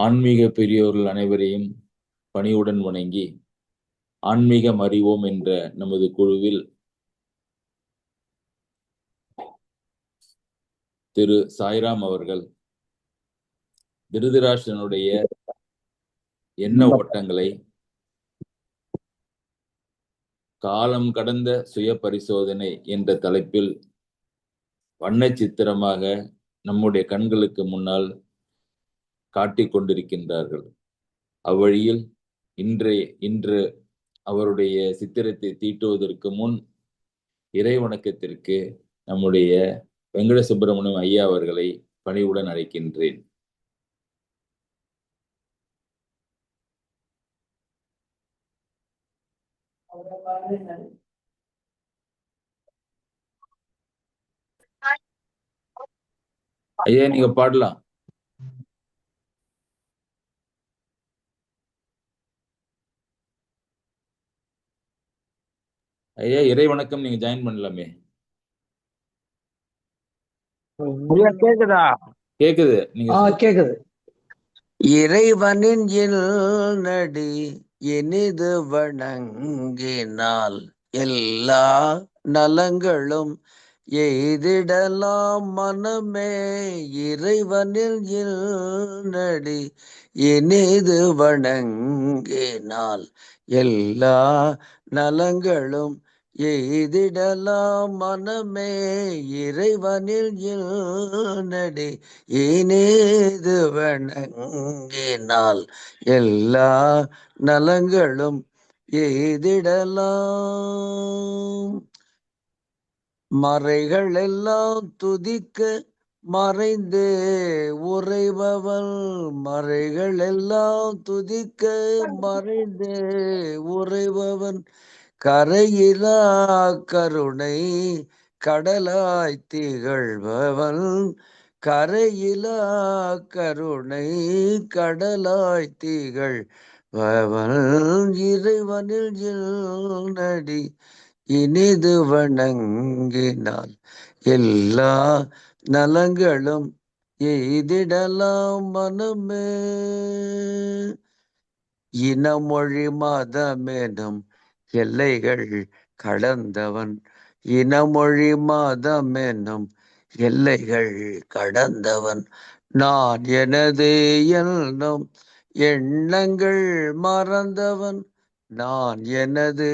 ஆன்மீக பெரியோர்கள் அனைவரையும் பணிவுடன் வணங்கி ஆன்மீகம் அறிவோம் என்ற நமது குழுவில் திரு சாய்ராம் அவர்கள் திருதராஷ்டிரனுடைய எண்ண ஓட்டங்களை காலம் கடந்த சுய பரிசோதனை என்ற தலைப்பில் வண்ண சித்திரமாக நம்முடைய கண்களுக்கு முன்னால் காட்டிக் கொண்டிருக்கின்றார்கள். அவ்வழியில் இன்று அவருடைய சித்திரத்தை தீட்டுவதற்கு முன் இறை வணக்கத்திற்கு நம்முடைய வெங்கட சுப்பிரமணியம் ஐயா அவர்களை பணிவுடன் அழைக்கின்றேன். ஐயா, நீங்க பாடலாம். ஐயா, இறை வணக்கம் நீங்க ஜாயின் பண்ணலாமே. கேக்குதா? கேக்குது. நீங்க கேக்குது. இறைவனின் நடி இனிது வணங்கினால் எல்லா நலங்களும் எய்திடலாம் மனமே. இறைவனில் நடி இனிது வணங்கினால் எல்லா நலங்களும் எய்திடலாம் மனமே. இறைவனில் நடி இனிது வணங்கினால் எல்லா நலங்களும் எய்திடலாம். மறைகள் எல்லாம் துதிக்க மறைந்தே உறைபவன், மறைகள் எல்லாம் துதிக்க மறைந்தே உறைபவன், கரையிலா கருணை கடலாய் திகழ்பவன், கரையிலா கருணை கடலாய் திகழ்பவன், இறைவனில் நடி இனிது வணங்கினால் எல்லா நலங்களும் எய்திடலாம் மனமே. இனமொழி மதமெனும் எல்லைகள் கடந்தவன், இனமொழி மதமெனும் எல்லைகள் கடந்தவன், நான் எனது என்னும் எண்ணங்கள் மறந்தவன், நான் எனது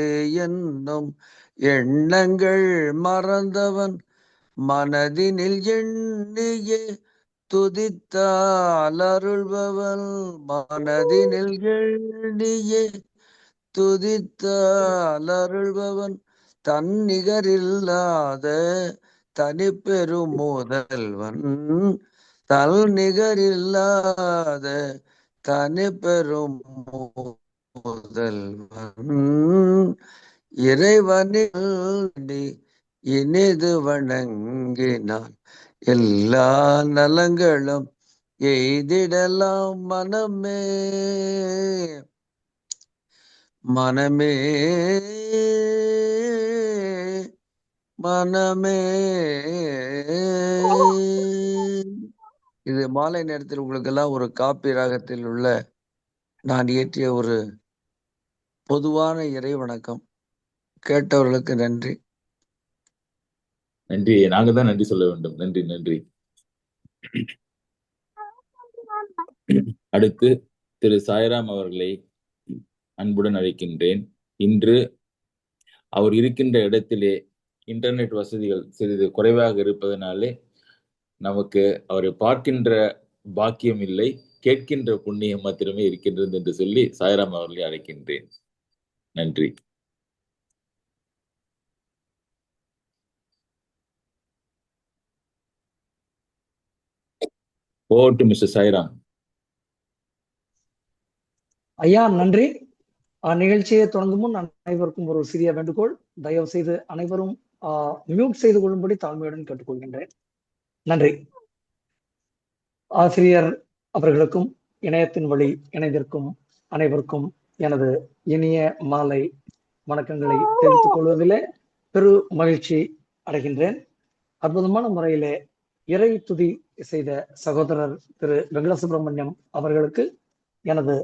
என்னும் எண்ணங்கள் மறந்தவன், மனதினில் எண்ணியே துதித்தால் அருள்பவன், மனதினில் எண்ணியே துதித்தால் அருள்பவன், தன்னிகரில்லாத தனிப்பெரும் முதல்வன், தன்னிகரில்லாத தனிப்பெரும் முதல்வன், இறைவனில் இனிது வணங்கினான் எல்லா நலங்களும் எய்திடலாம் மனமே. மனமே மனமே. இது மாலை நேரத்தில் உங்களுக்கெல்லாம் ஒரு காப்பி ராகத்தில் உள்ள நான் இயற்றிய ஒரு பொதுவான இறை வணக்கம். கேட்டவர்களுக்கு நன்றி. நன்றி. நாங்க தான் நன்றி சொல்ல வேண்டும். நன்றி நன்றி. அடுத்து திரு சாய்ராம் அவர்களை அன்புடன் அழைக்கின்றேன். இன்று அவர் இருக்கின்ற இடத்திலே இன்டர்நெட் வசதிகள் சிறிது குறைவாக இருப்பதனாலே நமக்கு அவரை பார்க்கின்ற பாக்கியம் இல்லை, கேட்கின்ற புண்ணியம் மாத்திரமே இருக்கின்றது என்று சொல்லி சாய்ராம் அவர்களை அழைக்கின்றேன். நன்றி. Over to mister Sairam. ஐயா நன்றி. நிகழ்ச்சியை தொடங்கும் முன் அனைவருக்கும் ஒரு சிறிய வேண்டுகோள். தயவு செய்து அனைவரும் மியூட் செய்து கொள்ளும்படி தாழ்மையுடன் கேட்டுக்கொள்கின்றேன். நன்றி. ஆசிரியர் அவர்களுக்கும் இணையத்தின் வழி இணைந்திருக்கும் அனைவருக்கும் எனது இனிய மாலை வணக்கங்களை தெரிவித்துக் கொள்வதிலே பெரு மகிழ்ச்சி அடைகின்றேன். அற்புதமான முறையிலே இறை துதி செய்த சகோதரர் திரு வெங்கட சுப்பிரமணியம் அவர்களுக்கு எனது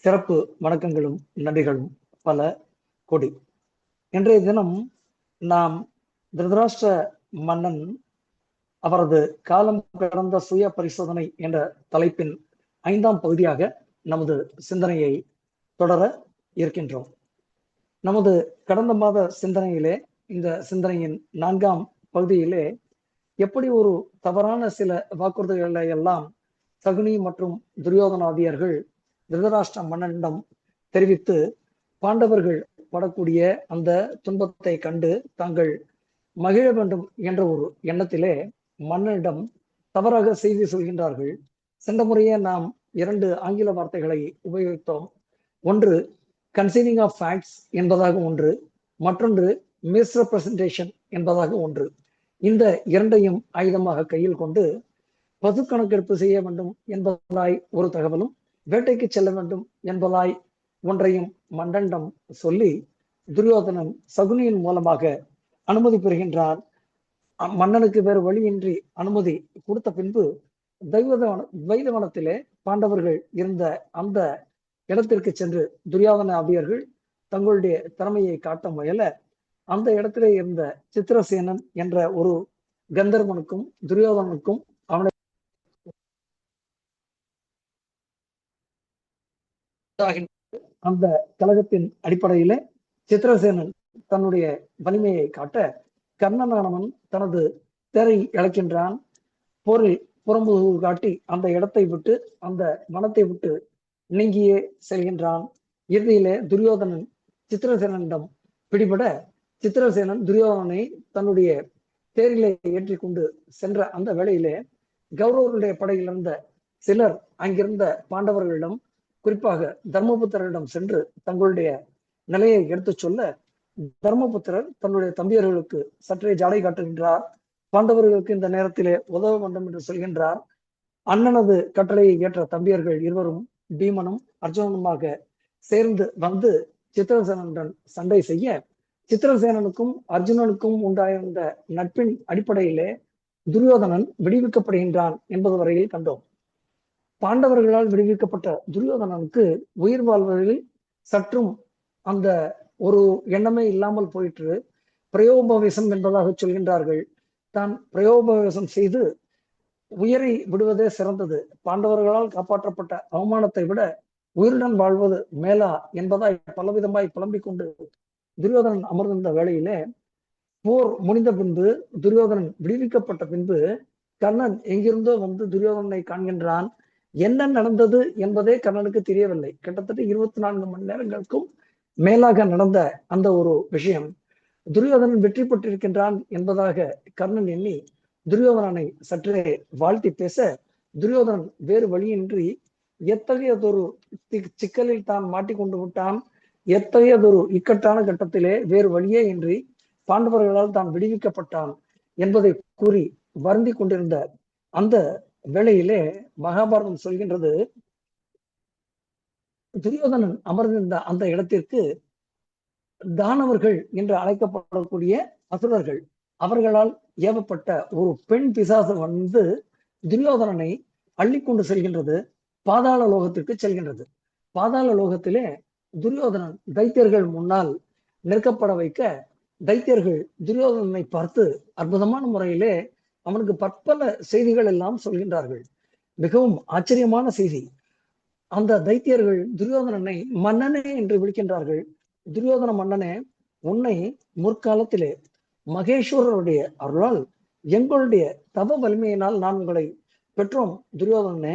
சிறப்பு வணக்கங்களும் நன்றிகளும் பல கோடி. இன்றைய தினம் நாம் திருதராஷ்டிர மன்னன் அவரது காலம் கடந்த சுய பரிசோதனை என்ற தலைப்பின் 5ஆம் பகுதியாக நமது சிந்தனையை தொடர இருக்கின்றோம். நமது கடந்த மாத சிந்தனையிலே, இந்த சிந்தனையின் 4ஆம் பகுதியிலே எப்படி ஒரு தவறான சில வாக்குறுதிகளை எல்லாம் சகுனி மற்றும் துரியோதனாதியர்கள் திருதராஷ்டிர மன்னனிடம் தெரிவித்து பாண்டவர்கள் படக்கூடிய அந்த துன்பத்தை கண்டு தாங்கள் மகிழ வேண்டும் என்ற ஒரு எண்ணத்திலே மன்னனிடம் தவறாக செய்தி சொல்கின்றார்கள். சென்ற முறையே நாம் 2 ஆங்கில வார்த்தைகளை உபயோகித்தோம். ஒன்று கன்சீலிங் ஆஃப் ஃபேக்ட்ஸ் என்பதாக ஒன்று, மற்றொன்று மிஸ்ரெப்ரசன்டேஷன் என்பதாக ஒன்று. இந்த 2ஐயும் ஆயுதமாக கையில் கொண்டு பசு கணக்கெடுப்பு செய்ய வேண்டும் என்பதாய் ஒரு தகவலும், வேட்டைக்கு செல்ல வேண்டும் என்பதாய் ஒன்றையும் மன்னனிடம் சொல்லி துரியோதனன் சகுனியின் மூலமாக அனுமதி பெறுகின்றான். மன்னனுக்கு வேறு வழியின்றி அனுமதி கொடுத்த பின்பு வைதவனத்திலே பாண்டவர்கள் இருந்த அந்த இடத்திற்கு சென்று துரியோதன ஆதியர்கள் தங்களுடைய திறமையை காட்ட முயல அந்த இடத்திலே இருந்த சித்திரசேனன் என்ற ஒரு கந்தர்வனுக்கும் துரியோதனுக்கும் அவனை அந்த கழகத்தின் அடிப்படையிலே சித்திரசேனன் தன்னுடைய வலிமையை காட்ட கர்ணனானவன் தனது தேரை இழக்கின்றான். போரில் புறமுதுகு காட்டி அந்த இடத்தை விட்டு, அந்த வனத்தை விட்டு நீங்கியே செல்கின்றான். இறுதியிலே துரியோதனன் சித்திரசேனனிடம் பிடிபட சித்திரசேனன் துரியோதனனை தன்னுடைய தேரிலே ஏற்றி கொண்டு சென்ற அந்த வேளையிலே கௌரவருடைய படையில் இருந்த சிலர் அங்கிருந்த பாண்டவர்களிடம், குறிப்பாக தர்மபுத்திரரிடம் சென்று தங்களுடைய நிலையை எடுத்து சொல்ல, தர்மபுத்திரர் தன்னுடைய தம்பியர்களுக்கு சற்றே ஜாடை காட்டுகின்றார். பாண்டவர்களுக்கு இந்த நேரத்திலே உதவ வேண்டும் என்று சொல்கின்றார். அண்ணனது கட்டளையை ஏற்ற தம்பியர்கள் இருவரும் பீமனும் அர்ஜுனனுமாக சேர்ந்து வந்து சித்திரசேனனுடன் சண்டை செய்ய, சித்திரசேனனுக்கும் அர்ஜுனனுக்கும் உண்டாயிருந்த நட்பின் அடிப்படையிலே துரியோதனன் விடுவிக்கப்படுகின்றான் என்பது வரையில் கண்டோம். பாண்டவர்களால் விடுவிக்கப்பட்ட துரியோதனனுக்கு உயிர் வாழ்வதில் சற்றும் அந்த ஒரு எண்ணமே இல்லாமல் போயிற்று. பிரயோபவேசம் என்பதாக சொல்கின்றார்கள். தான் பிரயோபவேசம் செய்து உயிரை விடுவதே சிறந்தது, பாண்டவர்களால் காப்பாற்றப்பட்ட அவமானத்தை விட உயிருடன் வாழ்வது மேலா என்பதாய் பலவிதமாய் புலம்பிக் கொண்டு துரியோதனன் அமர்ந்திருந்த வேளையிலே, போர் முடிந்த பின்பு துரியோதனன் விடுவிக்கப்பட்ட பின்பு கர்ணன் எங்கிருந்தோ வந்து துரியோதனனை காண்கின்றான். என்ன நடந்தது என்பதே கர்ணனுக்கு தெரியவில்லை. கிட்டத்தட்ட 24 மணி நேரங்களுக்கும் மேலாக நடந்த அந்த ஒரு விஷயம். துரியோதனன் வெற்றி பெற்றிருக்கின்றான் என்பதாக கர்ணன் எண்ணி துரியோதனனை சற்றே வாழ்த்தி பேச, துரியோதனன் வேறு வழியின்றி எத்தகையதொரு சிக்கலில் தான் மாட்டிக்கொண்டு விட்டான், எத்தகையதொரு இக்கட்டான கட்டத்திலே வேறு வழியே இன்றி பாண்டவர்களால் தான் விடுவிக்கப்பட்டான் என்பதை கூறி வருந்தி கொண்டிருந்த அந்த வேளையிலே மகாபாரதம் சொல்கின்றது, துரியோதனன் அமர்ந்திருந்த அந்த இடத்திற்கு தானவர்கள் என்று அழைக்கப்படக்கூடிய அசுரர்கள், அவர்களால் ஏவப்பட்ட ஒரு பெண் பிசாசு வந்து துரியோதனனை அள்ளிக்கொண்டு செல்கின்றது. பாதாள லோகத்திற்கு செல்கின்றது. பாதாள லோகத்திலே துரியோதனன் தைத்தியர்கள் முன்னால் நிற்கப்பட வைக்க, தைத்தியர்கள் துரியோதனனை பார்த்து அற்புதமான முறையிலே அவனுக்கு பற்பல செய்திகள் எல்லாம் சொல்கின்றார்கள். மிகவும் ஆச்சரியமான செய்தி. அந்த தைத்தியர்கள் துரியோதனனை மன்னனே என்று விളിக்கின்றார்கள். துரியோதன மன்னனே, உன்னை முற்காலத்திலே மகேஸ்வரருடைய அருளால் எங்களுடைய தவ வலிமையினால் நான் உங்களை பெற்றோம். துரியோதனனே,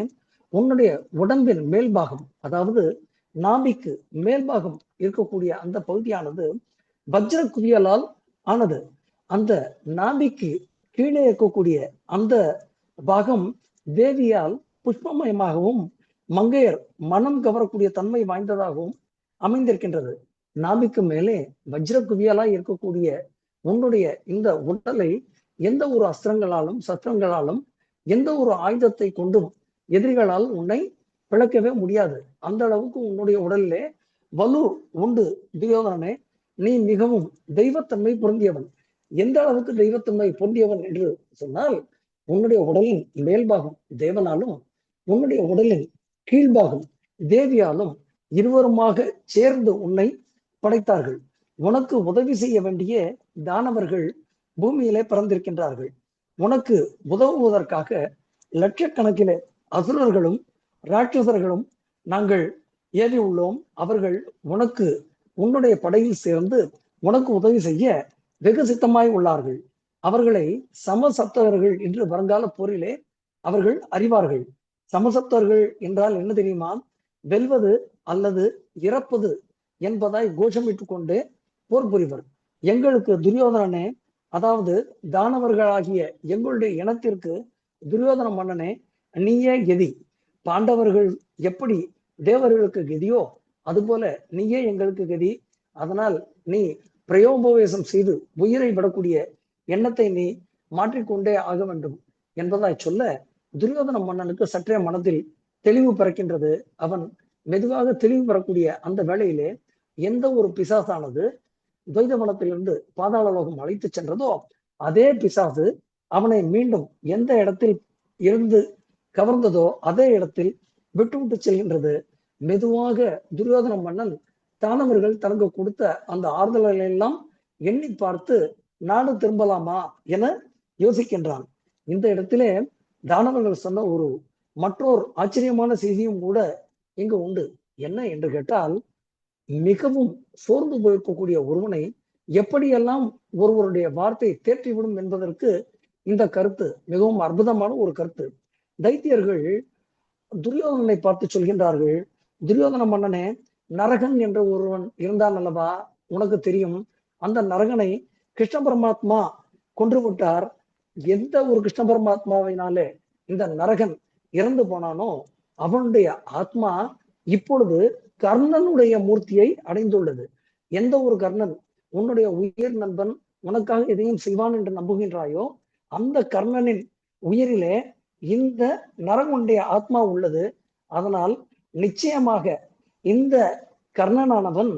உன்னுடைய உடம்பின் மேல்பாகம், அதாவது நாபிக்கு மேல்பாகம் இருக்கக்கூடிய அந்த பகுதியானது வஜ்ர குவியலால் ஆனது. அந்த நாபிக்கு கீழே இருக்கக்கூடிய அந்த பாகம் தேவியால் புஷ்பமயமாகவும் மங்கையர் மனம் கவரக்கூடிய தன்மை வாய்ந்ததாகவும் அமைந்திருக்கின்றது. நாபிக்கு மேலே வஜ்ர குவியலாய் இருக்கக்கூடிய உன்னுடைய இந்த உடலை எந்த ஒரு அஸ்திரங்களாலும் சஸ்திரங்களாலும் எந்த ஒரு ஆயுதத்தை கொண்டும் எதிரிகளால் உன்னை பிளக்கவே முடியாது. அந்த அளவுக்கு உன்னுடைய உடலிலே வலு உண்டு. துரியோதனனே, நீ மிகவும் தெய்வத்தன்மை பொருந்தியவன். எந்த அளவுக்கு தெய்வத்தன்மை பொருந்தியவன் என்று சொன்னால், உன்னுடைய உடலின் மேல்பாகம் தேவனாலும் உன்னுடைய உடலின் கீழ்பாகம் தேவியாலும் இருவருமாக சேர்ந்து உன்னை படைத்தார்கள். உனக்கு உதவி செய்ய வேண்டிய தானவர்கள் பூமியிலே பிறந்திருக்கின்றார்கள். உனக்கு உதவுவதற்காக லட்சக்கணக்கிலே அசுரர்களும் ராட்சசர்களும் நாங்கள் ஏறி உள்ளோம். அவர்கள் உனக்கு உன்னுடைய படையில் சேர்ந்து உனக்கு உதவி செய்ய வெகு சித்தமாய் உள்ளார்கள். அவர்களை சமசப்தர்கள் என்று வருங்கால போரிலே அவர்கள் அறிவார்கள். சமசப்தர்கள் என்றால் என்ன தெரியுமா? வெல்வது அல்லது இறப்பது என்பதாய் கோஷமிட்டு கொண்டே போர் புரிவர். எங்களுக்கு துரியோதனனே, அதாவது தானவர்களாகிய எங்களுடைய இனத்திற்கு துரியோதன மன்னனே, நீயே கதி. பாண்டவர்கள் எப்படி தேவர்களுக்கு கதியோ அதுபோல நீயே எங்களுக்கு கதி. அதனால் நீ பிரயோபவேசம் செய்து உயிரை விடக்கூடிய எண்ணத்தை நீ மாற்றிக்கொண்டே ஆக வேண்டும் என்பதாய் சொல்ல, துரியோதன மன்னனுக்கு சற்றே மனத்தில் தெளிவு பிறக்கின்றது. அவன் மெதுவாக தெளிவு பெறக்கூடிய அந்த வேளையிலே எந்த ஒரு பிசாசானது துவைதவனத்திலிருந்து பாதாள லோகம் அழைத்து சென்றதோ அதே பிசாசு அவனை மீண்டும் எந்த இடத்தில் இருந்து கவர்ந்ததோ அதே இடத்தில் விட்டுவிட்டு செல்கின்றது. மெதுவாக துரியோதன மன்னன் தானவர்கள் தனக்கு கொடுத்த அந்த ஆறுதல்களை எல்லாம் எண்ணி பார்த்து நாடு திரும்பலாமா என யோசிக்கின்றான். இந்த இடத்திலே தானவர்கள் சொன்ன ஒரு மற்றொரு ஆச்சரியமான செய்தியும் கூட இங்கு உண்டு. என்ன என்று கேட்டால், மிகவும் சோர்ந்து போயிருக்கக்கூடிய ஒருவனை எப்படியெல்லாம் ஒருவருடைய வார்த்தை தேற்றிவிடும் என்பதற்கு இந்த கருத்து மிகவும் அற்புதமான ஒரு கருத்து. தைத்தியர்கள் துரியோதனனை பார்த்து சொல்கின்றார்கள், துரியோதன மன்னனே, நரகன் என்ற ஒருவன் இருந்தான் அல்லவா, உனக்கு தெரியும். அந்த நரகனை கிருஷ்ண பரமாத்மா கொன்று விட்டார். எந்த ஒரு கிருஷ்ண பரமாத்மாவினாலே இந்த நரகன் இறந்து போனானோ அவனுடைய ஆத்மா இப்பொழுது கர்ணனுடைய மூர்த்தியை அடைந்துள்ளது. எந்த ஒரு கர்ணன் உன்னுடைய உயிர் நண்பன் உனக்காக எதையும் செய்வான் என்று நம்புகின்றாயோ அந்த கர்ணனின் உயிரிலே இந்த நரகனுடைய ஆத்மா உள்ளது. அதனால் நிச்சயமாக இந்த கர்ணனானவன்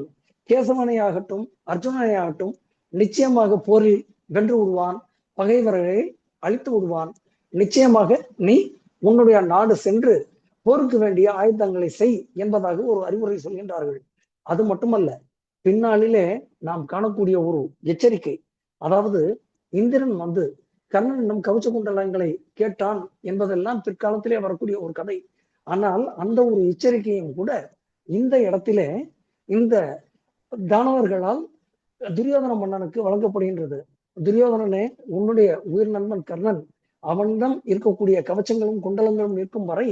கேசவனை ஆகட்டும் அர்ஜுனனை ஆகட்டும் நிச்சயமாக போரில் வென்று விடுவான், பகைவர்களை அழித்து விடுவான். நிச்சயமாக நீ உன்னுடைய நாடு சென்று போருக்கு வேண்டிய ஆயுதங்களை செய் என்பதாக ஒரு அறிவுரை சொல்கின்றார்கள். அது மட்டுமல்ல, பின்னாளிலே நாம் காணக்கூடிய ஒரு எச்சரிக்கை. அதாவது இந்திரன் வந்து கர்ணனிடம் கவச்ச குண்டலங்களை கேட்டான் என்பதெல்லாம் பிற்காலத்திலே வரக்கூடிய ஒரு கதை. ஆனால் அந்த ஒரு எச்சரிக்கையும் கூட இந்த இடத்திலே இந்த தானவர்களால் துரியோதன மன்னனுக்கு வழங்கப்படுகின்றது. துரியோதனனே, உன்னுடைய உயிர் நண்பன் கர்ணன், அவனிடம் இருக்கக்கூடிய கவச்சங்களும் குண்டலங்களும் இருக்கும் வரை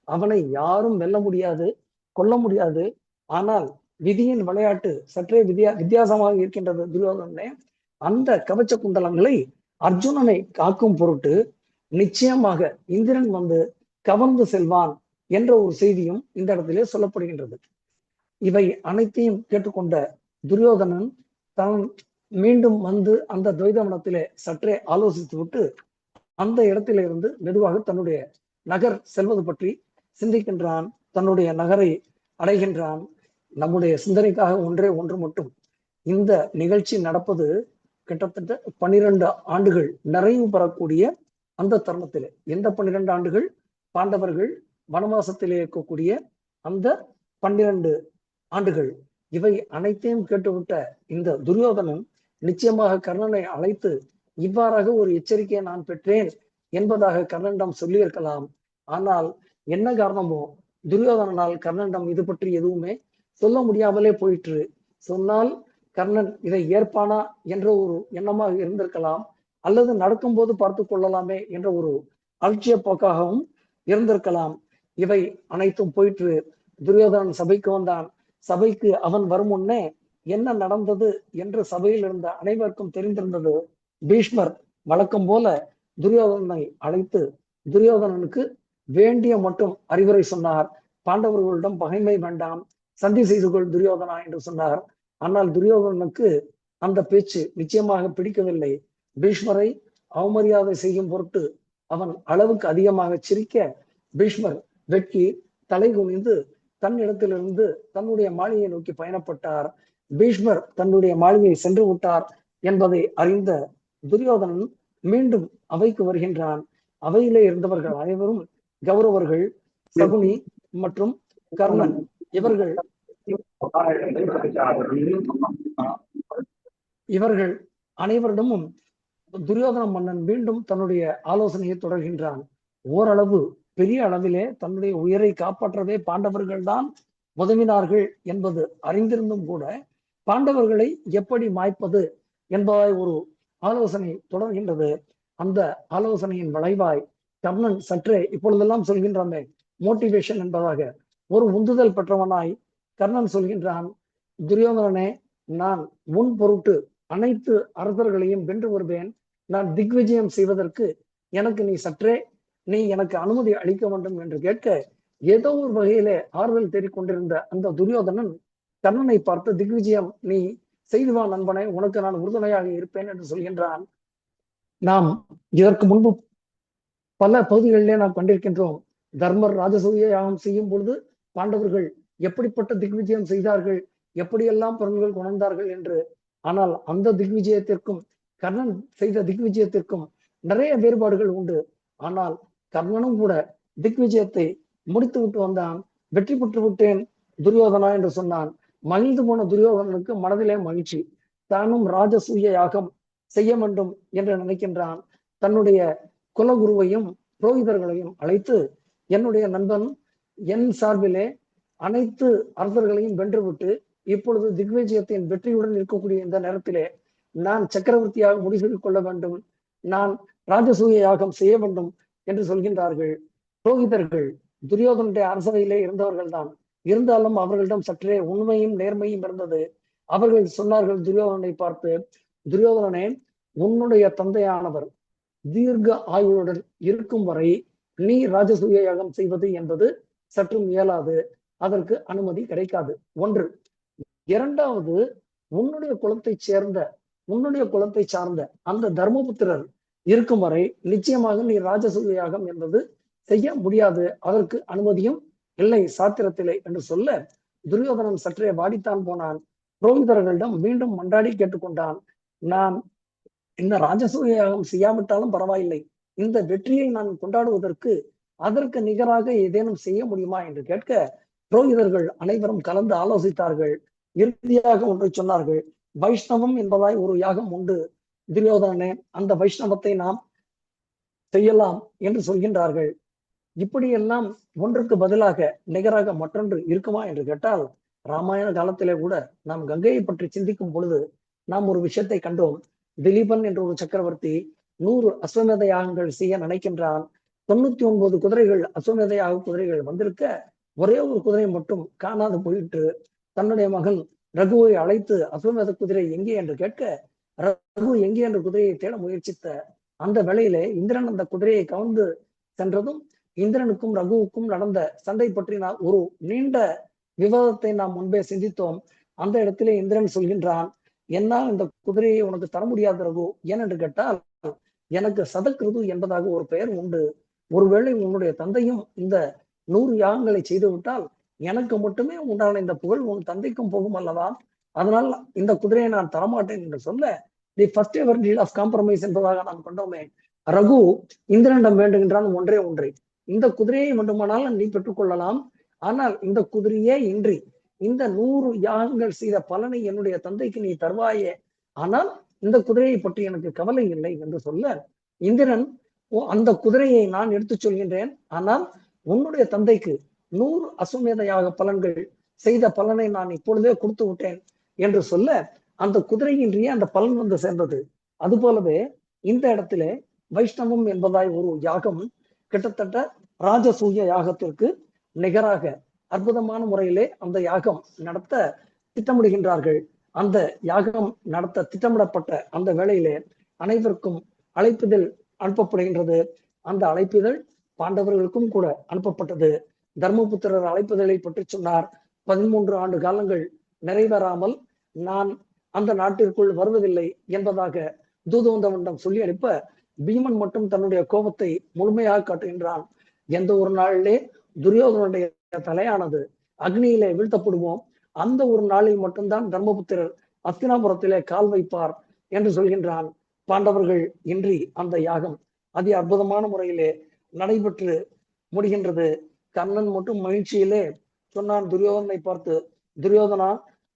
அவனை யாரும் வெல்ல முடியாது, கொல்ல முடியாது. ஆனால் விதியின் விளையாட்டு சற்றே வித்தியாசமாக இருக்கின்றது. துரியோதனனே, அந்த கவச்ச குண்டலங்களை அர்ஜுனனை காக்கும் பொருட்டு நிச்சயமாக இந்திரன் வந்து கவர்ந்து செல்வான் என்ற ஒரு செய்தியும் இந்த இடத்திலே சொல்லப்படுகின்றது. இவை அனைத்தையும் கேட்டுக்கொண்ட துரியோதனன் தான் மீண்டும் வந்து அந்த துவைதவனத்திலே சற்றே ஆலோசித்து விட்டு அந்த இடத்திலிருந்து மெதுவாக தன்னுடைய நகர் செல்வது பற்றி சிந்திக்கின்றான். தன்னுடைய நகரை அடைகின்றான். நம்முடைய சிந்தனைக்காக ஒன்றே ஒன்று மட்டும், இந்த நிகழ்ச்சி நடப்பது கிட்டத்தட்ட 12 ஆண்டுகள் நிறைவு பெறக்கூடிய அந்த தருணத்திலே. எந்த 12 ஆண்டுகள்? பாண்டவர்கள் வனவாசத்திலே இருக்கக்கூடிய அந்த 12 ஆண்டுகள். இவை அனைத்தையும் கேட்டுவிட்ட இந்த துரியோதனன் நிச்சயமாக கர்ணனை அழைத்து இவ்வாறாக ஒரு எச்சரிக்கையை நான் பெற்றேன் என்பதாக கர்ணனிடம் சொல்லியிருக்கலாம். ஆனால் என்ன காரணமோ துரியோதனனால் கர்ணனிடம் இது பற்றி எதுவுமே சொல்ல முடியாமலே போயிற்று. சொன்னால் கர்ணன் இதை ஏற்பானா என்ற ஒரு எண்ணமாக இருந்திருக்கலாம், அல்லது நடக்கும்போது பார்த்து கொள்ளலாமே என்ற ஒரு அலட்சிய போக்காகவும் இருந்திருக்கலாம். இவை அனைத்தும் போயிற்று. துரியோதனன் சபைக்கு வந்தான். சபைக்கு அவன் வரும் முன்னே என்ன நடந்தது என்று சபையில் இருந்த அனைவருக்கும் தெரிந்திருந்தது. பீஷ்மர் வழக்கம் போல துரியோதனனை அழைத்து துரியோதனனுக்கு வேண்டிய மட்டும் அறிவுரை சொன்னார். பாண்டவர்களிடம் பகைமை வேண்டாம், சந்தி செய்து கொள் துரியோதனா என்று சொன்னார். ஆனால் துரியோதனனுக்கு அந்த பேச்சு நிச்சயமாக பிடிக்கவில்லை. பீஷ்மரை அவமரியாதை செய்யும் பொருட்டு அவன் அளவுக்கு அதிகமாக சிரிக்க பீஷ்மர் வெட்கி தலை குனிந்து தன்னிடத்திலிருந்து தன்னுடைய மாளிகையை நோக்கி பயணப்பட்டார். பீஷ்மர் தன்னுடைய மாளிகையை சென்று விட்டார் என்பதை அறிந்த துரியோதனன் மீண்டும் அவைக்கு வருகின்றான். அவையிலே இருந்தவர்கள் அனைவரும் கௌரவர்கள், சகுனி மற்றும் கர்ணன் இவர்கள் அனைவரிடமும் துரியோதன மன்னன் மீண்டும் தன்னுடைய ஆலோசனையை தொடர்கின்றான். ஓரளவு பெரிய அளவிலே தன்னுடைய உயிரை காப்பாற்றவே பாண்டவர்கள் தான் உதவினார்கள் என்பது அறிந்திருந்தும் கூட பாண்டவர்களை எப்படி மாய்ப்பது என்பதாய் ஒரு ஆலோசனை தொடர்கின்றது. அந்த ஆலோசனையின் விளைவாய் கர்ணன் சற்றே இப்பொழுதெல்லாம் சொல்கின்றமே மோட்டிவேஷன் என்பதாக ஒரு உந்துதல் பெற்றவனாய் கர்ணன் சொல்கின்றான், துரியோதனனே, நான் உன் பொருட்டு அனைத்து அரசர்களையும் வென்று வருவேன். நான் திக்விஜயம் செய்வதற்கு நீ எனக்கு அனுமதி அளிக்க வேண்டும் என்று கேட்க, ஏதோ ஒரு வகையிலே ஆறுதல் தேடிக்கொண்டிருந்த அந்த துரியோதனன் கர்ணனை பார்த்து, திக்விஜயம் நீ செய்து வா நண்பனே, உனக்கு நான் உறுதுணையாக இருப்பேன் என்று சொல்கின்றான். நாம் இதற்கு முன்பு பல பகுதிகளிலே நாம் கண்டிருக்கின்றோம். தர்மர் ராஜசூய யாகம் செய்யும் பொழுது பாண்டவர்கள் எப்படிப்பட்ட திக்விஜயம் செய்தார்கள், எப்படியெல்லாம் பொருள்கள் கொண்டார்கள் என்று. ஆனால் அந்த திக்விஜயத்திற்கும் கர்ணன் செய்த திக்விஜயத்திற்கும் நிறைய வேறுபாடுகள் உண்டு. ஆனால் கர்ணனும் கூட திக்விஜயத்தை முடித்து விட்டு வந்தான். வெற்றி பெற்று விட்டேன் துரியோதனா என்று சொன்னான். மகிழ்ந்து போன துரியோதனனுக்கு மனதிலே மகிழ்ச்சி. தானும் ராஜசூய யாகம் செய்ய வேண்டும் என்று நினைக்கின்றான். தன்னுடைய குலகுருவையும் புரோகிதர்களையும் அழைத்து, என்னுடைய நண்பன் என் சார்பிலே அனைத்து அரசர்களையும் வென்றுவிட்டு இப்பொழுது திக்விஜயத்தின் வெற்றியுடன் இருக்கக்கூடிய இந்த நேரத்திலே நான் சக்கரவர்த்தியாக முடிவு கொள்ள வேண்டும், நான் ராஜசூய யாகம் செய்ய வேண்டும் என்று சொல்கின்றார்கள். புரோகிதர்கள் துரியோதனுடைய அரசவையிலே இருந்தவர்கள் தான். இருந்தாலும் அவர்களிடம் சற்றே உண்மையும் நேர்மையும் இருந்தது. அவர்கள் சொன்னார்கள் துரியோதனனை பார்த்து, துரியோதனனே, உன்னுடைய தந்தையானவர் தீர்க்க ஆயுளுடன் இருக்கும் வரை நீ ராஜசூய யாகம் செய்வது என்பது சற்றும் இயலாது, அதற்கு அனுமதி கிடைக்காது. ஒன்று. இரண்டாவது, உன்னுடைய குலத்தை சார்ந்த அந்த தர்மபுத்திரர் இருக்கும் வரை நிச்சயமாக நீ ராஜசூய யாகம் என்பது செய்ய முடியாது, அதற்கு அனுமதியும் இல்லை சாத்திரத்திலே என்று சொல்ல, துரியோதனன் சற்றே வாடித்தான் போனான். புரோகிதர்களிடம் மீண்டும் மன்றாடி கேட்டுக்கொண்டான், நான் இந்த ராஜசூய யாகம் செய்யாவிட்டாலும் பரவாயில்லை, இந்த வெற்றியை நான் கொண்டாடுவதற்கு அதற்கு நிகராக ஏதேனும் செய்ய முடியுமா என்று கேட்க, புரோகிதர்கள் அனைவரும் கலந்து ஆலோசித்தார்கள். இறுதியாக ஒன்றை சொன்னார்கள், வைஷ்ணவம் என்பதாய் ஒரு யாகம் உண்டு துரியோதனனே, அந்த வைஷ்ணவத்தை நாம் செய்யலாம் என்று சொல்கின்றார்கள். இப்படியெல்லாம் ஒன்றுக்கு பதிலாக நிகராக மற்றொன்று இருக்குமா என்று கேட்டால், ராமாயண காலத்திலே கூட நாம் கங்கையை பற்றி சிந்திக்கும் பொழுது நாம் ஒரு விஷயத்தை கண்டோம். திலீபன் என்ற ஒரு சக்கரவர்த்தி 100 அஸ்வமேத யாகங்கள் செய்ய நினைக்கின்றான். 99 குதிரைகள் அஸ்வமேத யாக குதிரைகள் வந்திருக்க, ஒரே ஒரு குதிரை மட்டும் காணாது போயிட்டு தன்னுடைய மகன் ரகுவை அழைத்து, அஸ்வமேத குதிரை எங்கே என்று கேட்க, ரகு எங்கே என்ற குதிரையை தேட முயற்சித்த அந்த வேளையிலே இந்திரன் அந்த குதிரையை கவர்ந்து சென்றதும், இந்திரனுக்கும் ரகுவுக்கும் நடந்த சண்டை பற்றி ஒரு நீண்ட விவாதத்தை நாம் முன்பே சிந்தித்தோம். அந்த இடத்திலே இந்திரன் சொல்கின்றான், என்னால் இந்த குதிரையை உனக்கு தர முடியாது ரகு, ஏனென்று கேட்டால் எனக்கு சதக்ருது என்பதாக ஒரு பெயர் உண்டு. ஒருவேளை உன்னுடைய தந்தையும் இந்த 100 யாகங்களை செய்து விட்டால் எனக்கு மட்டுமே உண்டான இந்த புகழ் உன் தந்தைக்கும் போகும் அல்லவா, அதனால் இந்த குதிரையை நான் தரமாட்டேன் என்று சொல்ல, the first ever deal of compromise என்பதாக நாம் கொண்டோமே. ரகு இந்திரனிடம் வேண்டுகின்றான் ஒன்றை, இந்த குதிரையை வேண்டுமானால் நீ பெற்றுக்கொள்ளலாம், ஆனால் இந்த குதிரையே இன்றி இந்த 100 யாகங்கள் செய்த பலனை என்னுடைய தந்தைக்கு நீ தருவாயே, ஆனால் இந்த குதிரையை பற்றி எனக்கு கவலை இல்லை என்று சொல்ல, இந்திரன் அந்த குதிரையை நான் எடுத்துச் சொல்கின்றேன், ஆனால் உன்னுடைய தந்தைக்கு 100 அஸ்வமேத யாக பலன்கள் செய்த பலனை நான் இப்பொழுதே கொடுத்து விட்டேன் என்று சொல்ல, அந்த குதிரையின்றியே அந்த பலன் வந்து சேர்ந்தது. அது போலவே இந்த இடத்திலே வைஷ்ணவம் என்பதாய் ஒரு யாகம் கிட்டத்தட்ட ராஜசூய யாகத்திற்கு நிகராக அற்புதமான முறையிலே அந்த யாகம் நடத்த திட்டமிடுகின்றார்கள். அந்த யாகம் நடத்த திட்டமிடப்பட்ட அந்த வேளையிலே அனைவருக்கும் அழைப்பிதழ் அனுப்பப்படுகின்றது. அந்த அழைப்பிதழ் பாண்டவர்களுக்கும் கூட அனுப்பப்பட்டது. தர்மபுத்திரர் அழைப்பிதழை பற்றி சொன்னார். 13 ஆண்டு காலங்கள் நிறைவேறாமல் நான் அந்த நாட்டிற்குள் வருவதில்லை என்பதாக தூதுவந்தவனிடம் சொல்லி அனுப்ப, பீமன் மட்டும் தன்னுடைய கோபத்தை முழுமையாக காட்டுகின்றான். எந்த ஒரு நாளிலே துரியோதனுடைய தலையானது அக்னியிலே வீழ்த்தப்படுவோம், அந்த ஒரு நாளில் மட்டும்தான் தர்மபுத்திரர் அஸ்தினாபுரத்திலே கால் வைப்பார் என்று சொல்கின்றான். பாண்டவர்கள் இன்றி அந்த யாகம் அதி அற்புதமான முறையிலே நடைபெற்று முடிகின்றது. கர்ணன் மட்டும் மகிழ்ச்சியிலே சொன்னான் துரியோதனை பார்த்து, துரியோதனா,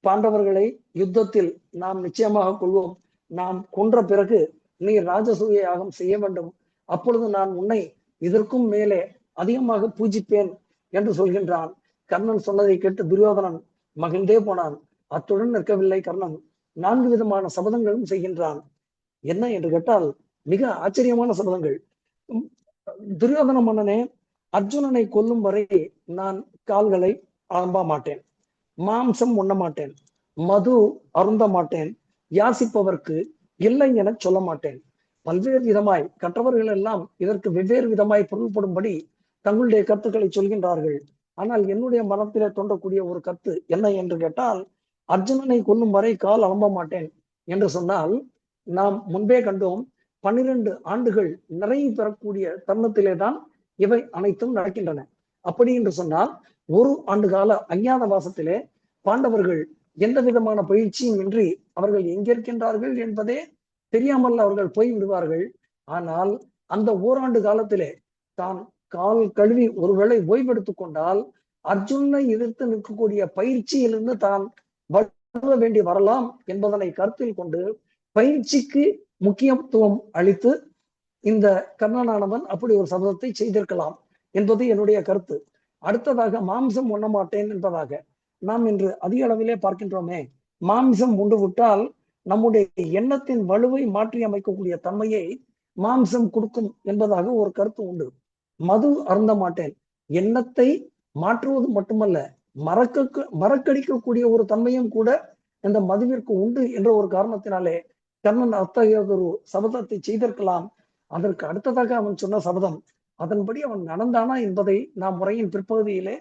பாண்டவர்களை யுத்தத்தில் நாம் நிச்சயமாக கொள்வோம். நாம் கொன்ற பிறகு நீ ராஜசூய யாகம் செய்ய வேண்டும். அப்பொழுது நான் உன்னை இதற்கும் மேலே அதிகமாக பூஜிப்பேன் என்று சொல்கின்றான். கர்ணன் சொன்னதை கேட்டு துரியோதனன் மகிழ்ந்தே போனான். அத்துடன் நிற்கவில்லை கர்ணன், 4 விதமான சபதங்களும் செய்கின்றான். என்ன என்று கேட்டால் மிக ஆச்சரியமான சபதங்கள். துரியோதன மன்னனே, அர்ஜுனனை கொல்லும் வரை நான் கால்களை அலம்ப மாட்டேன், மாம்சம் உண்ண மாட்டேன், மது அருந்த மாட்டேன், யாசிப்பவர்க்கு இல்லை என சொல்ல மாட்டேன். பல்வேறு விதமாய் கற்றவர்கள் எல்லாம் இதற்கு வெவ்வேறு விதமாய் பொருள்படும்படி தங்களுடைய கருத்துக்களை சொல்கின்றார்கள். ஆனால் என்னுடைய மனத்திலே தோன்றக்கூடிய ஒரு கருத்து என்ன என்று கேட்டால், அர்ஜுனனை கொல்லும் வரை கால் அலம்ப மாட்டேன் என்று சொன்னால், நாம் முன்பே கண்டோம் 12 ஆண்டுகள் நிறைவு பெறக்கூடிய தருணத்திலே தான் இவை அனைத்தும் நடக்கின்றன. அப்படி என்று சொன்னால் 1 ஆண்டு கால அஞ்ஞாத வாசத்திலே பாண்டவர்கள் எந்த விதமான பயிற்சியும் இன்றி அவர்கள் எங்கிருக்கின்றார்கள் என்பதே தெரியாமல் அவர்கள் போய் விடுவார்கள். ஆனால் அந்த ஓராண்டு காலத்திலே தான் கால் கழுவி ஒருவேளை ஓய்வெடுத்துக் கொண்டால் அர்ஜுனனை எதிர்த்து நிற்கக்கூடிய பயிற்சியிலிருந்து தான் வளர வேண்டி வரலாம் என்பதனை கருத்தில் கொண்டு பயிற்சிக்கு முக்கியத்துவம் அளித்து இந்த கர்ணனானவன் அப்படி ஒரு சபதத்தை செய்திருக்கலாம் என்பது என்னுடைய கருத்து. அடுத்ததாக மாம்சம் உண்ண மாட்டேன் என்பதாக நாம் இன்று அதிக அளவிலே பார்க்கின்றோமே. மாம்சம் உண்டு விட்டால் நம்முடைய எண்ணத்தின் வலுவை மாற்றி அமைக்கக்கூடிய தன்மையை மாம்சம் கொடுக்கும் என்பதாக ஒரு கருத்து உண்டு. மது அருந்த மாட்டேன், எண்ணத்தை மாற்றுவது மட்டுமல்ல, மறக்கடிக்கக்கூடிய ஒரு தன்மையும் கூட இந்த மதுவிற்கு உண்டு என்ற ஒரு காரணத்தினாலே கர்ணன் அத்தகையதொரு சபதத்தை செய்திருக்கலாம். அதற்கு அடுத்ததாக அவன் சொன்ன சபதம், அதன்படி அவன் நடந்தானா என்பதை நாம் முறையின் பிற்பகுதியிலே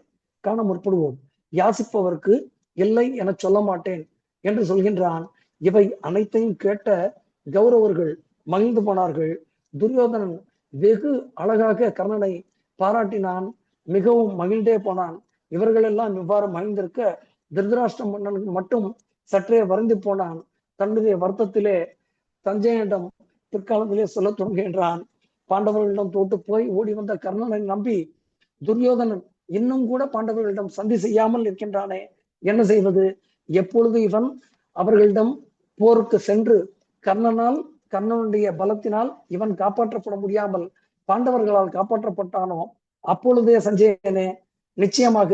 காண முற்படுவோம். யாசிப்பவர்க்கு இல்லை என சொல்ல மாட்டேன் என்று சொல்கின்றான். இவை அனைத்தையும் கேட்ட கௌரவர்கள் மகிழ்ந்து போனார்கள். துரியோதனன் வெகு அழகாக கர்ணனை பாராட்டினான், மிகவும் மகிழ்ந்தே போனான். இவர்கள் எல்லாம் இவ்வாறு மகிழ்ந்திருக்க திருதராஷ்டிர மன்னனுக்கு மட்டும் சற்றே வருந்தி போனான். தன்னுடைய வருத்தத்திலே சஞ்சயனிடம் பிற்காலத்திலே சொல்ல தொடங்குகின்றான். பாண்டவர்களிடம் தோட்டு போய் ஓடி வந்த கர்ணனை நம்பி துரியோதனன் இன்னும் கூட பாண்டவர்களிடம் சந்தி செய்யாமல் இருக்கின்றானே, என்ன செய்வது? எப்பொழுது இவன் அவர்களிடம் போருக்கு சென்று கர்ணனுடைய பலத்தினால் இவன் காப்பாற்றப்பட முடியாமல் பாண்டவர்களால் காப்பாற்றப்பட்டானோ, அப்பொழுதே சஞ்சயனே, நிச்சயமாக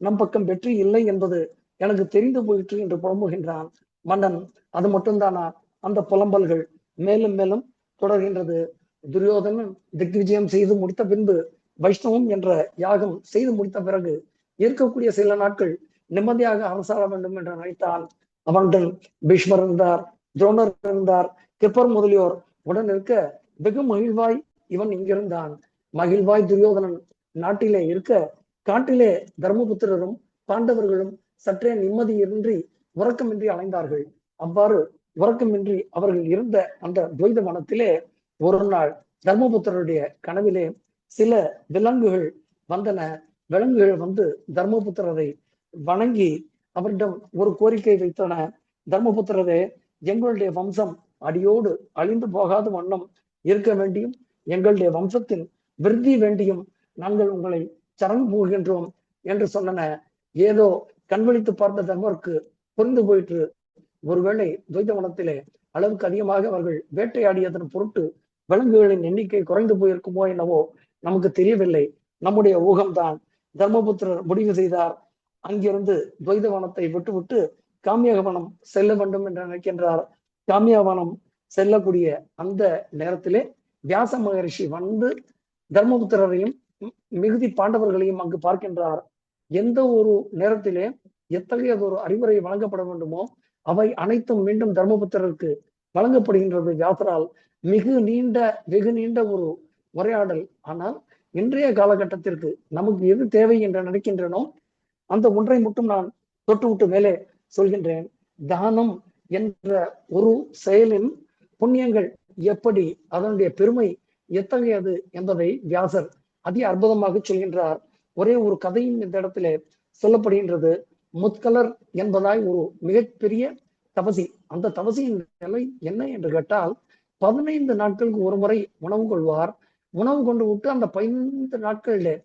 நம் பக்கம் வெற்றி இல்லை என்பது எனக்கு தெரிந்து போயிற்று என்று புலம்புகின்றான் மன்னன். அது மட்டும்தானா? அந்த புலம்பல்கள் மேலும் மேலும் தொடர்கின்றது. துரியோதனன் திக்விஜயம் செய்து முடித்த பின்பு வைஷ்ணவம் என்ற யாகம் செய்து முடித்த பிறகு இருக்கக்கூடிய சில நாட்கள் நிம்மதியாக அரசாள வேண்டும் என்று நினைத்தான். அவனுடன் பீஷ்மர் இருந்தார், துரோணர் இருந்தார், கிருப்பர் முதலியோர் உடன் இருக்க வெகு மகிழ்வாய் இவன் இங்கிருந்தான். மகிழ்வாய் துரியோதனன் நாட்டிலே இருக்க, காட்டிலே தர்மபுத்திரரும் பாண்டவர்களும் சற்றே நிம்மதியின்றி உறக்கமின்றி அலைந்தார்கள். அவ்வாறு உறக்கமின்றி அவர்கள் இருந்த அந்த துவைத வனத்திலே ஒரு நாள் தர்மபுத்திரருடைய கனவிலே சில விலங்குகள் வந்தன. விலங்குகள் வந்து தர்மபுத்திரரை வணங்கி அவரிடம் ஒரு கோரிக்கை வைத்தன. தர்மபுத்திரரே, எங்களுடைய வம்சம் அடியோடு அழிந்து போகாத வண்ணம் இருக்க வேண்டியும், எங்களுடைய வம்சத்தின் விருத்தி வேண்டியும் நாங்கள் உங்களை சரண் போகின்றோம் என்று சொன்னன. ஏதோ கண்விழித்து பார்த்த தர்மருக்கு புரிந்து போயிற்று. ஒருவேளை துவைதவனத்திலே அளவுக்கு அதிகமாக அவர்கள் வேட்டையாடியதன் பொருட்டு விலங்குகளின் எண்ணிக்கை குறைந்து போயிருக்குமோ என்னவோ நமக்கு தெரியவில்லை. நம்முடைய ஊகம்தான். தர்மபுத்திரர் முடிவு செய்தார், அங்கிருந்து துவைதவனத்தை விட்டுவிட்டு காமியவனம் செல்ல வேண்டும் என்று நினைக்கின்றார். காமியவனம் செல்லக்கூடிய அந்த நேரத்திலே வியாச மகரிஷி வந்து தர்மபுத்திரரையும் மிகுதி பாண்டவர்களையும் அங்கு பார்க்கின்றார். எந்த ஒரு நேரத்திலே எத்தகையதொரு அறிவுரை வழங்கப்பட வேண்டுமோ அவை அனைத்தும் மீண்டும் தர்மபுத்திரருக்கு வழங்கப்படுகின்றது வியாசரால். வெகு நீண்ட ஒரு உரையாடல். ஆனால் இன்றைய காலகட்டத்திற்கு நமக்கு எது தேவை என்று நினைக்கின்றனோ அந்த ஒன்றை மட்டும் நான் தொட்டுவிட்டு மேலே சொல்கின்றேன். தானம் என்ற ஒரு செயலின் புண்ணியங்கள் எப்படி, அதனுடைய பெருமை எத்தகையது என்பதை வியாசர் அதி அற்புதமாக சொல்கின்றார். ஒரே ஒரு கதையும் இந்த இடத்திலே சொல்லப்படுகின்றது. முத்கலர் என்பதாய் ஒரு மிகப்பெரிய தபசி. அந்த தபசியின் நிலை என்ன என்று கேட்டால் 15 நாட்களுக்கு ஒரு முறை உணவு கொள்வார். உணவு கொண்டு விட்டு அந்த 15 நாட்களிலே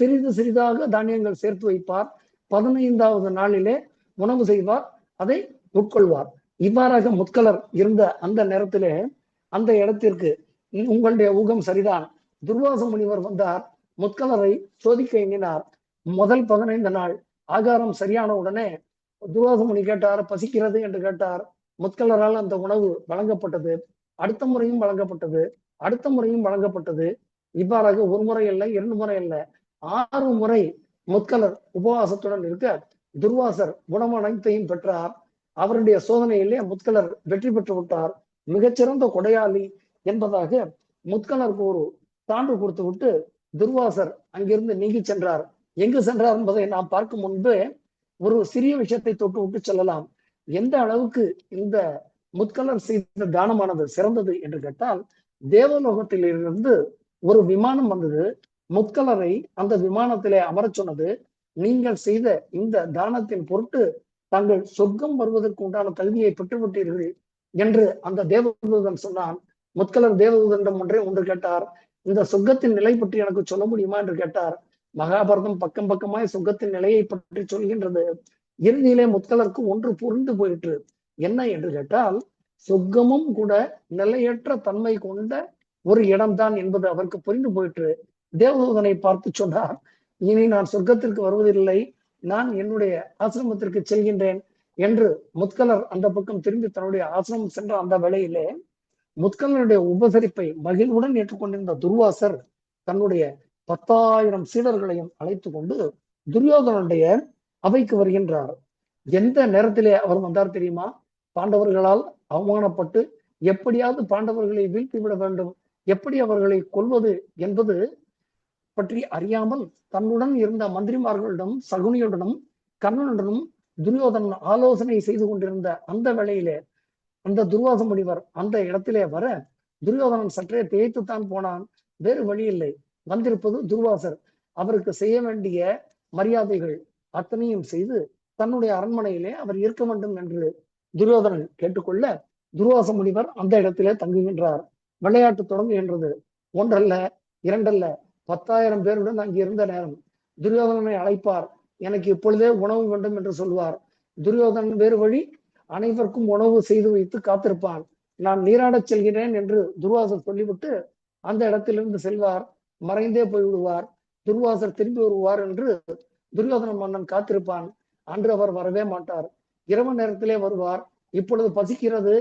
சிறிது சிறிதாக தானியங்கள் சேர்த்து வைப்பார். 15வது நாளிலே உணவு செய்வார், அதை உட்கொள்வார். இவ்வாறாக முத்கலர் இருந்த அந்த நேரத்திலே அந்த இடத்திற்கு உங்களுடைய ஊகம் சரிதான். துர்வாச முனிவர் வந்தார், முத்கலரை சோதிக்க எண்ணினார். முதல் 15 நாள் ஆகாரம் சரியான உடனே துர்வாச முனி கேட்டார், பசிக்கிறது என்று கேட்டார். முத்கலரால் அந்த உணவு வழங்கப்பட்டது. அடுத்த முறையும் வழங்கப்பட்டது, அடுத்த முறையும் வழங்கப்பட்டது. இவ்வாறாக ஒரு முறை அல்ல, 2 முறை அல்ல, 6 முறை முத்கலர் உபவாசத்துடன் இருக்க துர்வாசர் குணம் அனைத்தையும் பெற்றார். அவருடைய சோதனையிலே முத்கலர் வெற்றி பெற்று விட்டார். மிகச்சிறந்த கொடையாளி என்பதாக முத்கலருக்கு ஒரு சான்று கொடுத்து விட்டு துர்வாசர் அங்கிருந்து நீங்கி சென்றார். எங்கு சென்றார் என்பதை நாம் பார்க்கும் முன்பு ஒரு சிறிய விஷயத்தை தொட்டு விட்டு செல்லலாம். எந்த அளவுக்கு இந்த முத்கலர் செய்த தானமானது சிறந்தது என்று கேட்டால், தேவலோகத்திலிருந்து ஒரு விமானம் வந்தது. முத்கலரை அந்த விமானத்திலே அமரச் சொன்னது. நீங்கள் செய்த இந்த தானத்தின் பொருட்டு தாங்கள் சொர்க்கம் வருவதற்கு உண்டான தகுதியை பெற்றுவிட்டீர்கள் என்று அந்த தேவதூதன் சொன்னான். முத்கலர் தேவதூதனிடம் ஒன்று கேட்டார், இந்த சொர்க்கத்தின் நிலை பற்றி எனக்கு சொல்ல முடியுமா என்று கேட்டார். மகாபாரதம் பக்கம் பக்கமாய் சொர்க்கத்தின் நிலையை பற்றி சொல்கின்றது. இறுதியிலே முத்கலருக்கு ஒன்று புரிந்து போயிற்று. என்ன என்று கேட்டால், சொர்க்கமும் கூட நிலையற்ற தன்மை கொண்ட ஒரு இடம்தான் என்பது அவருக்கு புரிந்து போயிற்று. தேவதூதனை பார்த்து சொன்னார், இனி நான் சொர்க்கத்திற்கு வருவதில்லை, நான் என்னுடைய ஆசிரமத்திற்கு செல்கின்றேன் என்று முத்கலர் அந்த பக்கம் திரும்பி தன்னுடைய ஆசிரமம் சென்ற அந்த வேளையிலே முத்கலனுடைய உபசரிப்பை மகிழ்வுடன் ஏற்றுக்கொண்டிருந்த துர்வாசர் தன்னுடைய 10,000 சீடர்களையும் அழைத்து கொண்டு துரியோதனுடைய அவைக்கு வருகின்றார். எந்த நேரத்திலே அவர் வந்தார் தெரியுமா? பாண்டவர்களால் அவமானப்பட்டு எப்படியாவது பாண்டவர்களை வீழ்த்தி விட வேண்டும், எப்படி அவர்களை கொல்வது என்பது பற்றி அறியாமல் தன்னுடன் இருந்த மந்திரிமார்களிடம், சகுனியுடனும் கர்ணனுடனும் துரியோதனன் ஆலோசனை செய்து கொண்டிருந்த அந்த வேளையிலே அந்த துர்வாச முனிவர் அந்த இடத்திலே வர துரியோதனன் சற்றே திகைத்துத்தான் போனான். வேறு வழி இல்லை, வந்திருப்பது துர்வாசர். அவருக்கு செய்ய வேண்டிய மரியாதைகள் அத்தனையும் செய்து தன்னுடைய அரண்மனையிலே அவர் இருக்க வேண்டும் என்று துரியோதனன் கேட்டுக்கொள்ள துர்வாச முனிவர் அந்த இடத்திலே தங்குகின்றார். விளையாட்டு தொடங்குகின்றது. ஒன்றல்ல, இரண்டல்ல, 10,000 பேருடன் அங்கு இருந்த நேரம். துரியோதனனை அழைப்பார், எனக்கு இப்பொழுதே உணவு வேண்டும் என்று சொல்வார். துரியோதனன் வேறு வழி, அனைவருக்கும் உணவு செய்து வைத்து காத்திருப்பான். நான் நீராடச் செல்கிறேன் என்று துர்வாசர் சொல்லிவிட்டு அந்த இடத்திலிருந்து செல்வார், மறைந்தே போய்விடுவார். துர்வாசர் திரும்பி வருவார் என்று துரியோதன மன்னன் காத்திருப்பான். அன்று அவர் வரவே மாட்டார். இரவு நேரத்திலே வருவார். இப்பொழுது பசிக்கிறது,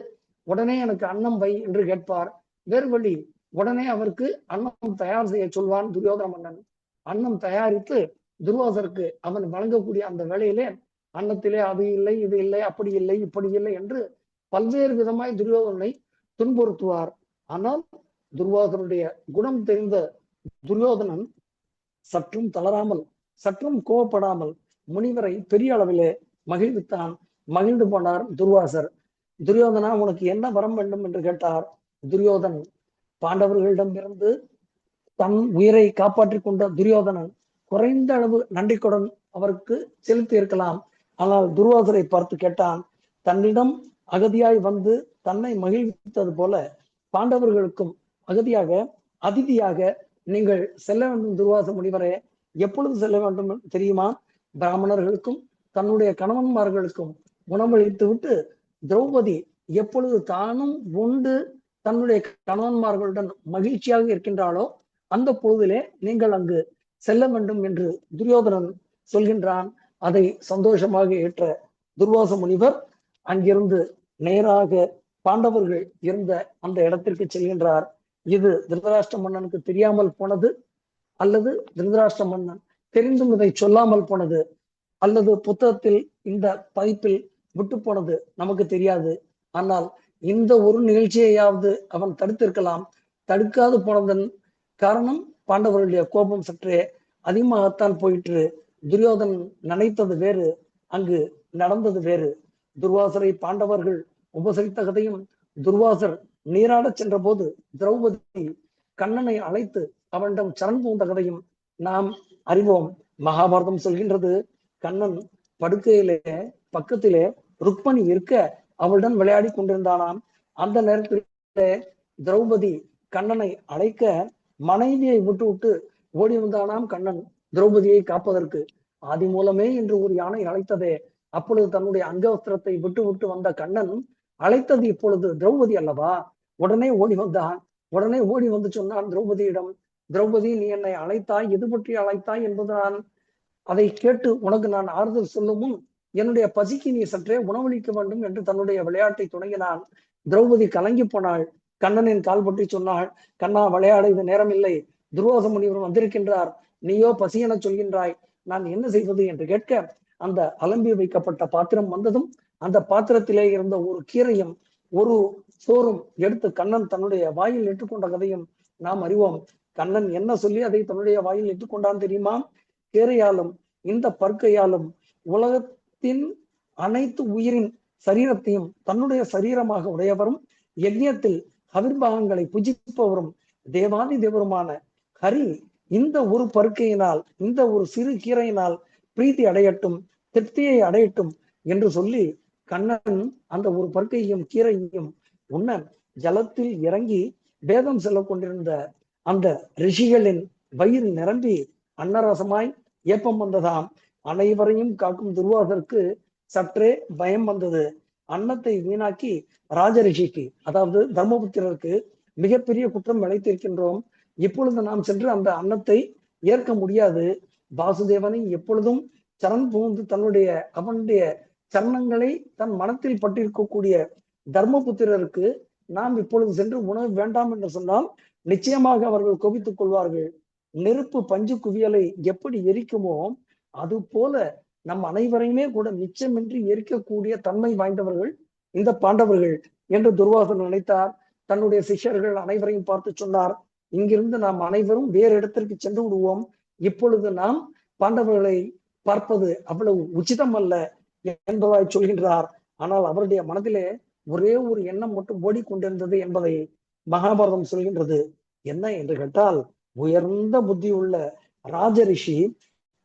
உடனே எனக்கு அன்னம் வை என்று கேட்பார். வேறு வழி, உடனே அவருக்கு அன்னம் தயார் செய்ய சொல்வான் துரியோதன மன்னன். அன்னம் தயாரித்து துர்வாசருக்கு அவன் வழங்கக்கூடிய அந்த வேளையிலே அன்னத்திலே அது இல்லை, இது இல்லை, அப்படி இல்லை, இப்படி இல்லை என்று பல்வேறு விதமாய் துரியோதனை துன்புறுத்துவார். ஆனால் துர்வாசனுடைய குணம் தெரிந்த துரியோதனன் சற்றும் தளராமல், சற்றும் கோபப்படாமல் முனிவரை பெரிய அளவிலே மகிழ்வித்தான். மகிழ்ந்து போனார் துர்வாசர். துரியோதனா, உனக்கு என்ன வரம் வேண்டும் என்று கேட்டார். துரியோதன் பாண்டவர்களிடமிருந்து தன் உயிரை காப்பாற்றிக் கொண்ட துரியோதனன் குறைந்த அளவு நன்றிக்குடன் அவருக்கு செலுத்தி இருக்கலாம். ஆனால் துர்வாசரை பார்த்து கேட்டான், தன்னிடம் அகதியாய் வந்து தன்னை மகிழ்வித்தது போல பாண்டவர்களுக்கும் அகதியாக, அதிதியாக நீங்கள் செல்ல வேண்டும் துர்வாச முனிவரே. எப்பொழுது செல்ல வேண்டும் தெரியுமா? பிராமணர்களுக்கும் தன்னுடைய கணவன்மார்களுக்கும் உணவளித்து விட்டு திரௌபதி எப்பொழுது தானும் உண்டு தன்னுடைய கணவன்மார்களுடன் மகிழ்ச்சியாக இருக்கின்றாளோ அந்த பொழுதிலே நீங்கள் அங்கு செல்ல வேண்டும் என்று துரியோதனன் சொல்கின்றான். அதை சந்தோஷமாக ஏற்ற துர்வாச முனிவர் அங்கிருந்து நேராக பாண்டவர்கள் இருந்த அந்த இடத்திற்கு செல்கின்றார். இது திருதராஷ்டிர மன்னனுக்கு தெரியாமல் போனது, அல்லது திருதராஷ்டிர மன்னன் தெரிந்தும் இதை சொல்லாமல் போனது, அல்லது புத்தகத்தில் இந்த பதிப்பில் விட்டு போனது நமக்கு தெரியாது. ஆனால் இந்த ஒரு நிகழ்ச்சியையாவது அவன் தடுத்திருக்கலாம். தடுக்காது போனதன் காரணம் பாண்டவர்களுடைய கோபம் சற்றே அதிகமாகத்தான் போயிற்று. துரியோதன் நினைத்தது வேறு, அங்கு நடந்தது வேறு. துர்வாசரை பாண்டவர்கள் உபசரித்த கதையும், துர்வாசர் நீராடச் சென்ற போது திரௌபதி கண்ணனை அழைத்து அவனிடம் சரண் பூண்ட கதையும் நாம் அறிவோம். மகாபாரதம் சொல்கின்றது, கண்ணன் படுக்கையிலே பக்கத்திலே ருக்மணி இருக்க அவளுடன் விளையாடி கொண்டிருந்தானாம். அந்த நேரத்திலே திரௌபதி கண்ணனை அழைக்க மனைவியை விட்டு விட்டு ஓடி வந்தானாம் கண்ணன் திரௌபதியை காப்பதற்கு. ஆதி மூலமே என்று ஒரு யானை அழைத்ததே, அப்பொழுது தன்னுடைய அங்கவஸ்திரத்தை விட்டு விட்டு வந்த கண்ணன் அழைத்தது இப்பொழுது திரௌபதி அல்லவா. உடனே ஓடி வந்தான். உடனே ஓடி வந்து சொன்னான் திரௌபதியிடம், திரௌபதி, நீ என்னை அழைத்தாய், எது பற்றி அழைத்தாய் என்பது நான் அதை கேட்டு உனக்கு நான் ஆறுதல் சொல்லும் என்னுடைய பசிக்கு நீ சற்றே உணவளிக்க வேண்டும் என்று தன்னுடைய விளையாட்டை தொடங்கினான். திரௌபதி கலங்கி போனாள். கண்ணனின் கால் பற்றி சொன்னாள், கண்ணா, விளையாட இது நேரம் இல்லை, துர்வாச முனிவர் வந்திருக்கின்றார், நீயோ பசி என சொல்கின்றாய், நான் என்ன செய்வது என்று கேட்க, அந்த அலம்பி வைக்கப்பட்ட பாத்திரம் வந்ததும் அந்த பாத்திரத்திலே இருந்த ஒரு கீரையும் ஒரு சோறும் எடுத்து கண்ணன் தன்னுடைய வாயில் இட்டுக்கொண்ட கதையும் நாம் அறிவோம். கண்ணன் என்ன சொல்லி அதை தன்னுடைய வாயில் இட்டுக்கொண்டான் தெரியுமா? கீரையாலும் இந்த பற்கையாலும் உலகத்தின் அனைத்து உயிரின் சரீரத்தையும் தன்னுடைய சரீரமாக உடையவரும் யஜ்ஞத்தில் அவிர்வாகங்களை புஜிப்பவரும் தேவாதி தேவருமான ஹரி இந்த ஒரு பருக்கையினால், இந்த ஒரு சிறு கீரையினால் பிரீத்தி அடையட்டும், திருப்தியை அடையட்டும் என்று சொல்லி கண்ணன் அந்த ஒரு பருக்கையும் கீரையையும் உண்ண ஜலத்தில் இறங்கி வேதம் செல்ல கொண்டிருந்த அந்த ரிஷிகளின் வயிறு நிரம்பி அன்னரசமாய் ஏப்பம் வந்ததாம். அனைவரையும் காக்கும் துர்வாசருக்கு சற்றே பயம் வந்தது. அன்னத்தை வீணாக்கி ராஜரிஷிக்கு, அதாவது தர்மபுத்திரருக்கு மிகப்பெரிய குற்றம் இழைத்திருக்கின்றோம். இப்பொழுது நாம் சென்று அந்த அன்னத்தை ஏற்க முடியாது. வாசுதேவனை எப்பொழுதும் சரண் புகுந்து தன்னுடைய அவனுடைய சரணங்களை தன் மனத்தில் பட்டிருக்கக்கூடிய தர்மபுத்திரருக்கு நாம் இப்பொழுது சென்று உணவு வேண்டாம் என்று சொன்னால் நிச்சயமாக அவர்கள் கோபித்துக் கொள்வார்கள். நெருப்பு பஞ்சு குவியலை எப்படி எரிக்குமோ அது போல நம் அனைவரையுமே கூட மிச்சமின்றி எரிக்கக்கூடிய தன்மை வாய்ந்தவர்கள் இந்த பாண்டவர்கள் என்று துர்வாசன் நினைத்தார். தன்னுடைய சிஷ்யர்கள் அனைவரையும் பார்த்து சொன்னார், இங்கிருந்து நாம் அனைவரும் வேறு இடத்திற்கு சென்று விடுவோம். இப்பொழுது நாம் பாண்டவர்களை பார்ப்பது அவ்வளவு உச்சிதம் அல்ல என்பதாய் சொல்கின்றார். ஆனால் அவருடைய மனதிலே ஒரே ஒரு எண்ணம் மட்டும் ஓடிக்கொண்டிருந்தது என்பதை மகாபாரதம் சொல்கின்றது. என்ன என்று கேட்டால், உயர்ந்த புத்தி உள்ள ராஜரிஷி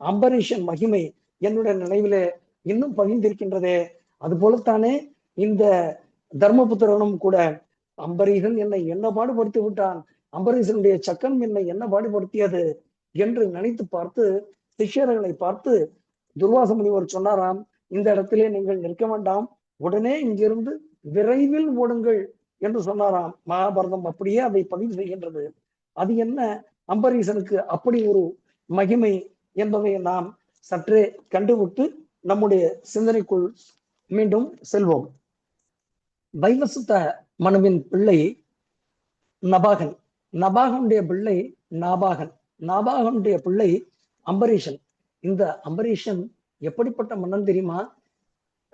அம்பரீஷன் மகிமை என்னுடைய நினைவிலே இன்னும் பகிர்ந்திருக்கின்றதே. அது போலத்தானே இந்த தர்மபுத்திரனும் கூட, அம்பரீஷன் என்னை என்ன பாடுபடுத்தி விட்டான், அம்பரீஷனுடைய சக்கரம் என்னை என்ன பாடுபடுத்தியது என்று நினைத்து பார்த்து சிஷ்யர்களை பார்த்து துர்வாச முனிவர் சொன்னாராம், இந்த இடத்திலே நீங்கள் நிற்க வேண்டாம், உடனே இங்கிருந்து விரைவில் ஓடுங்கள் என்று சொன்னாராம். மகாபாரதம் அப்படியே அதை பதிவு செய்கின்றது. அது என்ன அம்பரீஷனுக்கு அப்படி ஒரு மகிமை என்பதை நாம் சற்றே கண்டுவிட்டு நம்முடைய சிந்தனைக்குள் மீண்டும் செல்வோம். வைவசுத்த மனுவின் பிள்ளை நபாகன், நபாகனுடைய பிள்ளை நாபாகன், நாபாகனுடைய பிள்ளை அம்பரீஷன். இந்த அம்பரீஷன் எப்படிப்பட்ட மன்னன் தெரியுமா?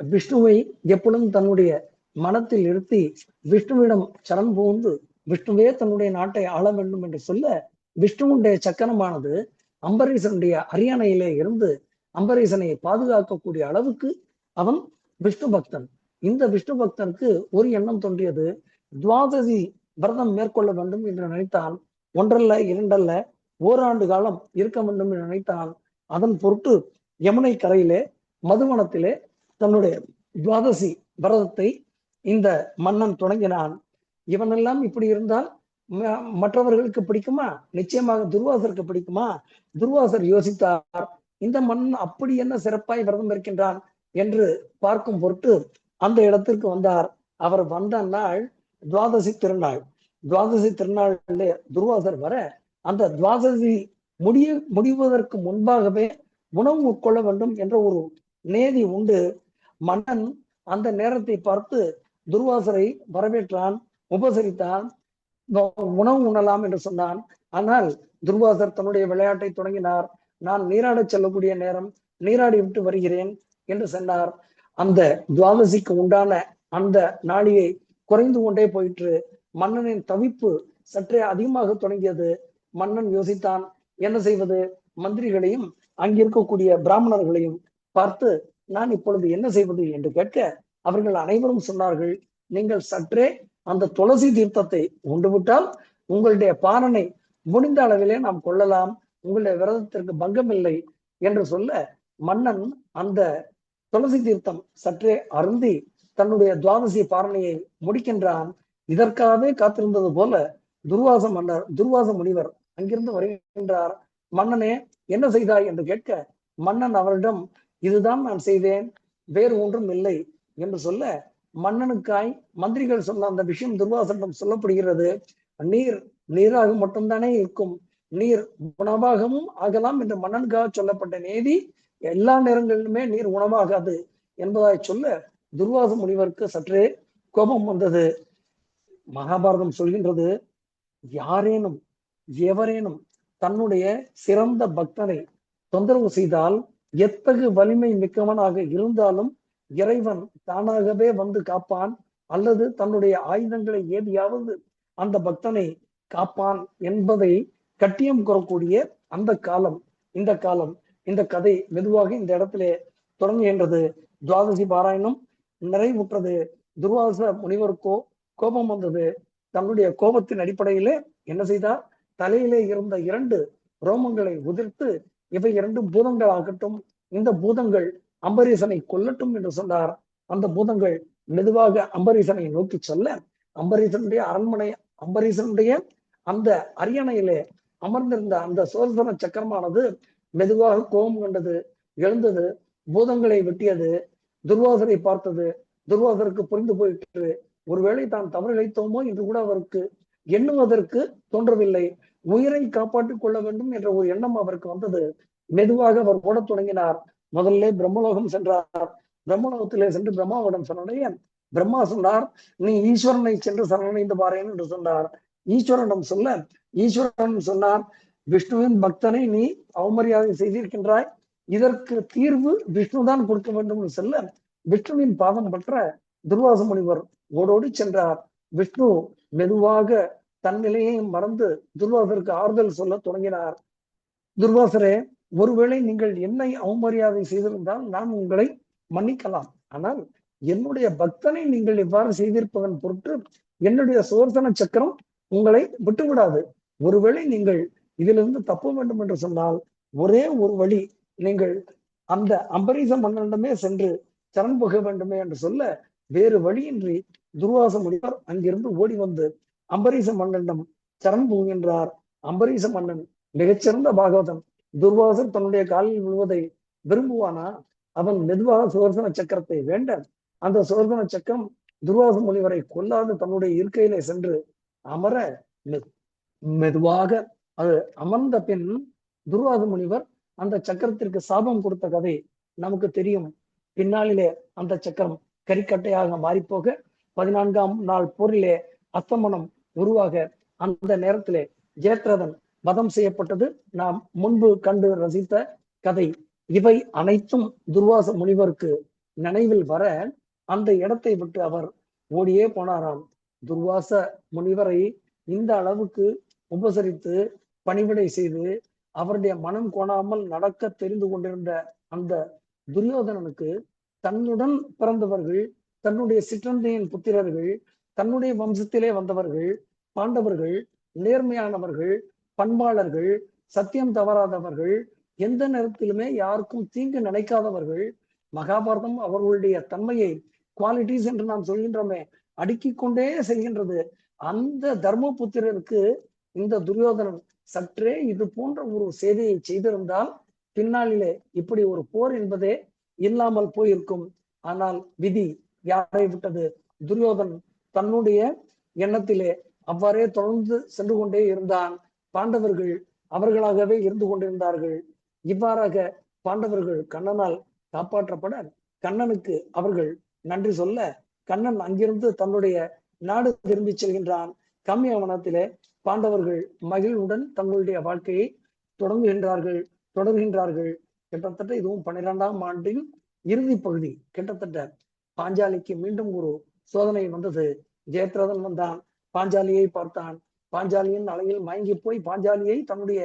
விஷ்ணுவை எப்பொழுதும் தன்னுடைய மனத்தில் இருத்தி விஷ்ணுவிடம் சரண் புகுந்து விஷ்ணுவே தன்னுடைய நாட்டை ஆள வேண்டும் என்று சொல்ல, விஷ்ணுவுடைய சக்கரமானது அம்பரீஷனுடைய அரியணையிலே இருந்து அம்பரீஷனை பாதுகாக்கக்கூடிய அளவுக்கு அவன் விஷ்ணு பக்தன். இந்த விஷ்ணு பக்தனுக்கு ஒரு எண்ணம் தோன்றியது, துவாதசி விரதம் மேற்கொள்ள வேண்டும் என்று நினைத்தான். ஒன்றல்ல இரண்டல்ல, ஓராண்டு காலம் இருக்க வேண்டும் என்று நினைத்தான். அதன் பொருட்டு யமுனை கரையிலே மதுவனத்திலே தன்னுடைய துவாதசி விரதத்தை இந்த மன்னன் தொடங்கினான். இவனெல்லாம் இப்படி இருந்தால் மற்றவர்களுக்கு பிடிக்குமா? நிச்சயமாக துர்வாசருக்கு பிடிக்குமா? துர்வாசர் யோசித்தார், இந்த மன்னன் அப்படி என்ன சிறப்பாய் விரதம் இருக்கின்றான் என்று பார்க்கும் பொருட்டு அந்த இடத்திற்கு வந்தார். அவர் வந்த நாள் துவாதசி திருநாள். துவாதசி திருநாளிலே துர்வாசர் வர, அந்த துவாதசி முடிவதற்கு முன்பாகவே உணவு உட்கொள்ள வேண்டும் என்ற ஒரு நேதி உண்டு. மன்னன் அந்த நேரத்தை பார்த்து துர்வாசரை வரவேற்றான், உபசரித்தான், உணவு உண்ணலாம் என்று சொன்னான். ஆனால் துர்வாசர் தன்னுடைய விளையாட்டை தொடங்கினார். நான் நீராட செல்லக்கூடிய நேரம், நீராடி விட்டு வருகிறேன் என்று சொன்னார். அந்த துவாதசிக்கு உண்டான அந்த நாளிகை குறைந்து கொண்டே போயிற்று. மன்னனின் தவிப்பு சற்றே அதிகமாக தொடங்கியது. மன்னன் யோசித்தான், என்ன செய்வது? மந்திரிகளையும் அங்கிருக்கக்கூடிய பிராமணர்களையும் பார்த்து, நான் இப்பொழுது என்ன செய்வது என்று கேட்க, அவர்கள் அனைவரும் சொன்னார்கள், நீங்கள் சற்றே அந்த துளசி தீர்த்தத்தை உண்டு விட்டால் உங்களுடைய பாலனை முடிந்த அளவிலே நாம் கொள்ளலாம், உங்களுடைய விரதத்திற்கு பங்கம் இல்லை என்று சொல்ல, மன்னன் அந்த துளசி தீர்த்தம் சற்றே அருந்தி தன்னுடைய துவாதசி பாரணையை முடிக்கின்றான். இதற்காகவே காத்திருந்தது போல துர்வாச முனிவர் அங்கிருந்து வருகின்றார். மன்னனே, என்ன செய்தாய் என்று கேட்க, மன்னன் அவரிடம் இதுதான் நான் செய்தேன், வேறு ஒன்றும் இல்லை என்று சொல்ல, மன்னனுக்காய் மந்திரிகள் சொன்ன அந்த விஷயம் துர்வாசனிடம் சொல்லப்படுகிறது. நீர் நீராக மட்டும்தானே இருக்கும், நீர் உணவாகவும் ஆகலாம் என்று மன்னனுக்காக சொல்லப்பட்ட நீதி எல்லா நேரங்களிலுமே நீர் உணவாகாது என்பதாய் சொல்ல, துர்வாச முனிவருக்கு சற்றே கோபம் வந்தது. மகாபாரதம் சொல்கின்றது, யாரேனும் எவரேனும் தன்னுடைய சிறந்த பக்தனை தொந்தரவு செய்தால் எத்தகு வலிமை மிக்கவனாக இருந்தாலும் இறைவன் தானாகவே வந்து காப்பான், அல்லது தன்னுடைய ஆயுதங்களை ஏவியாவது அந்த பக்தனை காப்பான் என்பதை கட்டியம் கூறக்கூடிய அந்த காலம் இந்த காலம். இந்த கதை மெதுவாக இந்த இடத்திலே தொடங்குகின்றது. துவாதசி பாராயணம் நிறைவுற்றது. துர்வாச முனிவருக்கோ கோபம் வந்தது. தன்னுடைய கோபத்தின் அடிப்படையிலே என்ன செய்தார்? தலையிலே இருந்த 2 ரோமங்களை உதிர்த்து, இவை 2 பூதங்கள் ஆகட்டும், இந்த பூதங்கள் அம்பரீசனை கொல்லட்டும் என்று சொன்னார். அந்த பூதங்கள் மெதுவாக அம்பரீசனை நோக்கி சொல்ல, அம்பரீசனுடைய அரண்மனை, அம்பரீசனுடைய அந்த அரியணையிலே அமர்ந்திருந்த அந்த சுதர்சன சக்கரமானது மெதுவாக கோபம் கொண்டது, எழுந்தது, பூதங்களை வெட்டியது. துர்வாசரை பார்த்தது. துர்வாசருக்கு புரிந்து போயிற்று, ஒருவேளை தான் தவறு இழைத்தோமோ என்று கூட அவருக்கு எண்ணுவதற்கு தோன்றவில்லை. உயிரை காப்பாற்றிக் கொள்ள வேண்டும் என்ற ஒரு எண்ணம் அவருக்கு வந்தது. மெதுவாக அவர் ஓடத் தொடங்கினார். முதல்ல பிரம்மலோகம் சென்றார். பிரம்மலோகத்திலே சென்று பிரம்மாவிடம் சொன்ன பிரம்மா சொன்னார், நீ ஈஸ்வரனை சென்று சரணடைந்து பாருங்கள் என்று சொன்னார். ஈஸ்வரனிடம் சொல்ல, ஈஸ்வரன் சொன்னார், விஷ்ணுவின் பக்தனை நீ அவமரியாதை செய்திருக்கின்றாய், இதற்கு தீர்வு விஷ்ணுதான் கொடுக்க வேண்டும் என்று சொல்ல, விஷ்ணுவின் பாதம் பற்ற துர்வாச முனிவர் ஓடோடி சென்றார். விஷ்ணு மெதுவாக தன் நிலையை மறந்து துர்வாசருக்கு ஆறுதல் சொல்ல தொடங்கினார். துர்வாசரே, ஒருவேளை நீங்கள் என்னை அவமரியாதை செய்திருந்தால் நான் உங்களை மன்னிக்கலாம், ஆனால் என்னுடைய பக்தனை நீங்கள் இவ்வாறு செய்திருப்பதன் பொருட்டு என்னுடைய சுதர்சன சக்கரம் உங்களை விட்டுவிடாது. ஒருவேளை நீங்கள் இதிலிருந்து தப்ப வேண்டும் என்று சொன்னால் ஒரே ஒரு வழி, நீங்கள் அந்த அம்பரீச மன்னனிடமே சென்று சரண் புக வேண்டுமே என்று சொல்ல, வேறு வழியின்றி துர்வாச முனிவர் அங்கிருந்து ஓடி வந்து அம்பரீச மன்னனிடம் சரண் புகுகின்றார். அம்பரீச மன்னன் மிகச்சிறந்த பாகவதன். துர்வாசர் தன்னுடைய காலில் விழுவதை விரும்புவானா? அவன் மெதுவாக சுதர்சன சக்கரத்தை வேண்ட, அந்த சுதர்சன சக்கரம் துர்வாச முனிவரை கொல்லாது தன்னுடைய இருக்கையிலே சென்று அமர, மெதுவாக அது அமர்ந்த பின் துர்வாச முனிவர் அந்த சக்கரத்திற்கு சாபம் கொடுத்த கதை நமக்கு தெரியும். பின்னாளிலே அந்த சக்கரம் கரிக்கட்டையாக மாறிப்போக 14ஆம் நாள் போரிலே அஸ்தமனம் உருவாக, அந்த நேரத்திலே ஜெயத்ரதன் வதம் செய்யப்பட்டது நாம் முன்பு கண்டு ரசித்த கதை. இவை அனைத்தும் துர்வாச முனிவருக்கு நினைவில் வர அந்த இடத்தை விட்டு அவர் ஓடியே போனாராம். துர்வாச முனிவரை இந்த அளவுக்கு உபசரித்து பணிவிடை செய்து அவருடைய மனம் கோணாமல் நடக்க தெரிந்து கொண்டிருந்த அந்த துரியோதனனுக்கு தன்னுடன் பிறந்தவர்கள், தன்னுடைய சிற்றந்தையின் புத்திரர்கள், தன்னுடைய வம்சத்திலே வந்தவர்கள், பாண்டவர்கள், நேர்மையானவர்கள், பண்பாளர்கள், சத்தியம் தவறாதவர்கள், எந்த நேரத்திலுமே யாருக்கும் தீங்கு நினைக்காதவர்கள், மகாபாரதம் அவர்களுடைய தன்மையை, குவாலிட்டிஸ் என்று நாம் சொல்கின்றோமே, அடுக்கிக் கொண்டே செல்கின்றது. அந்த தர்மபுத்திரருக்கு இந்த துரியோதனன் சற்றே இது போன்ற ஒரு சேவையை செய்திருந்தால் பின்னாளிலே இப்படி ஒரு போர் என்பதே இல்லாமல் போயிருக்கும். ஆனால் விதி யாரை விட்டது? துரியோதன் தன்னுடைய எண்ணத்திலே அவ்வாறே தொடர்ந்து சென்று கொண்டே இருந்தான். பாண்டவர்கள் அவர்களாகவே இருந்து கொண்டிருந்தார்கள். இவ்வாறாக பாண்டவர்கள் கண்ணனால் காப்பாற்றப்பட, கண்ணனுக்கு அவர்கள் நன்றி சொல்ல, கண்ணன் அங்கிருந்து தன்னுடைய நாடு திரும்பி செல்கின்றான். கம்மியவனத்திலே பாண்டவர்கள் மகிழ்வுடன் தங்களுடைய வாழ்க்கையை தொடர்கின்றார்கள். கிட்டத்தட்ட இதுவும் 12ஆம் ஆண்டின் இறுதி பகுதி. கிட்டத்தட்ட பாஞ்சாலிக்கு மீண்டும் ஒரு சோதனை வந்தது. ஜெயத்ரதன் வந்தான், பாஞ்சாலியை பார்த்தான். பாஞ்சாலியின் அலையில் மயங்கி போய் பாஞ்சாலியை தன்னுடைய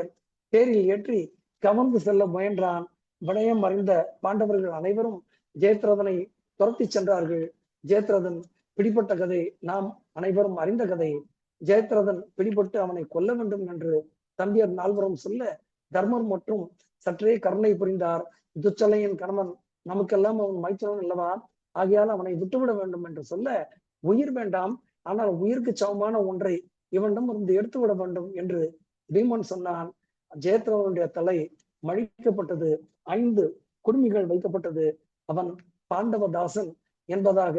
பேரில் ஏற்றி கவர்ந்து செல்ல முயன்றான். விடயம் அறிந்த பாண்டவர்கள் அனைவரும் ஜெயத்ரதனை துரத்தி சென்றார்கள். ஜெயத்ரதன் பிடிபட்ட கதை நாம் அனைவரும் அறிந்த கதை. ஜெயத்ரதன் பிடிபட்டு அவனை கொல்ல வேண்டும் என்று தம்பியர் 4 சொல்ல, தர்மர் மற்றும் சற்றே கருணை புரிந்தார். துச்சலையின் கணவன், நமக்கெல்லாம் அவன் மைத்துனன் அல்லவா, ஆகையால் அவனை விட்டுவிட வேண்டும் என்று சொல்ல, உயிர் வேண்டாம், ஆனால் உயிருக்கு சமமான ஒன்றை இவனிடம் இருந்து எடுத்துவிட வேண்டும் என்று பீமன் சொன்னான், ஜெயத்ரதனுடைய தலை மழிக்கப்பட்டது, 5 குடுமிகள் வைக்கப்பட்டது, அவன் பாண்டவதாசன் என்பதாக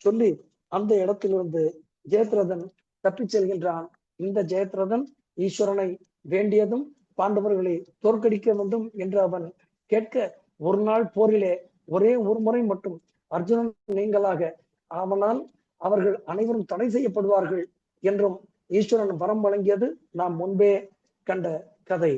சொல்லி அந்த இடத்திலிருந்து ஜெயத்ரதன் தப்பிச் செல்கின்றான். இந்த ஜெயத்ரதன் ஈஸ்வரனை வேண்டியதும் பாண்டவர்களை தோற்கடிக்க வேண்டும் என்று அவன் கேட்க, ஒரு நாள் போரிலே ஒரே ஒரு முறை மட்டும் அர்ஜுனன் நீங்களாக, அவனால் அவர்கள் அனைவரும் தடை செய்யப்படுவார்கள் என்றும் ஈஸ்வரன் வரம் வழங்கியது நாம் முன்பே கண்ட கதை.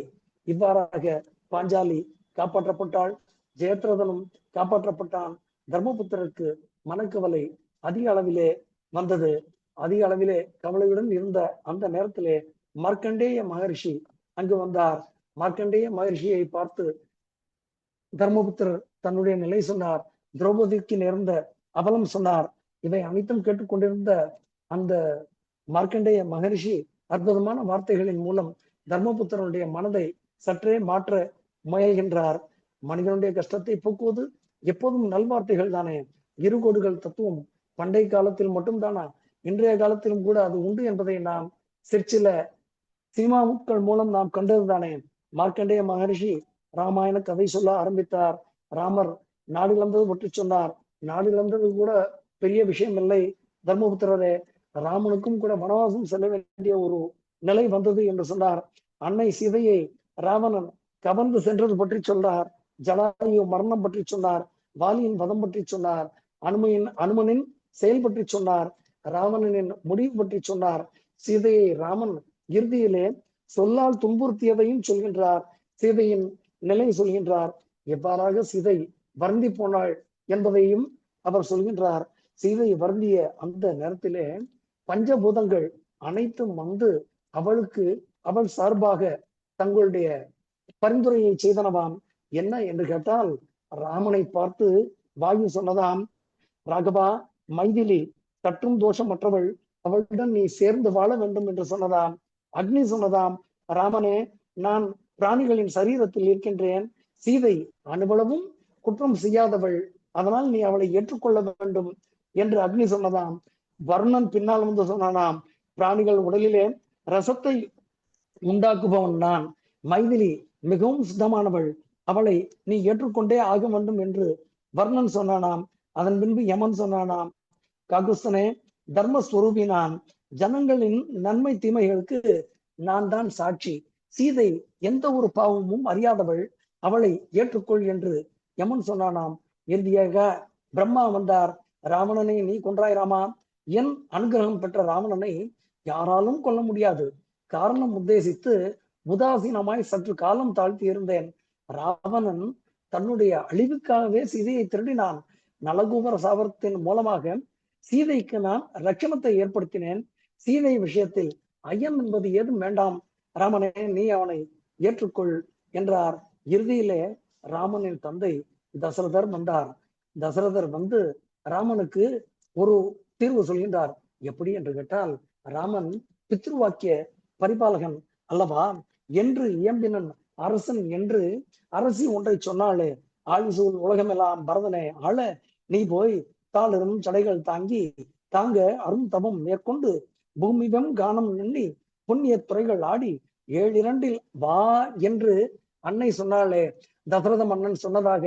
இவ்வாறாக பாஞ்சாலி காப்பாற்றப்பட்டாள், ஜெயத்ரதனும் காப்பாற்றப்பட்டான். தர்மபுத்திரருக்கு மனக்கவலை அதிக அளவிலே வந்தது. அதிக அளவிலே கவலையுடன் இருந்த அந்த நேரத்திலே மார்க்கண்டேய மகரிஷி அங்கு வந்தார். மார்க்கண்டேய மகரிஷியை பார்த்து தர்மபுத்திரர் தன்னுடைய நிலை சொன்னார், திரௌபதிக்கு நேர்ந்த அவலம் சொன்னார். இவை அனைத்தும் கேட்டுக்கொண்டிருந்த அந்த மார்க்கண்டேய மகரிஷி அற்புதமான வார்த்தைகளின் மூலம் தர்மபுத்திரனுடைய மனதை சற்றே மாற்ற முயல்கின்றார். மனிதனுடைய கஷ்டத்தை போக்குவது எப்போதும் நல்வார்த்தைகள் தானே. இருகோடுகள் தத்துவம் பண்டை காலத்தில் மட்டும்தானா, இன்றைய காலத்திலும் கூட அது உண்டு என்பதை நாம் சிற்சில சினிமாக்கள் மூலம் நாம் கண்டதுதானே. மார்க்கண்டேய மகரிஷி ராமாயண கதை சொல்ல ஆரம்பித்தார். ராமர் நாடு இழந்தது பற்றி சொன்னார். நாடு இழந்தது கூட பெரிய விஷயம் இல்லை தர்மபுத்திரரே, ராமனுக்கும் கூட வனவாசம் செல்ல வேண்டிய ஒரு நிலை வந்தது என்று சொன்னார். அன்னை சீதையை ராவணன் கவர்ந்து சென்றது பற்றி சொன்னார். ஜடாயு மரணம் பற்றி சொன்னார். வாலியின் வதம் பற்றி சொன்னார். அனுமனின் செயல் பற்றி சொன்னார். ராவணனின் முடிவு பற்றி சொன்னார். சீதையை ராமன் இறுதியிலே சொல்லால் துன்புறுத்தியதையும் சொல்கின்றார். சீதையின் நிலை சொல்கின்றார். எவ்வாறாக சீதை வருந்தி போனாள் என்பதையும் அவர் சொல்கின்றார். சீதை வருந்திய அந்த நேரத்திலே பஞ்சபூதங்கள் அனைத்தும் வந்து அவள் சார்பாக தங்களுடைய பரிந்துரையை செய்தனவாம். என்ன என்று கேட்டால், ராமனை பார்த்து வாயு சொன்னதாம், ராகவா, மைதிலி சற்றும் தோஷமற்றவள், அவளுடன் நீ சேர்ந்து வாழ வேண்டும் என்று சொன்னதாம். அக்னி சொன்னதாம், ராமனே, நான் பிராணிகளின் சரீரத்தில் இருக்கின்றேன், சீதை அனுபவமும் குற்றம் செய்யாதவள், அதனால் நீ அவளை ஏற்றுக்கொள்ள வேண்டும் என்று அக்னி சொன்னதாம். வர்ணன் பின்னால் வந்து சொன்னானாம், பிராணிகள் உடலிலே ரசத்தை உண்டாக்குபவன் நான், மைதிலி மிகவும் சுத்தமானவள், அவளை நீ ஏற்றுக்கொண்டே ஆக வேண்டும் என்று வர்ணன் சொன்னானாம். அதன் பின்பு யமன் சொன்னானாம், காகுஸ்தனே, தர்மஸ்வரூபி நான், ஜனங்களின் நன்மை தீமைகளுக்கு நான் தான் சாட்சி, சீதை எந்த ஒரு பாவமும் அறியாதவள், அவளை ஏற்றுக்கொள் என்று யமன் சொன்னானாம். இறுதியாக பிரம்மா வந்தார். ராவணனை நீ கொன்றாய் ராமா, என் அனுகிரகம் பெற்ற ராவணனை யாராலும் கொல்ல முடியாது, காரணம் உத்தேசித்து உதாசீனமாய் சற்று காலம் தாழ்த்தி இருந்தேன். ராவணன் தன்னுடைய அழிவுக்காகவே சீதையை திருடினான். நலகூபர சாபத்தின் மூலமாக சீதைக்கு நான் ரட்சணத்தை ஏற்படுத்தினேன். சீதை விஷயத்தில் ஐயம் என்பது ஏதும் வேண்டாம், ராமனே, நீ அவனை ஏற்றுக்கொள் என்றார். இறுதியிலே ராமனின் தந்தை தசரதர் வந்தார். தசரதர் வந்து ராமனுக்கு ஒரு தீர்வு சொல்கின்றார். எப்படி என்று கேட்டால், ராமன் பித்ருவாக்கிய பரிபாலகன் அல்லவா, என்று இயம்பினன் அரசன் என்று அரசி ஒன்றை சொன்னாலே, ஆயுசூல் உலகமெல்லாம் பரதனே ஆள, நீ போய் தாளிரும் சடைகள் தாங்க அரும் தவம் மேற்கொண்டு பூமிவம் கானம் எண்ணி புண்ணிய துறைகள் ஆடி 7 வா என்று அன்னை சொன்னாலே. தசரத மன்னன் சொன்னதாக,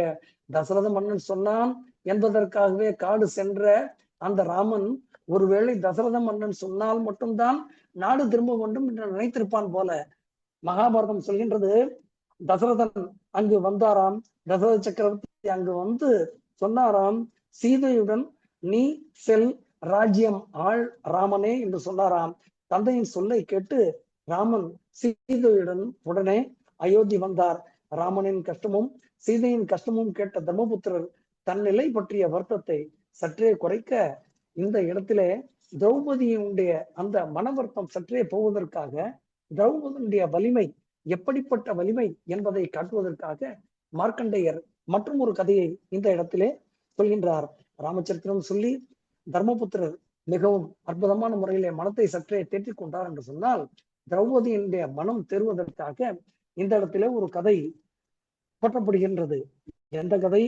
தசரத மன்னன் சொன்னான் என்பதற்காகவே காடு சென்ற அந்த ராமன் ஒருவேளை தசரத மன்னன் சொன்னால் மட்டும்தான் நாடு திரும்ப வேண்டும் என்று நினைத்திருப்பான் போல. மகாபாரதம் சொல்கின்றது, தசரதன் அங்கு வந்தாராம். தசரத சக்கரவர்த்தி அங்கு வந்து சொன்னாராம், சீதையுடன் நீ செல், ராஜ்யம் ஆள் ராமனே என்று சொன்னாராம். தந்தையின் சொல்லை கேட்டு ராமன் சீதையுடன் உடனே அயோத்தி வந்தார். ராமனின் கஷ்டமும் சீதையின் கஷ்டமும் கேட்ட தர்மபுத்திரர் தன் நிலை பற்றிய வருத்தத்தை சற்றே குறைக்க, இந்த இடத்திலே திரௌபதியினுடைய அந்த மன வருத்தம் சற்றே போவதற்காக, திரௌபதியுடைய வலிமை எப்படிப்பட்ட வலிமை என்பதை காட்டுவதற்காக மார்க்கண்டேயர் மற்றும் ஒரு கதையை இந்த இடத்திலே சொல்கின்றார். ராமச்சரித்திரம் சொல்லி தர்மபுத்திரர் மிகவும் அற்புதமான முறையிலே மனத்தை சற்றே தேற்றிக் கொண்டார் என்று சொன்னால், திரௌபதியினுடைய மனம் தேர்வதற்காக இந்த இடத்திலே ஒரு கதை போற்றப்படுகின்றது. எந்த கதை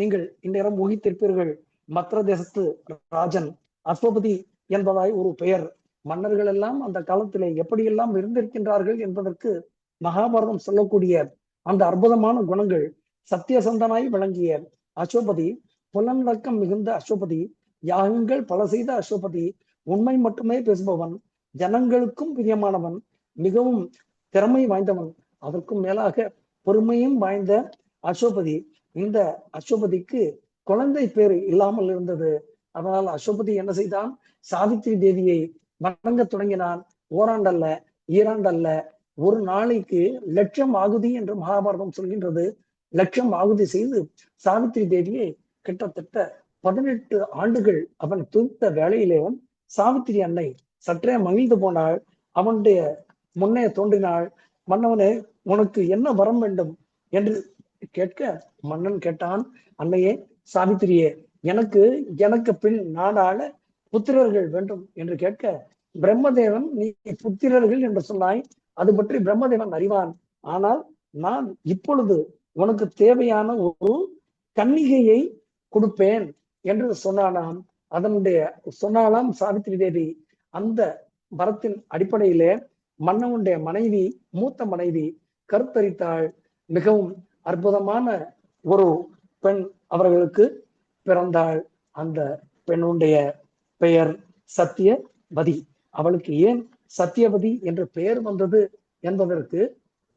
நீங்கள் இந்நேரம் ஊகித்திருப்பீர்கள். மத்திர தேசத்து ராஜன் அஸ்வபதி என்பதாய் ஒரு பெயர். மன்னர்கள் எல்லாம் அந்த காலத்திலே எப்படியெல்லாம் இருந்திருக்கின்றார்கள் என்பதற்கு மகாபாரதம் சொல்லக்கூடிய அந்த அற்புதமான குணங்கள். சத்தியசந்தனாய் விளங்கிய அசோபதி, புலன்விளக்கம் மிகுந்த அசோபதி, யாகங்கள் பல செய்த அசோபதி, உண்மை மட்டுமே பேசுபவன், ஜனங்களுக்கும் பிரியமானவன், மிகவும் திறமை வாய்ந்தவன், அதற்கும் மேலாக பொறுமையும் வாய்ந்த அசோபதி. இந்த அசோபதிக்கு குழந்தை பேர் இல்லாமல் இருந்தது. அதனால் அசோபதி என்ன செய்தான்? சாவித்திரி தேவியை வணங்க தொடங்கினான். ஓராண்டல்ல, ஈராண்டல்ல, ஒரு நாளைக்கு 1,00,000 ஆகுதி என்று மகாபாரதம் சொல்கின்றது. 1,00,000 ஆகுதி செய்து சாவித்திரி தேவியை கிட்டத்தட்ட 18 ஆண்டுகள் அவன் துய்த்த வேளையிலே சாவித்திரி அன்னை சற்றே மகிழ்ந்து போனாள். அவனுடைய முன்னே தோன்றினாள். மன்னவனே, உனக்கு என்ன வரம் வேண்டும் என்று கேட்க, மன்னன் கேட்டான், அன்னையே, சாவித்திரியே, எனக்கு பின் நாடாள புத்திரர்கள் வேண்டும் என்று கேட்க, பிரம்மதேவன் நீ புத்திரர்கள் என்று சொன்னாய், அது பற்றி பிரம்மதேவன் அறிவான். ஆனால் நான் இப்பொழுது உனக்கு தேவையான ஒரு கன்னிகையை கொடுப்பேன் என்று சொன்னானாம். சொன்னாலாம் சாவித்திரி தேவி. அந்த வரத்தின் அடிப்படையிலே மன்னவனுடைய மனைவி, மூத்த மனைவி கருத்தரித்தாள். மிகவும் அற்புதமான ஒரு பெண் அவர்களுக்கு பிறந்தாள். அந்த பெண்ணுடைய பெயர் சத்தியவதி. அவளுக்கு ஏன் சத்தியவதி என்று பெயர் வந்தது என்பதற்கு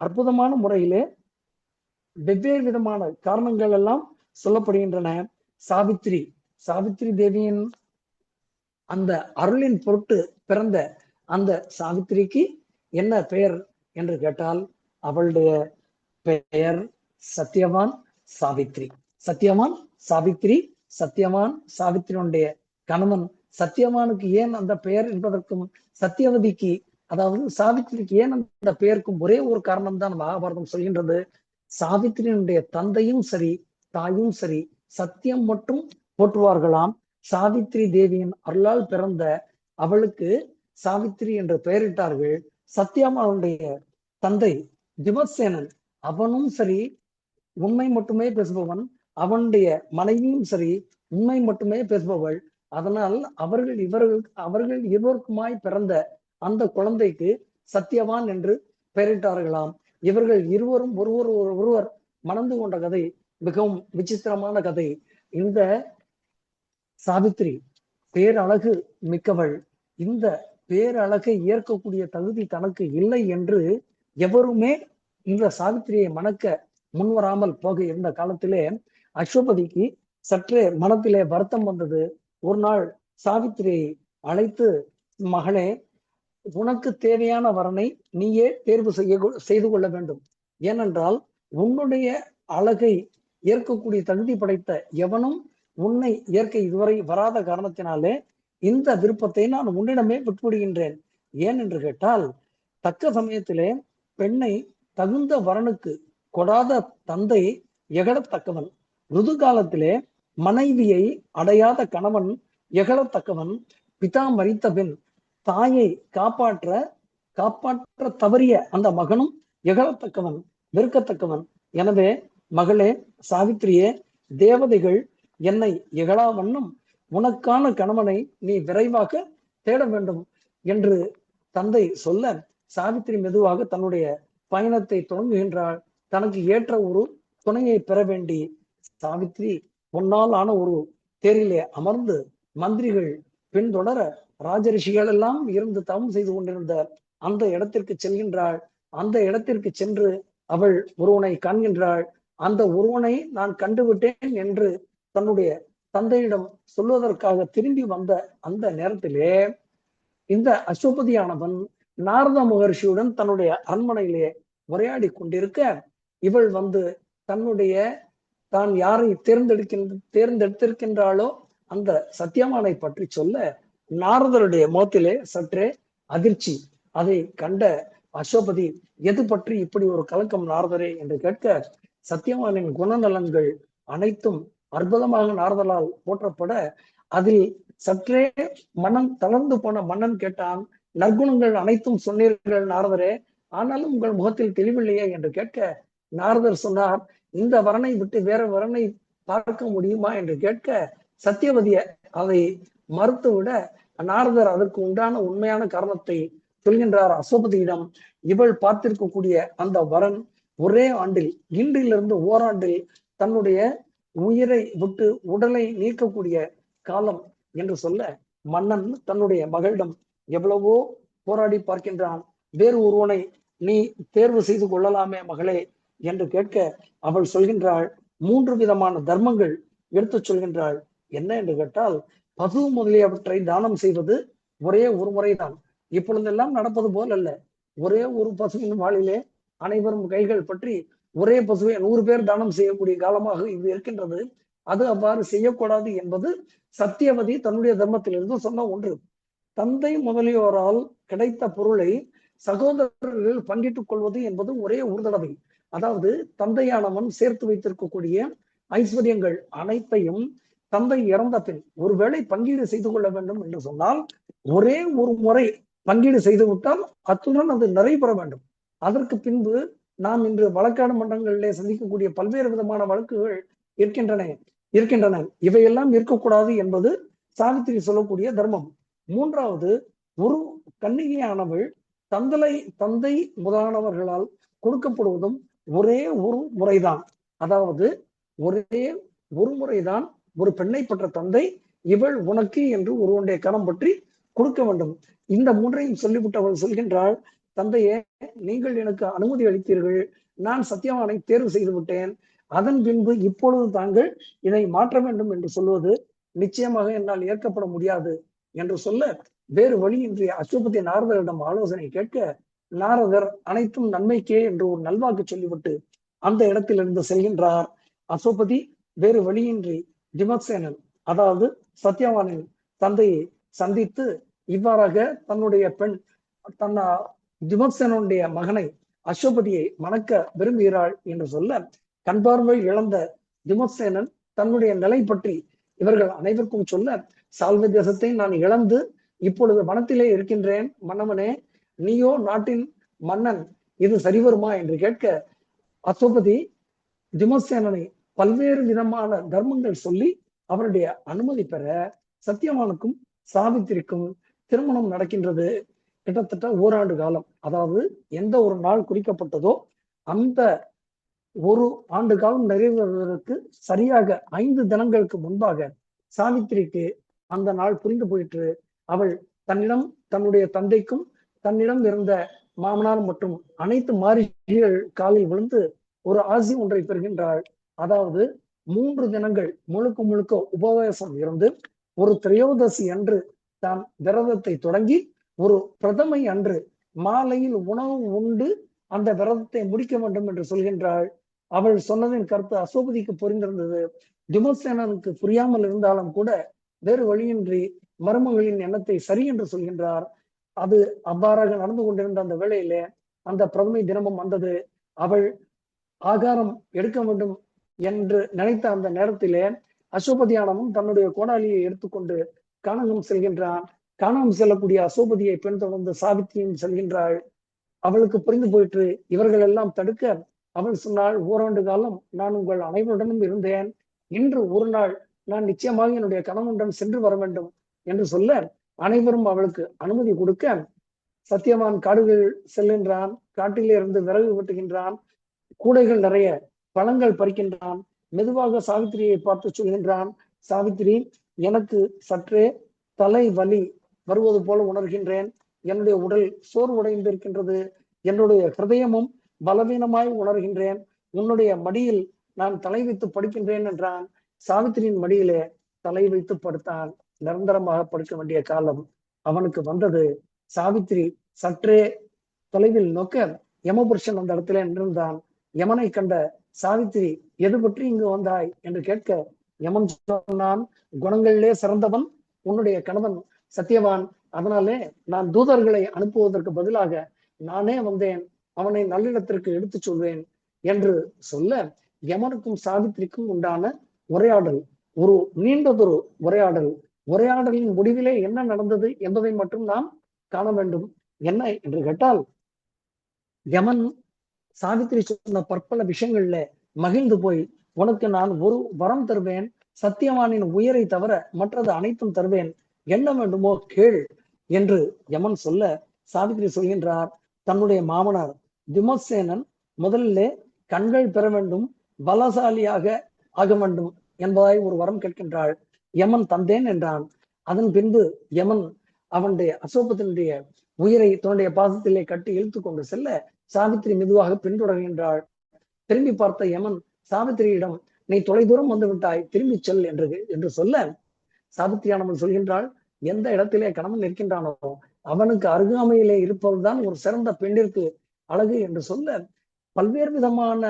அற்புதமான முறையிலே வெவ்வேறு விதமான காரணங்கள் எல்லாம் சொல்லப்படுகின்றன. சாவித்திரி தேவியின் அந்த அருளின் பொருட்டு பிறந்த அந்த சாவித்திரிக்கு என்ன பெயர் என்று கேட்டால், அவளுடைய பெயர் சத்தியவான் சாவித்திரி. சத்தியவான் சாவித்திரியுடைய கணவன் சத்தியவானுக்கு ஏன் அந்த பெயர் என்பதற்கும், சத்தியவதிக்கு அதாவது சாவித்திரிக்கு ஏன் அந்த பெயருக்கும் ஒரே ஒரு காரணம் தான் மகாபாரதம் சொல்கின்றது. சாவித்திரியினுடைய தந்தையும் சரி, தாயும் சரி, சத்தியம் மட்டும் போற்றுவார்களாம். சாவித்திரி தேவியின் அருளால் பிறந்த அவளுக்கு சாவித்திரி என்று பெயரிட்டார்கள். சத்தியவானுடைய தந்தை திவசேனன், அவனும் சரி உண்மை மட்டுமே பேசுபவன், அவனுடைய மனைவியும் சரி உண்மை மட்டுமே பேசுபவள். அதனால் அவர்கள் இருவருக்குமாய் பிறந்த அந்த குழந்தைக்கு சத்தியவான் என்று பெயரிட்டார்களாம். இவர்கள் இருவரும் ஒருவர் மணந்து கொண்ட கதை மிகவும் விசித்திரமான கதை. இந்த சாவித்திரி பேரழகு மிக்கவள். இந்த பேரழகை ஏற்கக்கூடிய தகுதி தனக்கு இல்லை என்று எவருமே இந்த சாவித்திரியை மணக்க முன்வராமல் போக இருந்த காலத்திலே அஸ்வபதிக்கு சற்றே மனத்திலே வருத்தம் வந்தது. ஒரு நாள் சாவித்திரியை அழைத்து, மகளே, உனக்கு தேவையான வரனை நீயே தேர்வு செய்து கொள்ள வேண்டும். ஏனென்றால் உன்னுடைய அழகை ஏற்கக்கூடிய தகுதி படைத்த எவனும் உன்னை ஏற்க இதுவரை வராத காரணத்தினாலே இந்த விருப்பத்தை நான் உன்னிடமே விட்டுவிடுகின்றேன். ஏன் என்று கேட்டால், தக்க சமயத்திலே பெண்ணை தகுந்த வரனுக்கு கொடாத தந்தை எகழத்தக்கவன். ருது காலத்திலே மனைவியை அடையாத கணவன் எகழத்தக்கவன். பிதா மரித்த பின் தாயை காப்பாற்ற தவறிய அந்த மகனும் எகழத்தக்கவன், வெறுக்கத்தக்கவன். எனவே மகளே, சாவித்திரியே, தேவதைகள் என்னை எகழா வண்ணம் உனக்கான கணவனை நீ விரைவாக தேட வேண்டும் என்று தந்தை சொல்ல, சாவித்திரி மெதுவாக தன்னுடைய பயணத்தை தொடங்குகின்றாள். தனக்கு ஏற்ற ஒரு துணையை பெற வேண்டி சாவித்திரி பொன்னால் ஆன ஒரு தேரிலே அமர்ந்து மந்திரிகள் பின்தொடர ராஜரிஷிகள் எல்லாம் இருந்து தவம் செய்து கொண்டிருந்த அந்த இடத்திற்கு செல்கின்றாள். அந்த இடத்திற்கு சென்று அவள் ஒருவனை காண்கின்றாள். அந்த ஒருவனை நான் கண்டுவிட்டேன் என்று தன்னுடைய தந்தையிடம் சொல்வதற்காக திரும்பி வந்த அந்த நேரத்திலே இந்த அஸ்வபதியானவன் நாரத மகர்ஷியுடன் தன்னுடைய அரண்மனையிலே உரையாடி கொண்டிருக்க, இவள் வந்து தான் யாரை தேர்ந்தெடுத்திருக்கின்றாளோ அந்த சத்தியவானை பற்றி சொல்ல, நாரதருடைய முகத்திலே சற்றே அதிர்ச்சி. அதை கண்ட அஸ்வபதி, எது பற்றி இப்படி ஒரு கலக்கம் நாரதரே என்று கேட்க, சத்தியவானின் குணநலன்கள் அனைத்தும் அற்புதமாக நாரதரால் போற்றப்பட, அதில் சற்றே மனம் தளர்ந்து போன மன்னன் கேட்டான், நற்குணங்கள் அனைத்தும் சொன்னீர்கள் நாரதரே, ஆனாலும் உங்கள் முகத்தில் தெளிவில்லையே என்று கேட்க, நாரதர் சொன்னார், இந்த வரனை விட்டு வேற வரனை பார்க்க முடியுமா என்று கேட்க, சத்தியவதிய அதை மறுத்துவிட நாரதர் அதற்கு உண்டான உண்மையான காரணத்தை சொல்கின்றார் அசோபதியிடம். இவள் பார்த்திருக்கக்கூடிய அந்த வரன் ஒரே ஆண்டில், இன்றிலிருந்து ஓராண்டில் தன்னுடைய உயிரை விட்டு உடலை நீக்கக்கூடிய காலம் என்று சொல்ல, மன்னன் தன்னுடைய மகளிடம் எவ்வளவோ போராடி பார்க்கின்றான். வேறு ஒருவனை நீ தேர்வு செய்து கொள்ளலாமே மகளே என்று கேட்க, அவள் சொல்கின்றாள் 3 விதமான தர்மங்கள் எடுத்து சொல்கின்றாள். என்ன என்று கேட்டால், பசு முதலியவற்றை தானம் செய்வது ஒரே ஒரு முறைதான். இப்பொழுதெல்லாம் நடப்பது போல் அல்ல. ஒரே ஒரு பசுவின் வாளிலே அனைவரும் கைகள் பற்றி ஒரே பசுவை 100 பேர் தானம் செய்யக்கூடிய காலமாக இது இருக்கின்றது. அது அவ்வாறு செய்யக்கூடாது என்பது சத்தியவதி தன்னுடைய தர்மத்திலிருந்து சொன்ன ஒன்று. தந்தை முதலியோரால் கிடைத்த பொருளை சகோதரர்கள் பங்கிட்டுக் கொள்வது என்பது ஒரே ஒரு தடவை. அதாவது தந்தையானவன் சேர்த்து வைத்திருக்கக்கூடிய ஐஸ்வர்யங்கள் அனைத்தையும் தந்தை இறந்த பின் ஒருவேளை பங்கீடு செய்து கொள்ள வேண்டும் என்று சொன்னால் ஒரே ஒரு முறை பங்கீடு செய்துவிட்டால் அத்துடன் அது நிறைவேற வேண்டும். அதற்கு பின்பு நாம் இன்று வழக்காடு மன்றங்களிலே சந்திக்கக்கூடிய பல்வேறு விதமான வழக்குகள் இருக்கின்றன. இவையெல்லாம் இருக்கக்கூடாது என்பது சாவித்திரி சொல்லக்கூடிய தர்மம். 3வது, ஒரு கன்னிகையானவள் தந்தை முதலானவர்களால் கொடுக்கப்படுவதும் ஒரே ஒரு முறைதான். அதாவது ஒரே ஒரு முறைதான் ஒரு பெண்ணை பெற்ற தந்தை இவள் உனக்கு என்று ஒருவனுடைய கரம் பற்றி கொடுக்க வேண்டும். இந்த 3ஐயும் சொல்லிவிட்டு அவள் சொல்கின்றாள், தந்தையே, நீங்கள் எனக்கு அனுமதி அளித்தீர்கள், நான் சத்தியவானை தேர்வு செய்து விட்டேன். அதன் பின்பு இப்பொழுது தாங்கள் இதை மாற்ற வேண்டும் என்று சொல்வது நிச்சயமாக என்னால் ஏற்கப்பட முடியாது என்று சொல்ல, வேறு வழியின்றி அசோபதி நாரதரிடம் ஆலோசனை கேட்க, நாரதர் அனைத்தும் நன்மைக்கே என்று ஒரு நல்வாக்கு சொல்லிவிட்டு அந்த இடத்திலிருந்து செல்கின்றார். அசோபதி வேறு வழியின்றி திமத்சேனன், அதாவது சத்யவானின் தந்தையை சந்தித்து இவ்வாறாக தன்னுடைய பெண் திமத்சேனனுடைய மகனை அசோபதியை மணக்க விரும்புகிறாள் என்று சொல்ல, கண்பார்வை இழந்த திமத்சேனன் தன்னுடைய நிலை பற்றி இவர்கள் அனைவருக்கும் சொல்ல, சால்வ தேசத்தை நான் இழந்து இப்பொழுது வனத்திலே இருக்கின்றேன், மன்னவனே, நீயோ நாட்டின் மன்னன், இது சரிவருமா என்று கேட்க, அசோபதி திமத்சேனனை பல்வேறு விதமான தர்மங்கள் சொல்லி அவருடைய அனுமதி பெற சத்தியவானுக்கும் சாவித்திரிக்கும் திருமணம் நடக்கின்றது. கிட்டத்தட்ட ஓராண்டு காலம், அதாவது எந்த ஒரு நாள் குறிக்கப்பட்டதோ அந்த ஒரு ஆண்டு காலம் நிறைவேறுவதற்கு சரியாக 5 தினங்களுக்கு முன்பாக சாவித்திரிக்கு அந்த நாள் புரிந்து போயிற்று. அவள் தன்னிடம், தன்னுடைய தந்தைக்கும், தன்னிடம் இருந்த மாமனார் மற்றும் அனைத்து மாரிகள் காலில் விழுந்து ஒரு ஆசி ஒன்றை பெறுகின்றாள். அதாவது 3 தினங்கள் முழுக்க உபவாசம் இருந்து ஒரு திரையோதசி அன்று தான் விரதத்தை தொடங்கி ஒரு பிரதமை அன்று மாலையில் உணவு உண்டு அந்த விரதத்தை முடிக்க வேண்டும் என்று சொல்கின்றாள். அவள் சொன்னதின் கருத்து அசோபதிக்கு புரிந்திருந்தது. திமத்சேனனுக்கு புரியாமல் இருந்தாலும் கூட வேறு வழியின்றி மருமகளின் எண்ணத்தை சரி என்று சொல்கின்றார். அது அவ்வாறாக நடந்து கொண்டிருந்த அந்த வேளையிலே அந்த பிரதமை தினமும் வந்தது. அவள் ஆகாரம் எடுக்க வேண்டும் என்று நினைத்த அந்த நேரத்திலே அசோபதியானவன் தன்னுடைய கோடாலியை எடுத்துக்கொண்டு கானகம் செல்கின்றான். கானகம் செல்லக்கூடிய அசோபதியை பின்தொடர்ந்து சாவித்திரியும் செல்கின்றாள். அவளுக்கு புரிந்து போயிற்று. இவர்கள் எல்லாம் தடுக்க அவள் சொன்னாள், ஓராண்டு காலம் நான் உங்கள் அனைவருடனும் இருந்தேன், இன்று ஒரு நாள் நான் நிச்சயமாக என்னுடைய கணவனுடன் சென்று வர வேண்டும் என்று சொல்ல, அனைவரும் அவளுக்கு அனுமதி கொடுக்க, சத்தியவான் காடுகள் செல்கின்றான். காட்டிலே இருந்து விறகு வெட்டுகின்றான். கூடைகள் நிறைய பழங்கள் பறிக்கின்றான். மெதுவாக சாவித்திரியை பார்த்து சொல்கின்றான், சாவித்திரி, எனக்கு சற்றே தலை வலி வருவது போல உணர்கின்றேன். என்னுடைய உடல் சோர்வடைந்திருக்கின்றது. என்னுடைய ஹிருதயமும் பலவீனமாய் உணர்கின்றேன். உன்னுடைய மடியில் நான் தலை வைத்து படுக்கின்றேன் என்றான். சாவித்திரியின் மடியிலே தலை வைத்து படுத்தான். நிரந்தரமாக படுக்க வேண்டிய காலம் அவனுக்கு வந்தது. சாவித்திரி சற்றே தொலைவில் நோக்க யமபுருஷன் அந்த இடத்துல நின்றிருந்தான். யமனை கண்ட சாவித்திரி, எது பற்றி இங்கு வந்தாய் என்று கேட்க, யமன் சொன்னான், குணங்களிலே சிறந்தவன் உன்னுடைய கணவன் சத்தியவான். அதனாலே நான் தூதர்களை அனுப்புவதற்கு பதிலாக நானே வந்தேன். அவனை நல்லிடத்திற்கு எடுத்து சொல்வேன் என்று சொல்ல, யமனுக்கும் சாவித்திரிக்கும் உண்டான உரையாடல் ஒரு நீண்டதொரு உரையாடலின் முடிவிலே என்ன நடந்தது என்பதை மட்டும் நாம் காண வேண்டும். என்ன என்று கேட்டால், யமன் சாவித்திரி சொன்ன பற்பல விஷயங்கள்ல மகிழ்ந்து போய், உனக்கு நான் ஒரு வரம் தருவேன், சத்தியவானின் உயிரை தவிர மற்றது அனைத்தும் தருவேன். என்ன வேண்டுமோ கேள் என்று யமன் சொல்ல சாவித்திரி சொல்கின்றார், தன்னுடைய மாமனார் விமர்சேனன் முதலிலே கண்கள் பெற வேண்டும், பலசாலியாக ஆக வேண்டும் என்பதாய் ஒரு வரம் கேட்கின்றாள். யமன் தந்தேன் என்றான். அதன் பின்பு யமன் அவனுடைய அசோகத்தினுடைய உயிரை தன்னுடைய பாசத்திலே கட்டி இழுத்து கொண்டு செல்ல சாவித்திரி மெதுவாக பின்தொடர்கின்றாள். திரும்பி பார்த்த யமன் சாவித்திரியிடம், நீ தொலைதூரம் வந்து விட்டாய், திரும்பி செல் என்று சொல்ல சாவித்திரியானவள் சொல்கின்றாள், எந்த இடத்திலே கணவன் நிற்கின்றானோ அவனுக்கு அருகாமையிலே இருப்பதுதான் ஒரு சிறந்த பெண்ணிற்கு அழகு என்று சொல்ல பல்வேறு விதமான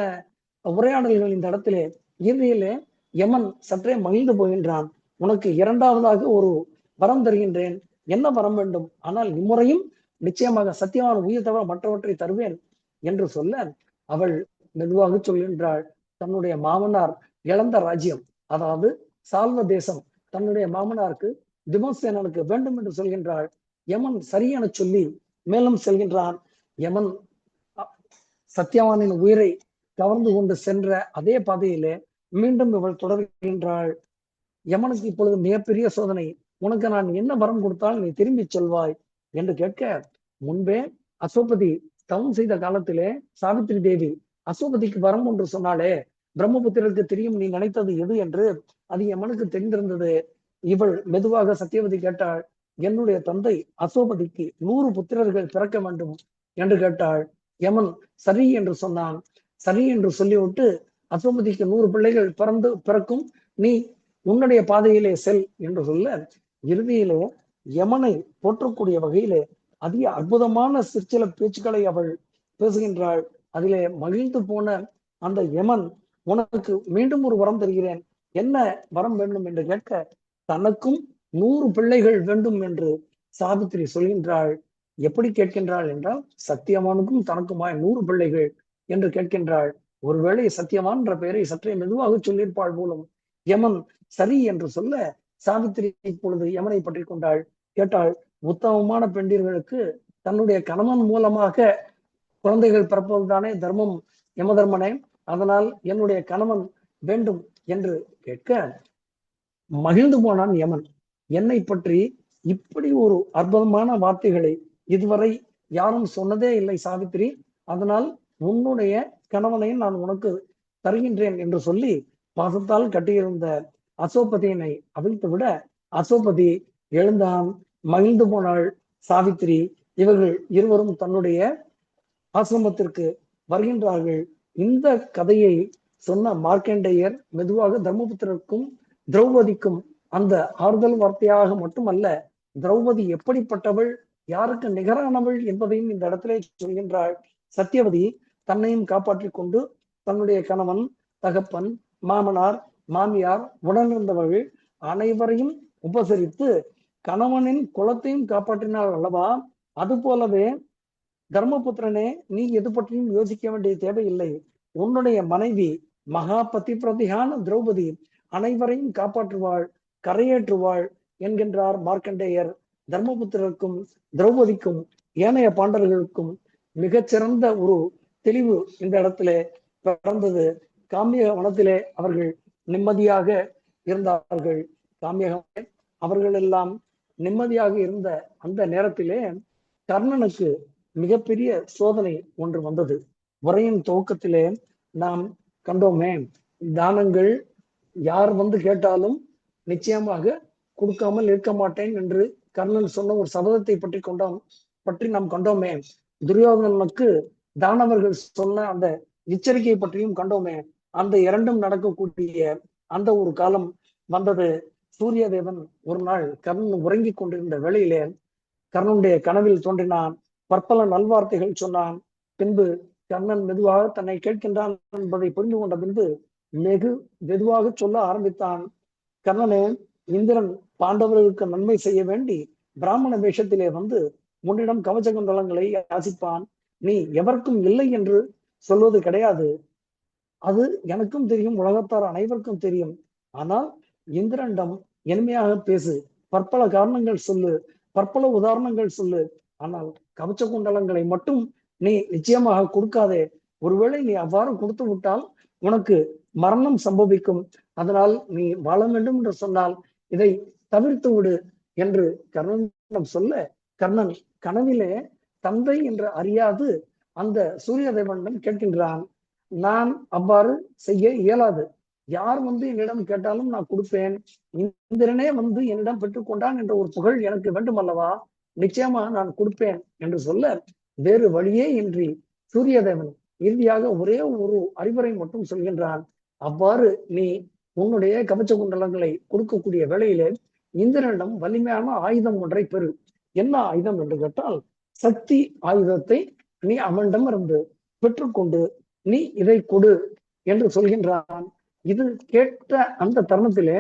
உரையாடல்கள் இந்த இடத்திலே இறுதியிலே யமன் சற்றே மகிழ்ந்து போகின்றான். உனக்கு இரண்டாவதாக ஒரு வரம் தருகின்றேன், என்ன வரம் வேண்டும், ஆனால் இம்முறையும் நிச்சயமாக சத்தியமான உயிர் தவிர மற்றவற்றை தருவேன் என்று சொல்ல அவள் மெதுவாக சொல்கின்றாள், தன்னுடைய மாமனார் இழந்த ராஜ்யம், அதாவது சால்வ தேசம் தன்னுடைய மாமனாருக்கு விமர்சேனனுக்கு வேண்டும் என்று சொல்கின்றாள். யமன் சரியென சொல்லி மேலும் செல்கின்றான். யமன் சத்தியவானின் உயிரை கவர்ந்து கொண்டு சென்ற அதே பாதையிலே மீண்டும் இவள் தொடர்கின்றாள். யமனுக்கு இப்பொழுது மிகப்பெரிய சோதனை, உனக்கு நான் என்ன வரம் கொடுத்தால் நீ திரும்பி செல்வாய் என்று கேட்க, முன்பே அசோபதி தவம் செய்த காலத்திலே சாவித்திரி தேவி அசோபதிக்கு வரம் ஒன்று சொன்னாலே, பிரம்மபுத்திரருக்கு தெரியும் நீ நினைத்தது எது என்று, அது யமனுக்கு தெரிந்திருந்தது. இவள் மெதுவாக சத்தியவதி கேட்டாள், என்னுடைய தந்தை அசோபதிக்கு 100 புத்திரர்கள் பிறக்க வேண்டும் என்று கேட்டாள். யமன் சரி என்று சொன்னான். சரி என்று சொல்லிவிட்டு, அசோபதிக்கு 100 பிள்ளைகள் பிறக்கும், நீ உன்னுடைய பாதையிலே செல் என்று சொல்ல, இறுதியிலே யமனை போற்றக்கூடிய வகையிலே அதிக அற்புதமான சிற்சில பேச்சுக்களை அவள் பேசுகின்றாள். அதிலே மகிழ்ந்து போன அந்த யமன், உனக்கு மீண்டும் ஒரு வரம் தருகிறேன், என்ன வரம் வேண்டும் என்று கேட்க, தனக்கும் 100 பிள்ளைகள் வேண்டும் என்று சாவித்திரி சொல்கின்றாள். எப்படி கேட்கின்றாள் என்றால், சத்தியவானுக்கும் தனக்குமாய் 100 பிள்ளைகள் என்று கேட்கின்றாள். ஒருவேளை சத்தியவான் என்ற பெயரை சற்றே மெதுவாக சொல்லியிருப்பாள் போலும். யமன் சரி என்று சொல்ல சாவித்திரி இப்பொழுது யமனை பற்றி கொண்டாள். கேட்டாள், உத்தமமான பெண்டிர்களுக்கு தன்னுடைய கணவன் மூலமாக குழந்தைகள் பிறப்பதுதானே தர்மம் யம தர்மனே, அதனால் என்னுடைய கணவன் வேண்டும் என்று கேட்க மகிழ்ந்து போனான் யமன். என்னை பற்றி இப்படி ஒரு அற்புதமான வார்த்தைகளை இதுவரை யாரும் சொன்னதே இல்லை சாவித்திரி, அதனால் உன்னுடைய கணவனை நான் உனக்கு தருகின்றேன் என்று சொல்லி பாசத்தால் கட்டியிருந்த அசோபதியினை அவிழ்த்து விட அசோபதி எழுந்தான். மகிழ்ந்து போனாள் சாவித்திரி. இவர்கள் இருவரும் தன்னுடைய ஆசிரமத்திற்கு வருகின்றார்கள். இந்த கதையை சொன்ன மார்க்கண்டேயர் மெதுவாக தர்மபுத்திரருக்கும் திரௌபதிக்கும் அந்த ஆறுதல் வார்த்தையாக மட்டுமல்ல, திரௌபதி எப்படிப்பட்டவள், யாருக்கு நிகரானவள் என்பதையும் இந்த இடத்திலே சொல்கின்றாள். சத்தியவதி தன்னையும் காப்பாற்றிக் கொண்டு தன்னுடைய கணவன், தகப்பன், மாமனார், மாமியார், உடனிருந்தவர்கள் அனைவரையும் உபசரித்து கணவனின் குலத்தையும் காப்பாற்றினாள் அல்லவா, அது போலவே தர்மபுத்திரனே, நீ எது பற்றியும் யோசிக்க வேண்டிய தேவையில்லை, உன்னுடைய மனைவி மகா பதிபிரதியான திரௌபதி அனைவரையும் காப்பாற்றுவாள், கரையேற்றுவாள் என்கின்றார் மார்க்கண்டேயர். தர்மபுத்திரருக்கும் திரௌபதிக்கும் ஏனைய பாண்டவர்களுக்கும் மிகச்சிறந்த ஒரு தெளிவு இந்த இடத்திலே பிறந்தது. காமியக வனத்திலே அவர்கள் நிம்மதியாக இருந்தார்கள். காமியக அவர்கள் எல்லாம் நிம்மதியாக இருந்த அந்த நேரத்திலே கர்ணனுக்கு மிகப்பெரிய சோதனை ஒன்று வந்தது. உரையின் துவக்கத்திலே நாம் கண்டோமே, தானங்கள் யார் வந்து கேட்டாலும் நிச்சயமாக கொடுக்காமல் இருக்க மாட்டேன் என்று கர்ணன் சொன்ன ஒரு சபதத்தை பற்றி நாம் கண்டோமே. துரியோதனனுக்கு தானவர்கள் சொன்ன அந்த எச்சரிக்கை பற்றியும் கண்டோமே. அந்த இரண்டும் நடக்கக்கூடிய அந்த ஒரு காலம் வந்தது. சூரிய தேவன் ஒரு நாள் கர்ணன் உறங்கிக் கொண்டிருந்த வேளையிலே கர்ணனுடைய கனவில் தோன்றினான். பற்பல நல்வார்த்தைகள் சொன்னான். பின்பு கர்ணன் மெதுவாக தன்னை கேட்கின்றான் என்பதை புரிந்து கொண்ட பின்பு வெகு மெதுவாக சொல்ல ஆரம்பித்தான். கர்ணனே, இந்திரன் பாண்டவர்களுக்கு நன்மை செய்ய வேண்டி பிராமண வேஷத்திலே வந்து உன்னிடம் கவச்ச குண்டலங்களை யாசிப்பான். நீ எவருக்கும் இல்லை என்று சொல்வது கிடையாது, அது எனக்கும் தெரியும், உலகத்தார் அனைவருக்கும் தெரியும். ஆனால் இந்திரனிடம் எளிமையாக பேசு, பற்பல காரணங்கள் சொல்லு, பற்பல உதாரணங்கள் சொல்லு, ஆனால் கவச்ச குண்டலங்களை மட்டும் நீ நிச்சயமாக கொடுக்காதே. ஒருவேளை நீ அவ்வாறு கொடுத்து விட்டால் உனக்கு மரணம் சம்பவிக்கும். அதனால் நீ வாழ வேண்டும் என்று சொன்னால் இதை தவிர்த்து விடு என்று கர்ணனிடம் சொல்ல, கர்ணன் கனவிலே தந்தை என்று அறியாது அந்த சூரிய தேவனிடம் கேட்கின்றான். நான் அவ்வாறு செய்ய இயலாது. யார் என்னிடம் கேட்டாலும் நான் கொடுப்பேன். இந்திரனே என்னிடம் பெற்றுக்கொண்டான் என்ற ஒரு புகழ் எனக்கு வேண்டும் அல்லவா? நிச்சயமா நான் கொடுப்பேன் என்று சொல்ல, வேறு வழியே இன்றி சூரியதேவன் இறுதியாக ஒரே ஒரு அறிவுரை மட்டும் சொல்கின்றான். அவ்வாறு நீ உன்னுடைய கவச்ச குண்டலங்களை கொடுக்கக்கூடிய வேளையிலே இந்திரனிடம் வலிமையான ஆயுதம் ஒன்றை பெறு. என்ன ஆயுதம் என்று கேட்டால், சக்தி ஆயுதத்தை நீ அவனிடம் இருந்து பெற்றுக்கொண்டு நீ இதை கொடு என்று சொல்கின்றான். இது கேட்ட அந்த தருணத்திலே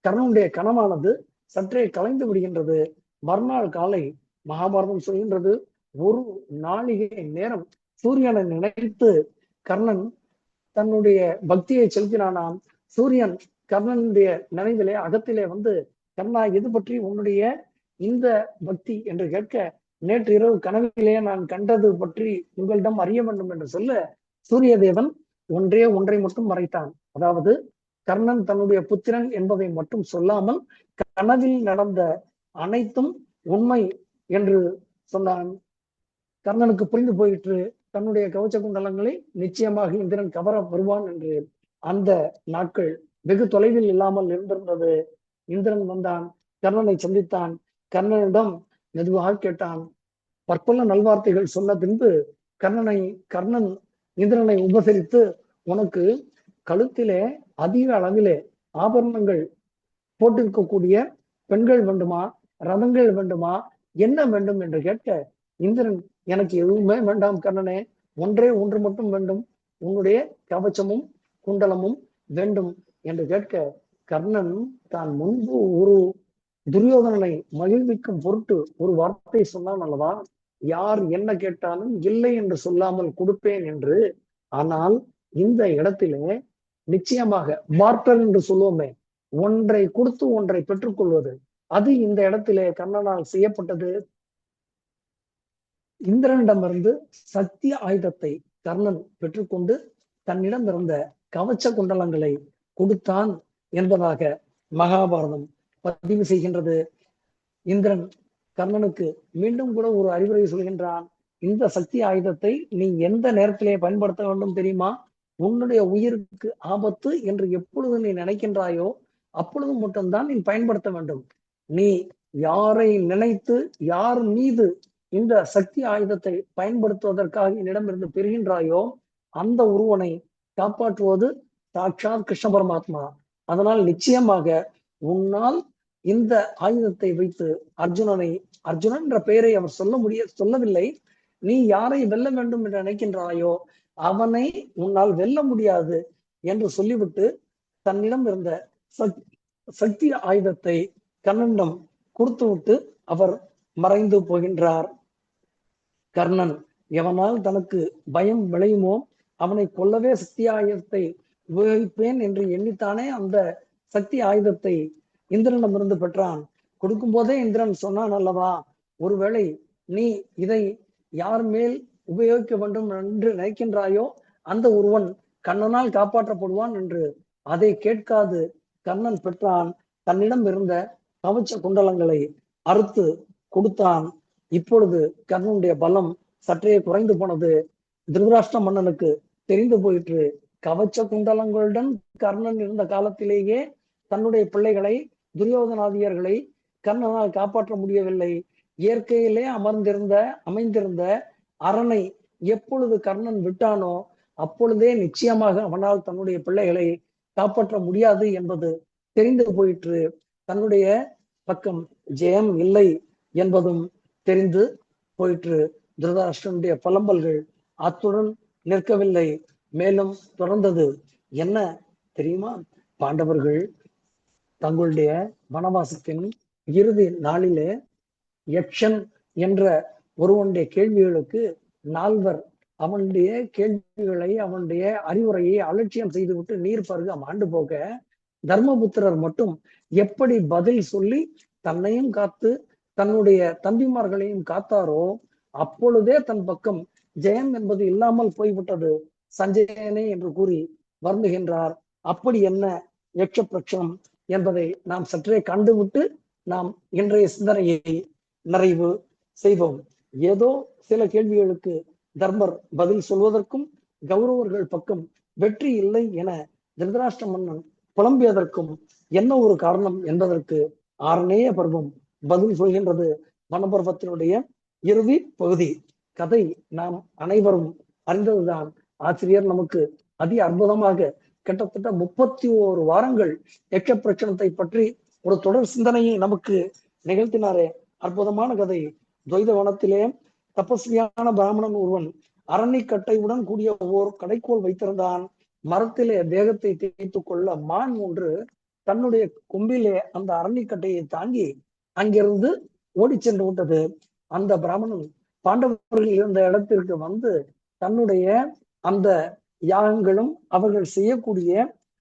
கர்ணனுடைய கனவானது சற்றே கலைந்து விடுகின்றது. மறுநாள் காலை மகாபாரதம் சொல்கின்றது, ஒரு நாளிகை நேரம் சூரியனை நினைத்து கர்ணன் தன்னுடைய பக்தியை செலுத்தினானாம். சூரியன் கர்ணனுடைய நினைவிலே அகத்திலே கர்ணா, எது பற்றி உன்னுடைய இந்த பக்தி என்று கேட்க, நேற்று இரவு கனவிலே நான் கண்டது பற்றி உங்களிடம் அறிய வேண்டும் என்று சொல்ல, சூரிய தேவன் ஒன்றை மட்டும் மறைத்தான். அதாவது கர்ணன் தன்னுடைய புத்திரன் என்பதை மட்டும் சொல்லாமல் கனவில் நடந்த அனைத்தும் உண்மை என்று சொன்னான். கர்ணனுக்கு புரிந்து போயிற்று, தன்னுடைய கவச்ச குண்டலங்களை நிச்சயமாக இந்திரன் கவர வருவான் என்று. அந்த நாட்கள் வெகு தொலைவில் இல்லாமல் இருந்திருந்தது. இந்திரன் வந்தான், கர்ணனை சந்தித்தான். கர்ணனிடம் மெதுவாக கேட்டான். பற்பல நல்வார்த்தைகள் சொன்ன பின்பு கர்ணன் இந்திரனை உபசரித்து, உனக்கு கழுத்திலே அதிக அளவிலே ஆபரணங்கள் போட்டிருக்கக்கூடிய பெண்கள் வேண்டுமா, ரதங்கள் வேண்டுமா, என்ன வேண்டும் என்று கேட்க, இந்திரன் எனக்கு எதுவுமே வேண்டாம் கர்ணனே, ஒன்று மட்டும் வேண்டும், உன்னுடைய கவச்சமும் குண்டலமும் வேண்டும் என்று கேட்க, கர்ணன் தான் முன்பு ஒரு துரியோதனனை மகிழ்விக்கும் பொருட்டு ஒரு வார்த்தை சொன்னான் அல்லவா, யார் என்ன கேட்டாலும் இல்லை என்று சொல்லாமல் கொடுப்பேன் என்று. ஆனால் இந்த இடத்திலே நிச்சயமாக பார்ட்டர் என்று சொல்லுவோமே, ஒன்றை கொடுத்து ஒன்றை பெற்றுக்கொள்வது, அது இந்த இடத்திலே கர்ணனால் செய்யப்பட்டது. இந்திரனிடமிருந்து சக்தி ஆயுதத்தை கர்ணன் பெற்றுக்கொண்டு தன்னிடம் இருந்த கவச்ச குண்டலங்களை கொடுத்தான் என்பதாக மகாபாரதம் பதிவு செய்கின்றது. இந்திரன் கர்ணனுக்கு மீண்டும் கூட ஒரு அறிவுரை சொல்கின்றான். இந்த சக்தி ஆயுதத்தை நீ எந்த நேரத்திலே பயன்படுத்த வேண்டும் தெரியுமா? உன்னுடைய உயிருக்கு ஆபத்து என்று எப்பொழுது நீ நினைக்கின்றாயோ அப்பொழுது மட்டும்தான் நீ பயன்படுத்த வேண்டும். நீ யாரை நினைத்து யார் மீது இந்த சக்தி ஆயுதத்தை பயன்படுத்துவதற்காக என்னிடமிருந்து பெறுகின்றாயோ அந்த ஒருவனை காப்பாற்றுவது சாட்சாத் கிருஷ்ண பரமாத்மா. அதனால் நிச்சயமாக உன்னால் இந்த ஆயுதத்தை வைத்து அர்ஜுனன் என்ற பெயரை அவர் சொல்லவில்லை. நீ யாரை வெல்ல வேண்டும் என்று நினைக்கின்றாயோ அவனை உன்னால் வெல்ல முடியாது என்று சொல்லிவிட்டு தன்னிடம் இருந்த சக்தி ஆயுதத்தை கர்ணனிடம் கொடுத்து விட்டு அவர் மறைந்து போகின்றார். கர்ணன் எவனால் தனக்கு பயம் விளையுமோ அவனை கொல்லவே சக்தி ஆயுதத்தை உபயோகிப்பேன் என்று எண்ணித்தானே அந்த சக்தி ஆயுதத்தை இந்திரனிடமிருந்து பெற்றான். கொடுக்கும் போதே இந்திரன் சொன்னான் அல்லவா, ஒருவேளை நீ இதை யார் மேல் உபயோகிக்க வேண்டும் என்று நினைக்கின்றாயோ அந்த ஒருவன் கர்ணனால் காப்பாற்றப்படுவான் என்று. அதை கேட்காது கர்ணன் பெற்றான். தன்னிடம் இருந்த கவச்ச குண்டலங்களை அறுத்து கொடுத்தான். இப்பொழுது கர்ணனுடைய பலம் சற்றே குறைந்து போனது. திருதராஷ்டிர மன்னனுக்கு தெரிந்து போயிற்று. கவச்ச குண்டலங்களுடன் கர்ணன் இருந்த காலத்திலேயே தன்னுடைய பிள்ளைகளை துரியோதனாதியர்களை கர்ணனால் காப்பாற்ற முடியவில்லை. இயற்கையிலே அமைந்திருந்த அரணை எப்பொழுது கர்ணன் விட்டானோ அப்பொழுதே நிச்சயமாக அவனால் தன்னுடைய பிள்ளைகளை காப்பாற்ற முடியாது என்பது தெரிந்து போயிற்று. தன்னுடைய பக்கம் ஜெயம் இல்லை என்பதும் தெரிந்து போயிற்று. திருதராஷ்டிரனுடைய புலம்பல்கள் அத்துடன் நிற்கவில்லை, மேலும் தொடர்ந்தது. என்ன தெரியுமா? பாண்டவர்கள் தங்களுடைய வனவாசத்தின் இறுதி நாளிலே யக்ஷன் என்ற ஒருவனுடைய கேள்விகளுக்கு நால்வர் அவனுடைய கேள்விகளை அவனுடைய அறிவுரையை அலட்சியம் செய்துவிட்டு நீர் பருக மாண்டு போக, தர்மபுத்திரர் மட்டும் எப்படி பதில் சொல்லி தன்னையும் காத்து தன்னுடைய தம்பிமார்களையும் காத்தாரோ அப்பொழுதே தன் பக்கம் ஜெயம் என்பது இல்லாமல் போய்விட்டது சஞ்சயனே என்று கூறி வருந்துகின்றார். அப்படி என்ன யக்ஷ பிரட்சணம் என்பதை நாம் சற்றே கண்டுவிட்டு நாம் இன்றைய சிந்தனையை நிறைவு செய்வோம். ஏதோ சில கேள்விகளுக்கு தர்மர் பதில் சொல்வதற்கும் கௌரவர்கள் பக்கம் வெற்றி இல்லை என திருதராஷ்டிர மன்னன் புலம்பியதற்கும் என்ன ஒரு காரணம் என்பதற்கு ஆரண்ய பருவம் பதில் சொல்கின்றது. வனப்பருவத்தினுடைய இறுதி பகுதி கதை நாம் அனைவரும் அறிந்ததுதான். ஆசிரியர் நமக்கு அதி அற்புதமாக கிட்டத்தட்ட 31 வாரங்கள் எக்க பிரச்சனத்தை பற்றி ஒரு தொடர் சிந்தனையை நமக்கு நிகழ்த்தினாரே. அற்புதமான கதை. துவைத வனத்திலே தபஸ்வியான பிராமணன் ஒருவன் அரணிக்கட்டையுடன் கூடிய ஓர் கடைக்கோள் வைத்திருந்தான். மரத்திலே தேகத்தை தேய்த்துக் கொள்ள மான் ஒன்று தன்னுடைய கொம்பிலே அந்த அரணிக்கட்டையை தாங்கி அங்கிருந்து ஓடி சென்று விட்டது. அந்த பிராமணன் பாண்டவர்கள் இருந்த இடத்திற்கு வந்து தன்னுடைய அந்த யாகங்களும் அவர்கள் செய்யக்கூடிய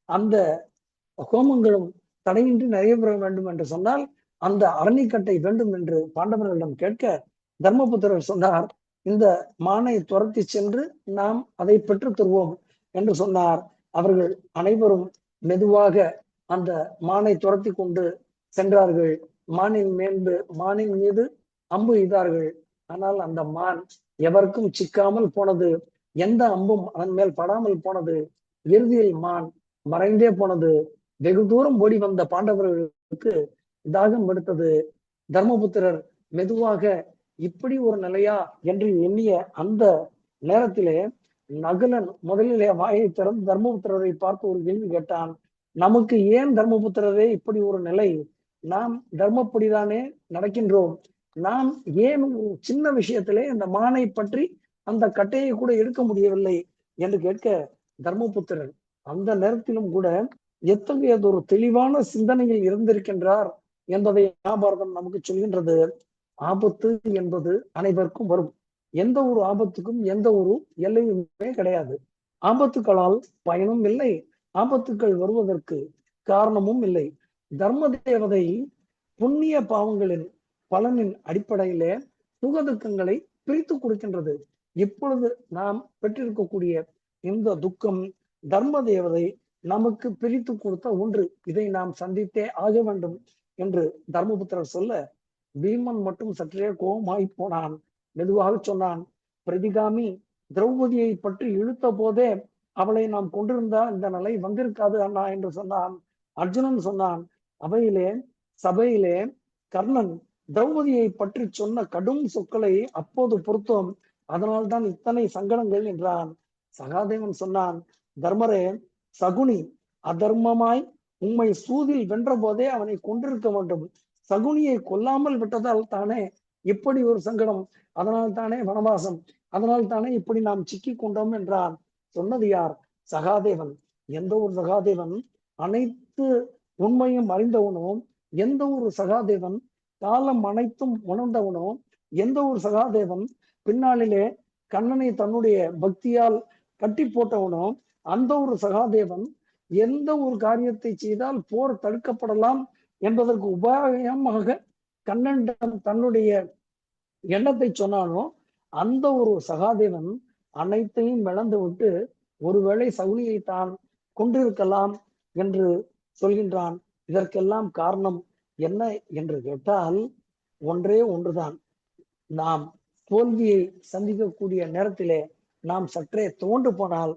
அந்த ஹோமங்களும் தடையின்றி நடைபெற வேண்டும் என்று சொன்னால் அந்த அரணிக்கட்டை வேண்டும் என்று பாண்டவர்களிடம் கேட்க தர்மபுத்திரர் சொன்னார், இந்த மானை துரத்தி சென்று நாம் அதை பெற்று தருவோம் என்று சொன்னார். அவர்கள் அனைவரும் மெதுவாக அந்த மானை துரத்தி கொண்டு சென்றார்கள். மானின் மீது அம்பு எய்தார்கள். ஆனால் அந்த மான் எவருக்கும் சிக்காமல் போனது. எந்த அம்பும் அதன் மேல் படாமல் போனது. இறுதியில் மான் மறைந்தே போனது. வெகு தூரம் ஓடி வந்த பாண்டவர்களுக்கு தாகம் எடுத்தது. தர்மபுத்திரர் மெதுவாக இப்படி ஒரு நிலையா என்று எண்ணிய அந்த நேரத்திலே நகுலன் முதலிலே வாயை திறந்து தர்மபுத்திரரை பார்த்து ஒரு கேள்வி கேட்டான். நமக்கு ஏன் தர்மபுத்திரரே இப்படி ஒரு நிலை? நாம் தர்மப்படிதானே நடக்கின்றோம். நாம் ஏன் சின்ன விஷயத்திலே இந்த மானை பற்றி அந்த கட்டையை கூட எடுக்க முடியவில்லை என்று கேட்க தர்மபுத்திரர் அந்த நேரத்திலும் கூட எத்தகையதொரு தெளிவான சிந்தனையில் இருந்திருக்கின்றார் என்பதை மகாபாரதம் நமக்கு சொல்கின்றது. ஆபத்து என்பது அனைவருக்கும் வரும். எந்த ஒரு ஆபத்துக்கும் எந்த ஒரு எல்லையுமே கிடையாது. ஆபத்துக்களால் பயனும் இல்லை, ஆபத்துக்கள் வருவதற்கு காரணமும் இல்லை. தர்ம தேவதை புண்ணிய பாவங்களின் பலனின் அடிப்படையிலே சுகதுக்கங்களை பிரித்து கொடுக்கின்றது. இப்பொழுது நாம் பெற்றிருக்கக்கூடிய இந்த துக்கம் தர்ம தேவதை நமக்கு பிரித்து கொடுத்த ஒன்று. இதை நாம் சந்தித்தே ஆக வேண்டும் என்று தர்மபுத்திரர் சொல்ல பீமன் மட்டும் சற்றே கோபமாய் போனான். மெதுவாக சொன்னான், பிரதிகாமி திரௌபதியை பற்றி இழுத்த போதே அவளை நாம் கொண்டிருந்தா இந்த நிலை வந்திருக்காது அண்ணா என்று சொன்னான். அர்ஜுனன் சொன்னான், சபையிலே கர்ணன் திரௌபதியை பற்றி சொன்ன கடும் சொற்களை அப்போது பொறுத்தோம், அதனால்தான் இத்தனை சங்கடங்கள் என்றான். சகாதேவன் சொன்னான், தர்மரே, சகுனி அதர்மமாய் உம்மை சூதில் வென்ற போதே அவனை கொண்டிருக்க வேண்டும். சகுனியை கொல்லாமல் விட்டதால் தானே இப்படி ஒரு சங்கடம், அதனால் தானே வனவாசம், அதனால் தானே இப்படி நாம் சிக்கி கொண்டோம் என்றான். சொன்னது யார்? சகாதேவன். எந்த ஒரு சகாதேவன் அனைத்து உண்மையும் அறிந்தவனோ, எந்த ஒரு சகாதேவன் காலம் அனைத்தும் உணர்ந்தவனோ, எந்த ஒரு சகாதேவன் பின்னாளிலே கண்ணனை தன்னுடைய பக்தியால் கட்டி போட்டவனோ, அந்த ஒரு சகாதேவன் எந்த ஒரு காரியத்தை செய்தால் போர் தடுக்கப்படலாம் என்பதற்கு உபாயமாக கண்ணனிடம் தன்னுடைய எண்ணத்தை சொன்னானோ, அந்த ஒரு சகாதேவன் அனைத்தையும் இழந்து விட்டு ஒருவேளை சகுனியை தான் கொண்டிருக்கலாம் என்று சொல்கின்றான். இதற்கெல்லாம் காரணம் என்ன என்று கேட்டால் ஒன்றே ஒன்றுதான். தோல்வியை சந்திக்கக்கூடிய நேரத்திலே நாம் சற்றே தோன்று போனால்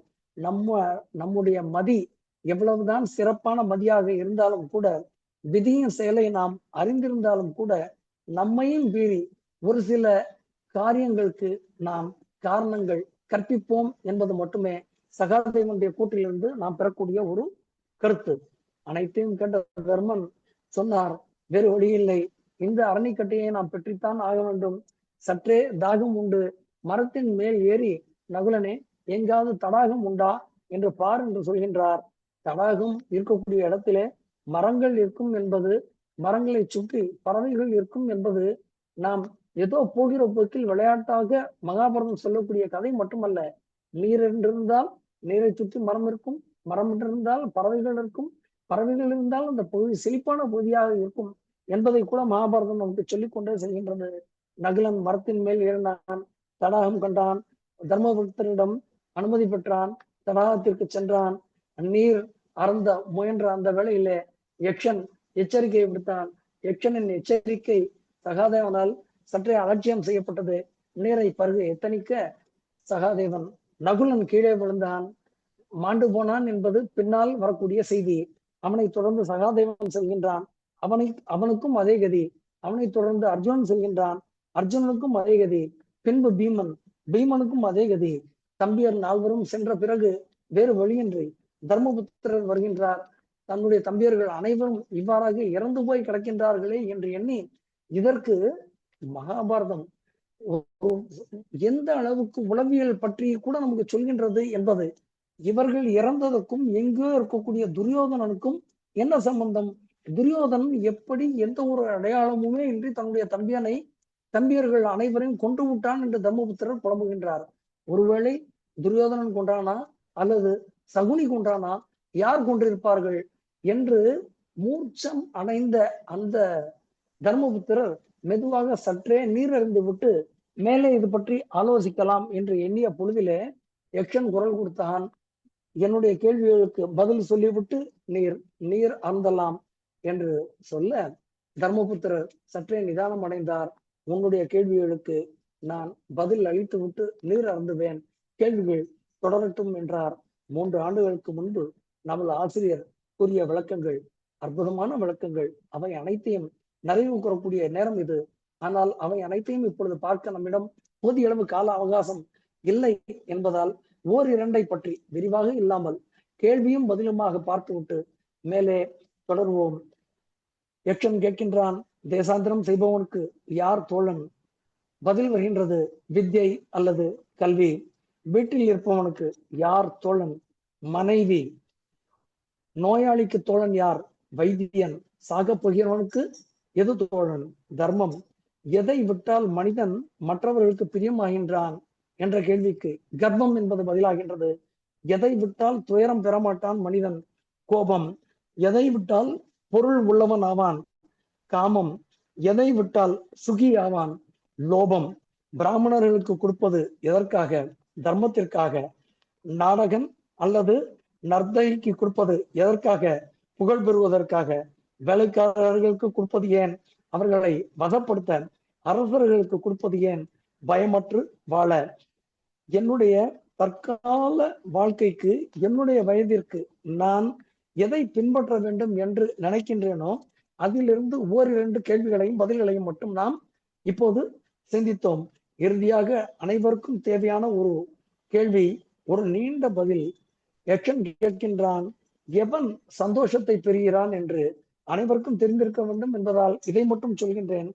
நம்முடைய மதி எவ்வளவுதான் சிறப்பான மதியாக இருந்தாலும் கூட, விதியின் செயலை நாம் அறிந்திருந்தாலும் கூட, நம்மையும் மீறி ஒரு சில காரியங்களுக்கு நாம் காரணங்கள் கற்பிப்போம் என்பது மட்டுமே சகாதேவனுடைய கூட்டிலிருந்து நாம் பெறக்கூடிய ஒரு கருத்து. அனைத்தையும் கேட்ட தர்மன் சொன்னார், வேறு வழியில்லை, இந்த அரணிக்கட்டையை நாம் பெற்றுத்தான் ஆக வேண்டும். சற்றே தாகம் உண்டு, மரத்தின் மேல் ஏறி நகுலனே எங்காவது தடாகம் உண்டா என்று பார் என்று சொல்கின்றார். தடாகம் இருக்கக்கூடிய இடத்திலே மரங்கள் இருக்கும் என்பது, மரங்களை சுற்றி பறவைகள் இருக்கும் என்பது நாம் ஏதோ போகிற போக்கில் விளையாட்டாக மகாபாரதம் சொல்லக்கூடிய கதை மட்டுமல்ல. நீர் என்றிருந்தால் நீரை சுற்றி மரம் இருக்கும், மரம் என்றிருந்தால் பறவைகள் இருக்கும், பறவைகள் இருந்தால் அந்த பகுதி செழிப்பான பகுதியாக இருக்கும் என்பதை கூட மகாபாரதம் நமக்கு சொல்லிக் கொண்டே செல்கின்றது. நகுலன் மரத்தின் மேல் ஏறினான், தடாகம் கண்டான், தர்மபுத்திரனிடம் அனுமதி பெற்றான், தடாகத்திற்கு சென்றான். நீர் அறந்த முயன்ற அந்த வேளையிலே யக்ஷன் எச்சரிக்கையை விடுத்தான். யக்ஷனின் எச்சரிக்கை சகாதேவனால் சற்றே அலட்சியம் செய்யப்பட்டது. நீரை பருக எத்தனிக்க சகாதேவன் நகுலன் கீழே விழுந்தான், மாண்டு போனான் என்பது பின்னால் வரக்கூடிய செய்தி. அவனை தொடர்ந்து சகாதேவன் செல்கின்றான், அவனுக்கும் அதே கதி. அவனை தொடர்ந்து அர்ஜுனன் செல்கின்றான், அர்ஜுனனுக்கும் அதே கதி. பின்பு பீமனுக்கும் அதே கதி. தம்பியர் நால்வரும் சென்ற பிறகு வேறு வழியின்றி தர்மபுத்திரர் வருகின்றார். தன்னுடைய தம்பியர்கள் அனைவரும் இவ்வாறாக இறந்து போய் கிடக்கின்றார்களே என்று எண்ணி, இதற்கு மகாபாரதம் எந்த அளவுக்கு உளவியல் பற்றி கூட நமக்கு சொல்கின்றது என்பது. இவர்கள் இறந்ததற்கும் எங்கோ இருக்கக்கூடிய துரியோதனனுக்கும் என்ன சம்பந்தம்? துரியோதனன் எப்படி எந்த ஒரு அடையாளமுமே இன்றி தன்னுடைய தம்பியர்கள் அனைவரையும் கொன்று விட்டான் என்று தர்மபுத்திரர் புலம்புகின்றார். ஒருவேளை துரியோதனன் கொன்றானா அல்லது சகுனி கொன்றானா, யார் கொன்றிருப்பார்கள் என்று மூர்ச்சம் அடைந்த அந்த தர்மபுத்திரர் மெதுவாக சற்றே நீர் அறிந்து விட்டு மேலே இது பற்றி ஆலோசிக்கலாம் என்று எண்ணிய பொழுதிலே யக்ஷன் குரல் கொடுத்தான். என்னுடைய கேள்விகளுக்கு பதில் சொல்லிவிட்டு நீர் அருந்தலாம் என்று சொல்ல தர்மபுத்திரர் சற்றே நிதானம் அடைந்தார். உன்னுடைய கேள்விகளுக்கு நான் பதில் அளித்து விட்டு நீர் அருந்துவேன், கேள்விகள் தொடரட்டும் என்றார். 3 ஆண்டுகளுக்கு முன்பு நமது ஆசிரியர் கூறிய விளக்கங்கள் அற்புதமான விளக்கங்கள். அவை அனைத்தையும் நிறைவு கூறக்கூடிய நேரம் இது. ஆனால் அவை அனைத்தையும் இப்பொழுது பார்க்க நம்மிடம் போதிய அளவு கால அவகாசம் இல்லை என்பதால் ஓரிரண்டை பற்றி விரிவாக இல்லாமல் கேள்வியும் பதிலுமாக பார்த்துவிட்டு மேலே தொடர்வோம். யக்ஷன் கேட்கின்றான், தேசாந்திரம் செய்பவனுக்கு யார் தோழன்? பதில் வருகின்றது, வித்யை அல்லது கல்வி. வீட்டில் இருப்பவனுக்கு யார் தோழன்? மனைவி. நோயாளிக்கு தோழன் யார்? வைத்தியன். சாக போகிறவனுக்கு எது தோழன்? தர்மம். எதை விட்டால் மனிதன் மற்றவர்களுக்கு பிரியமாகின்றான் என்ற கேள்விக்கு கர்ப்பம் என்பது பதிலாகின்றது. எதை விட்டால் துயரம் பெறமாட்டான் மனிதன்? கோபம். எதை விட்டால் பொருள் உள்ளவன் ஆவான்? காமம். எதை விட்டால் சுகி ஆவான்? லோபம். பிராமணர்களுக்கு கொடுப்பது எதற்காக? தர்மத்திற்காக. நாடகன் அல்லது நர்த்தகிக்கு கொடுப்பது எதற்காக? புகழ் பெறுவதற்காக. வேலைக்காரர்களுக்கு கொடுப்பது ஏன்? அவர்களை வசப்படுத்த. அரசர்களுக்கு கொடுப்பது ஏன்? பயமற்று வாழ. என்னுடைய தற்கால வாழ்க்கைக்கு, என்னுடைய வயதிற்கு நான் எதை பின்பற்ற வேண்டும் என்று நினைக்கின்றேனோ அதிலிருந்து ஓரிரண்டு கேள்விகளையும் பதில்களையும் மட்டும் நாம் இப்போது சிந்தித்தோம். இறுதியாக அனைவருக்கும் தேவையான ஒரு கேள்வி, ஒரு நீண்ட பதில். யக்ஷன் கேட்கின்றான், எவன் சந்தோஷத்தை பெறுகிறான் என்று அனைவருக்கும் தெரிந்திருக்க வேண்டும் என்பதால் இதை மட்டும் சொல்கின்றேன்.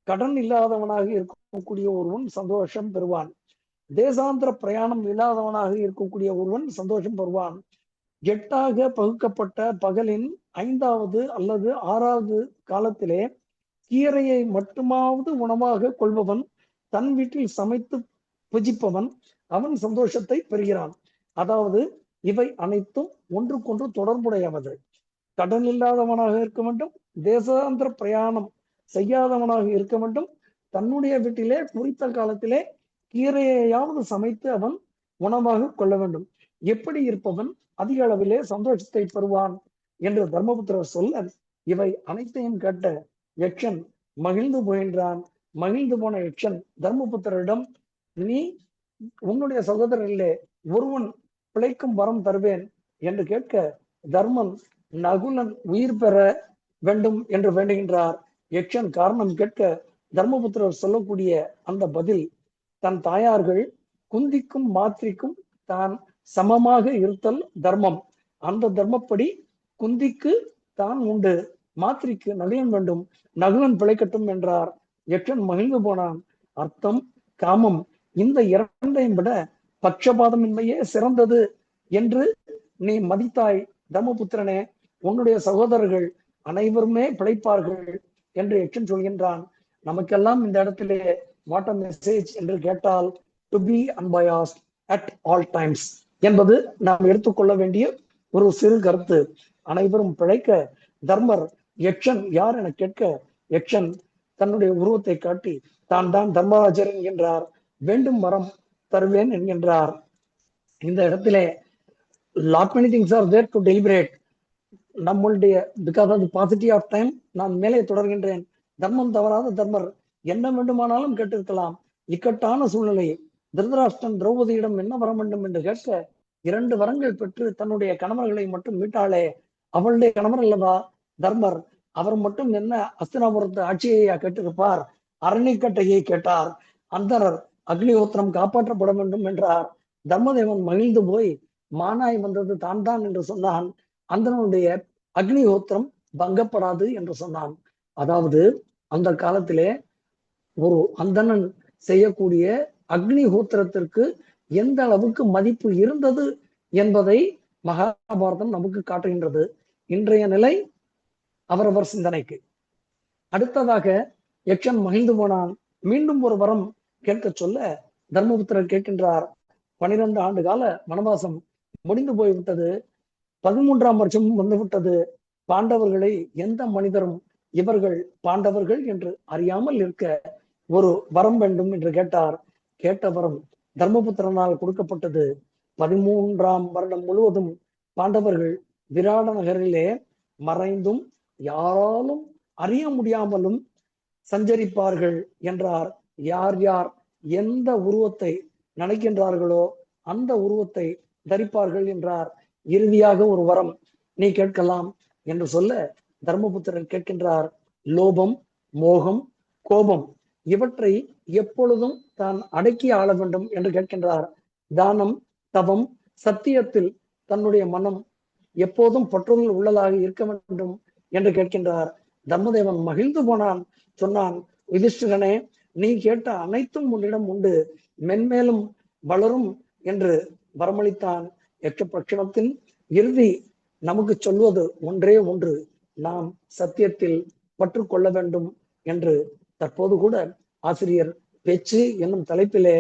கடன் இல்லாதவனாக இருக்கக்கூடிய ஒருவன் சந்தோஷம் பெறுவான். தேசாந்திர பிரயாணம் இல்லாதவனாக இருக்கக்கூடிய ஒருவன் சந்தோஷம் பெறுவான். 8ஆக பகுக்கப்பட்ட பகலின் 5வது அல்லது 6வது காலத்திலே கீரையை மட்டுமாவது உணவாக கொள்பவன், தன் வீட்டில் சமைத்து புஜிப்பவன், அவன் சந்தோஷத்தை பெறுகிறான். அதாவது இவை அனைத்தும் ஒன்றுக்கொன்று தொடர்புடையவது. கடன் இல்லாதவனாக இருக்க வேண்டும், தேசாந்திர பிரயாணம் செய்யாதவனாக இருக்க வேண்டும், தன்னுடைய வீட்டிலே குறித்த காலத்திலே கீரையாவது சமைத்து அவன் உணவாக கொள்ள வேண்டும். எப்படி இருப்பவன் அதிக அளவிலே சந்தோஷத்தை பெறுவான் என்று தர்மபுத்திரர் சொல்ல, இவை அனைத்தையும் கேட்ட யக்ஷன் மகிழ்ந்து போகின்றான். மகிழ்ந்து போன யக்ஷன் தர்மபுத்திரரிடம், நீ உன்னுடைய சகோதரரிலே ஒருவன் பிழைக்கும் வரம் தருவேன் என்று கேட்க, தர்மன் நகுலன் உயிர் பெற வேண்டும் என்று வேண்டுகின்றார். யக்ஷன் காரணம் கேட்க, தர்மபுத்திரர் சொல்லக்கூடிய அந்த பதில், தன் தாயார்கள் குந்திக்கும் மாத்திரிக்கும் தான் சமமாக இருத்தல் தர்மம். அந்த தர்மப்படி குந்திக்கு தான் உண்டு, மாத்திரிக்கு நகுலன் வேண்டும், நகுலன் பிழைக்கட்டும் என்றார். யக்ஷன் மகிழ்ந்து போனான். அர்த்தம், காமம் இந்த இரண்டையும் விட பட்சபாதமின்மையே சிறந்தது என்று நீ மதித்தாய் தர்மபுத்திரனே. உன்னுடைய சகோதரர்கள் அனைவருமே பிழைப்பார்கள் என்று யக்ஷன் சொல்கின்றான். நமக்கெல்லாம் இந்த இடத்திலே வாட் அ மெசேஜ் என்று கேட்டால், to be unbiased at all times என்பது நாம் எடுத்துக்கொள்ள வேண்டிய ஒரு சிறு கருத்து. அனைவரும் பிழைக்க தர்மர் யக்ஷன் யார் என கேட்க, யக்ஷன் தன்னுடைய உருவத்தை காட்டி தான் தான் தர்மராஜர் என்கின்றார். வேண்டும் வரம் தருவேன் என்கின்றார். இந்த இடத்திலே lot many things are there to deliberate. நம்மளுடைய because of positive of time நான் மேலே தொடர்கின்றேன். தர்மம் தவறாத தர்மர் என்ன வேண்டுமானாலும் கேட்டிருக்கலாம். இக்கட்டான சூழ்நிலை திருதராஷ்டிரன் திரௌபதியிடம் என்ன வர வேண்டும் என்று கேட்க 2 வரங்கள் பெற்று தன்னுடைய கணவர்களை மட்டும் மீட்டாளே, அவளுடைய கணவர் அல்லவா தர்மர். அவர் மட்டும் என்ன அஸ்தினாபுரத்து ஆட்சியை கேட்டிருப்பார்? அரணிக்கட்டையை கேட்டார். அந்தரர் அக்னிஹோத்திரம் காப்பாற்றப்பட வேண்டும் என்றார். தர்மதேவன் மகிழ்ந்து போய் மானாய் வந்தது தான் தான் என்று சொன்னான். அந்தனுடைய அக்னிஹோத்திரம் பங்கப்படாது என்று சொன்னான். அதாவது அந்த காலத்திலே ஒரு அந்தணன் செய்யக்கூடிய அக்னிஹோத்திரத்திற்கு எந்த அளவுக்கு மதிப்பு இருந்தது என்பதை மகாபாரதம் நமக்கு காட்டுகின்றது. இன்றைய நிலை அவரவர் சிந்தனைக்கு. அடுத்ததாக யக்ஷன் மகிழ்ந்து போனான். மீண்டும் ஒரு வரம் கேட்க சொல்ல தர்மபுத்திரர் கேட்கின்றார். 12 ஆண்டு கால வனவாசம் முடிந்து போய்விட்டது. 13ஆம் வருஷம் வந்துவிட்டது. பாண்டவர்களை எந்த மனிதரும் இவர்கள் பாண்டவர்கள் என்று அறியாமல் இருக்க ஒரு வரம் வேண்டும் என்று கேட்டார். கேட்ட வரம் தர்மபுத்திரனால் கொடுக்கப்பட்டது. 13ஆம் வருடம் முழுவதும் பாண்டவர்கள் விராட நகரிலே மறைந்தும் யாராலும் அறிய முடியாமலும் சஞ்சரிப்பார்கள் என்றார். யார் யார் எந்த உருவத்தை நினைக்கின்றார்களோ அந்த உருவத்தை தரிப்பார்கள் என்றார். இறுதியாக ஒரு வரம் நீ கேட்கலாம் என்று சொல்ல தர்மபுத்திரன் கேட்கின்றார். லோபம், மோகம், கோபம் இவற்றை எப்பொழுதும் தான் அடக்கி ஆள வேண்டும் என்று கேட்கின்றார். தானம், தவம், சத்தியத்தில் தன்னுடைய மனம் எப்போதும் பற்றுதல் உள்ளதாக இருக்க வேண்டும் என்று கேட்கின்றார். தர்மதேவன் மகிழ்ந்து போனான். சொன்னான், யுதிஷ்டிரனே, நீ கேட்ட அனைத்தும் உன்னிடம் உண்டு, மென்மேலும் வளரும் என்று வரமளித்தான். யக்ஷபட்சணத்தின் இறுதி நமக்கு சொல்வது ஒன்றே ஒன்று, நாம் சத்தியத்தில் பற்று கொள்ள வேண்டும் என்று. தற்போது கூட ஆசிரியர் பேச்சு என்னும் தலைப்பிலே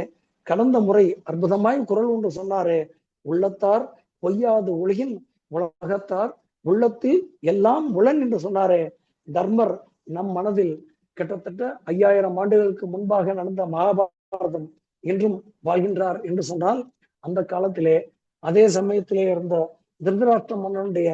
கடந்த முறை அற்புதமாய் குரல் ஒன்று சொன்னாரே, உள்ளத்தார் பொய்யாது ஒழுகின் உலகத்தார் உள்ளத்தில் எல்லாம் உளன் என்று சொன்னாரே. தர்மர் நம் மனதில் கிட்டத்தட்ட 5000 ஆண்டுகளுக்கு முன்பாக நடந்த மகாபாரதம் இன்றும் வாழ்கின்றார் என்று சொன்னால், அந்த காலத்திலே அதே சமயத்திலே இருந்த திருதராஷ்டிர மன்னனுடைய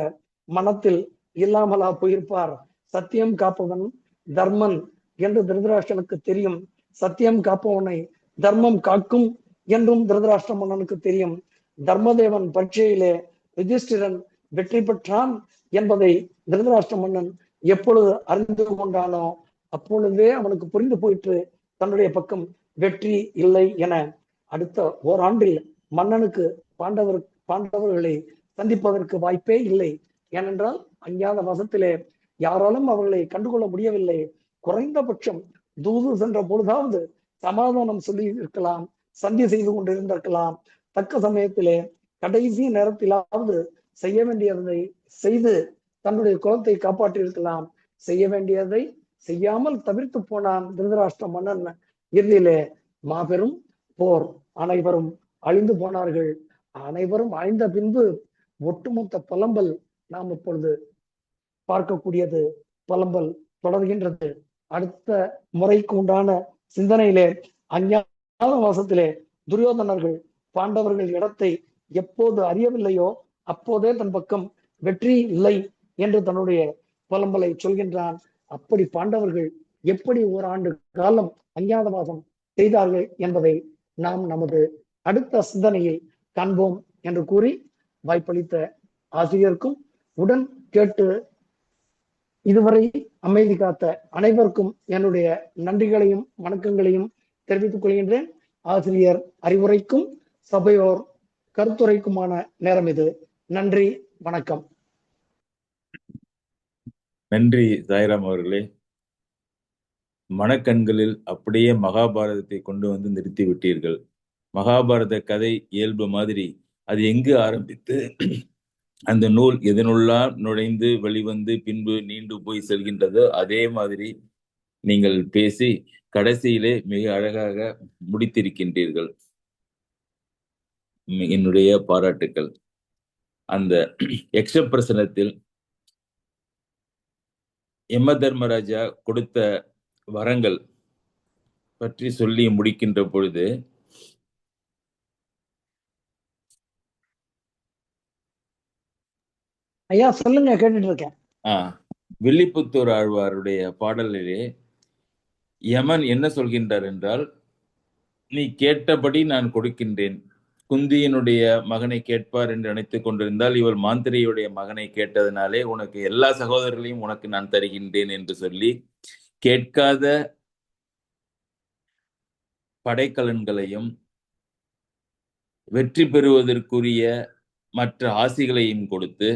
மனத்தில் இல்லாமலா போயிருப்பார்? சத்தியம் காப்பவன் தர்மன் என்று திருதராஷ்டிரனுக்கு தெரியும். சத்தியம் காப்பவனை தர்மம் காக்கும் என்றும் திருதராஷ்டிர மன்னனுக்கு தெரியும். தர்மதேவன் பரீட்சையிலே யுதிஷ்டிரன் வெற்றி பெற்றான் என்பதை திருதராஷ்டிர மன்னன் எப்பொழுது அறிந்து கொண்டானோ அப்பொழுதே அவனுக்கு புரிந்து போயிற்று தன்னுடைய பக்கம் வெற்றி இல்லை என. அடுத்த ஓராண்டில் மன்னனுக்கு பாண்டவர்களை சந்திப்பதற்கு வாய்ப்பே இல்லை. ஏனென்றால் அஞ்ஞாத வசத்திலே யாராலும் அவர்களை கண்டுகொள்ள முடியவில்லை. குறைந்தபட்சம் தூது சென்ற பொழுதாவது சமாதானம் சொல்லி இருக்கலாம், சந்தி செய்து கொண்டிருந்திருக்கலாம். தக்க சமயத்திலே கடைசி நேரத்திலாவது செய்ய வேண்டியதை செய்து தன்னுடைய குலத்தை காப்பாற்றியிருக்கலாம். செய்ய வேண்டியதை செய்யாமல் தவிர்த்து போனான் திருதராஷ்டிர மன்னன். இறுதியிலே மாபெரும் போர், அனைவரும் அழிந்து போனார்கள். அனைவரும் அழிந்த பின்பு ஒட்டுமொத்த புலம்பல் நாம் இப்பொழுது பார்க்கக்கூடியது. புலம்பல் தொடர்கின்றது. அடுத்த முறைக்கு உண்டான சிந்தனையிலே அஞ்ஞான வாசத்திலே துரியோதனர்கள் பாண்டவர்கள் இடத்தை எப்போது அறியவில்லையோ அப்போதே தன் பக்கம் வெற்றி இல்லை என்று தன்னுடைய புலம்பலை சொல்கின்றான். அப்படி பாண்டவர்கள் எப்படி ஓராண்டு காலம் அஞ்ஞாதவாசம் செய்தார்கள் என்பதை நாம் நமது அடுத்த சிந்தனையில் காண்போம் என்று கூறி வாய்ப்பளித்த ஆசிரியருக்கும் உடன் கேட்டு இதுவரை அமைதி காத்த அனைவருக்கும் என்னுடைய நன்றிகளையும் வணக்கங்களையும் தெரிவித்துக் கொள்கின்றேன். ஆசிரியர் அறிவுரைக்கும் சபையோர் கருத்துரைக்குமான நேரம் இது. நன்றி, வணக்கம். நன்றி சாய்ராம் அவர்களே. மனக்கண்களில் அப்படியே மகாபாரதத்தை கொண்டு வந்து நிறுத்தி விட்டீர்கள். மகாபாரத கதை இயல்பு மாதிரி அது எங்கு ஆரம்பித்து அந்த நூல் எதனுள்ளால் நுழைந்து வெளிவந்து பின்பு நீண்டு போய் செல்கின்றதோ அதே மாதிரி நீங்கள் பேசி கடைசியிலே மிக அழகாக முடித்திருக்கின்றீர்கள். என்னுடைய பாராட்டுக்கள். அந்த யக்ஷ பிரசனத்தில் யம தர்மராஜா கொடுத்த வரங்கள் பற்றி சொல்லி முடிக்கின்ற பொழுது ஐயா சொல்லுங்க, கேட்டுட்டு இருக்கேன். வில்லிபுத்தூர் ஆழ்வாருடைய பாடலிலே யமன் என்ன சொல்கின்றார் என்றால், நீ கேட்டபடி நான் கொடுக்கின்றேன். குந்தியினுடைய மகனை கேட்பார் என்று நினைத்துக் கொண்டிருந்தால், இவள் மாந்திரியுடைய மகனை கேட்டதனாலே உனக்கு எல்லா சகோதரர்களையும் உனக்கு நான் தருகின்றேன் என்று சொல்லி, கேட்காத படைக்கலன்களையும் வெற்றி பெறுவதற்குரிய மற்ற ஆசிகளையும் கொடுத்து,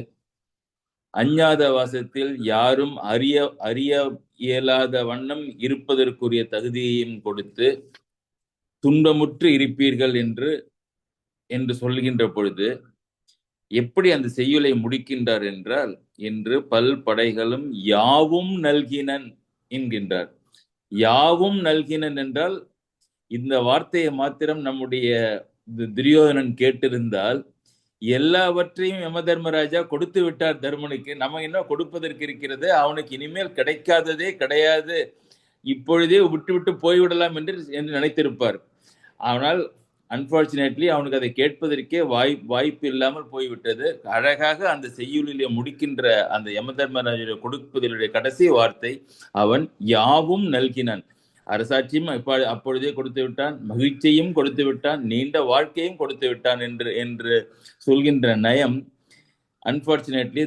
அஞ்ஞாத வாசத்தில் யாரும் அறிய இயலாத வண்ணம் இருப்பதற்குரிய தகுதியையும் கொடுத்து, துன்பமுற்று இருப்பீர்கள் என்று சொல்கின்ற பொழுது எப்படி அந்த செய்யுளை முடிக்கின்றார் என்றால், என்று பல் படைகளும் யாவும் நல்கினன் என்கின்றார். யாவும் நல்கினன் என்றால், இந்த வார்த்தையை மாத்திரம் நம்முடைய துரியோதனன் கேட்டிருந்தால் எல்லாவற்றையும் யம தர்மராஜா கொடுத்து விட்டார் தர்மனுக்கு, நம்ம என்ன கொடுப்பதற்கு இருக்கிறது, அவனுக்கு இனிமேல் கிடைக்காததே கிடையாது, இப்பொழுதே விட்டு போய்விடலாம் என்று நினைத்திருப்பார். ஆனால் அன்பார்ச்சுனேட்லி அவனுக்கு அதை கேட்பதற்கே வாய்ப்பு இல்லாமல் போய்விட்டது. அழகாக அந்த செய்யுளிலே முடிக்கின்ற அந்த யம தர்மராஜா கொடுப்பதிலுடைய கடைசி வார்த்தை, அவன் யாவும் நல்கினான். அரசாட்சியும் அப்பொழுதே கொடுத்து விட்டான், மகிழ்ச்சியும் கொடுத்து விட்டான், நீண்ட வாழ்க்கையும் கொடுத்து விட்டான் என்று சொல்கின்ற நயம் அன்பார்ச்சுனேட்லி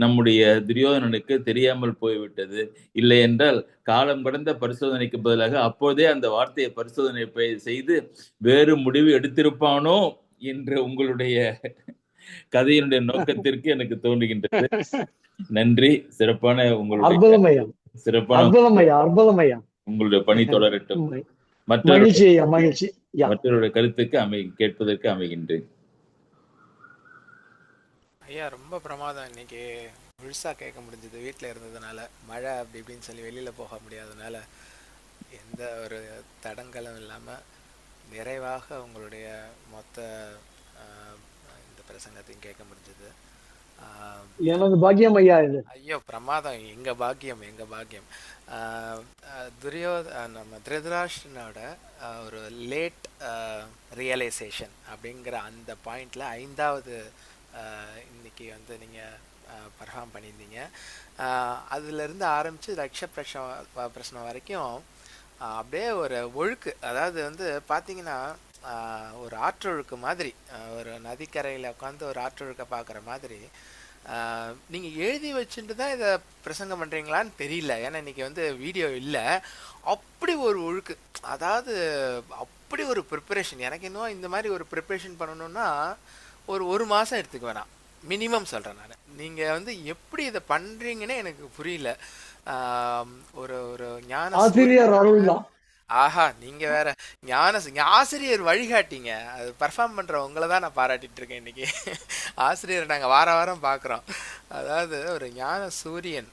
நம்முடைய துரியோதனனுக்கு தெரியாமல் போய்விட்டது. இல்லை என்றால் காலம் கடந்த பரிசோதனைக்கு பதிலாக அப்போதே அந்த வார்த்தையை பரிசோதனை செய்து வேறு முடிவு எடுத்திருப்பானோ என்று உங்களுடைய கதையினுடைய நோக்கத்திற்கு எனக்கு தோன்றுகின்றது. நன்றி. சிறப்பான உங்களுடைய உங்களுடைய பணி தொடரட்டும். மற்றவருடைய கருத்துக்கு கேட்பதற்கு அமைகின்றேன். ஐயா ரொம்ப பிரமாதம். இன்னைக்கு முழுசாக கேட்க முடிஞ்சது. வீட்டில் இருந்ததுனால மழை அப்படி இப்படின்னு சொல்லி வெளியில் போக முடியாததுனால எந்த ஒரு தடங்களும் இல்லாமல் நிறைவாக உங்களுடைய மொத்த இந்த பிரசங்கத்தையும் கேட்க முடிஞ்சது. எனது பாக்கியம் ஐயா இது. ஐயோ பிரமாதம், எங்க பாக்கியம். நம்ம திருதராஷ்டிரனோட ஒரு லேட் ரியலைசேஷன் அப்படிங்கிற அந்த பாயிண்ட்ல 5வது இன்னைக்கு வந்து நீங்கள் பர்ஃபார்ம் பண்ணியிருந்தீங்க. அதுலேருந்து ஆரம்பித்து லட்ச பிரச்சனை வரைக்கும் அப்படியே ஒரு ஒழுக்கு, அதாவது வந்து பார்த்தீங்கன்னா ஒரு ஆற்றொழுக்கு மாதிரி, ஒரு நதிக்கரையில் உட்காந்து ஒரு ஆற்றொழுக்க பார்க்குற மாதிரி நீங்கள் எழுதி வச்சுட்டு தான் இதை பிரசங்கம் பண்ணுறீங்களான்னு தெரியல. ஏன்னா இன்றைக்கி வந்து வீடியோ இல்லை. அப்படி ஒரு ஒழுக்கு, அதாவது அப்படி ஒரு ப்ரிப்பரேஷன். எனக்கு இன்னும் இந்த மாதிரி ஒரு ப்ரிப்பரேஷன் பண்ணணுன்னா ஒரு மாதம் எடுத்துக்க வேணாம், மினிமம் சொல்கிறேன் நான். நீங்கள் வந்து எப்படி இதை பண்ணுறீங்கன்னு எனக்கு புரியல. ஒரு ஒரு ஞான ஆசிரியர் அருள் தான். ஆஹா, நீங்கள் வேற ஆசிரியர் வழிகாட்டிங்க. அது பர்ஃபார்ம் பண்ணுற உங்களை தான் நான் பாராட்டிட்டு இருக்கேன் இன்னைக்கு. ஆசிரியர் நாங்கள் வாரம் பார்க்குறோம். அதாவது ஒரு ஞான சூரியன்.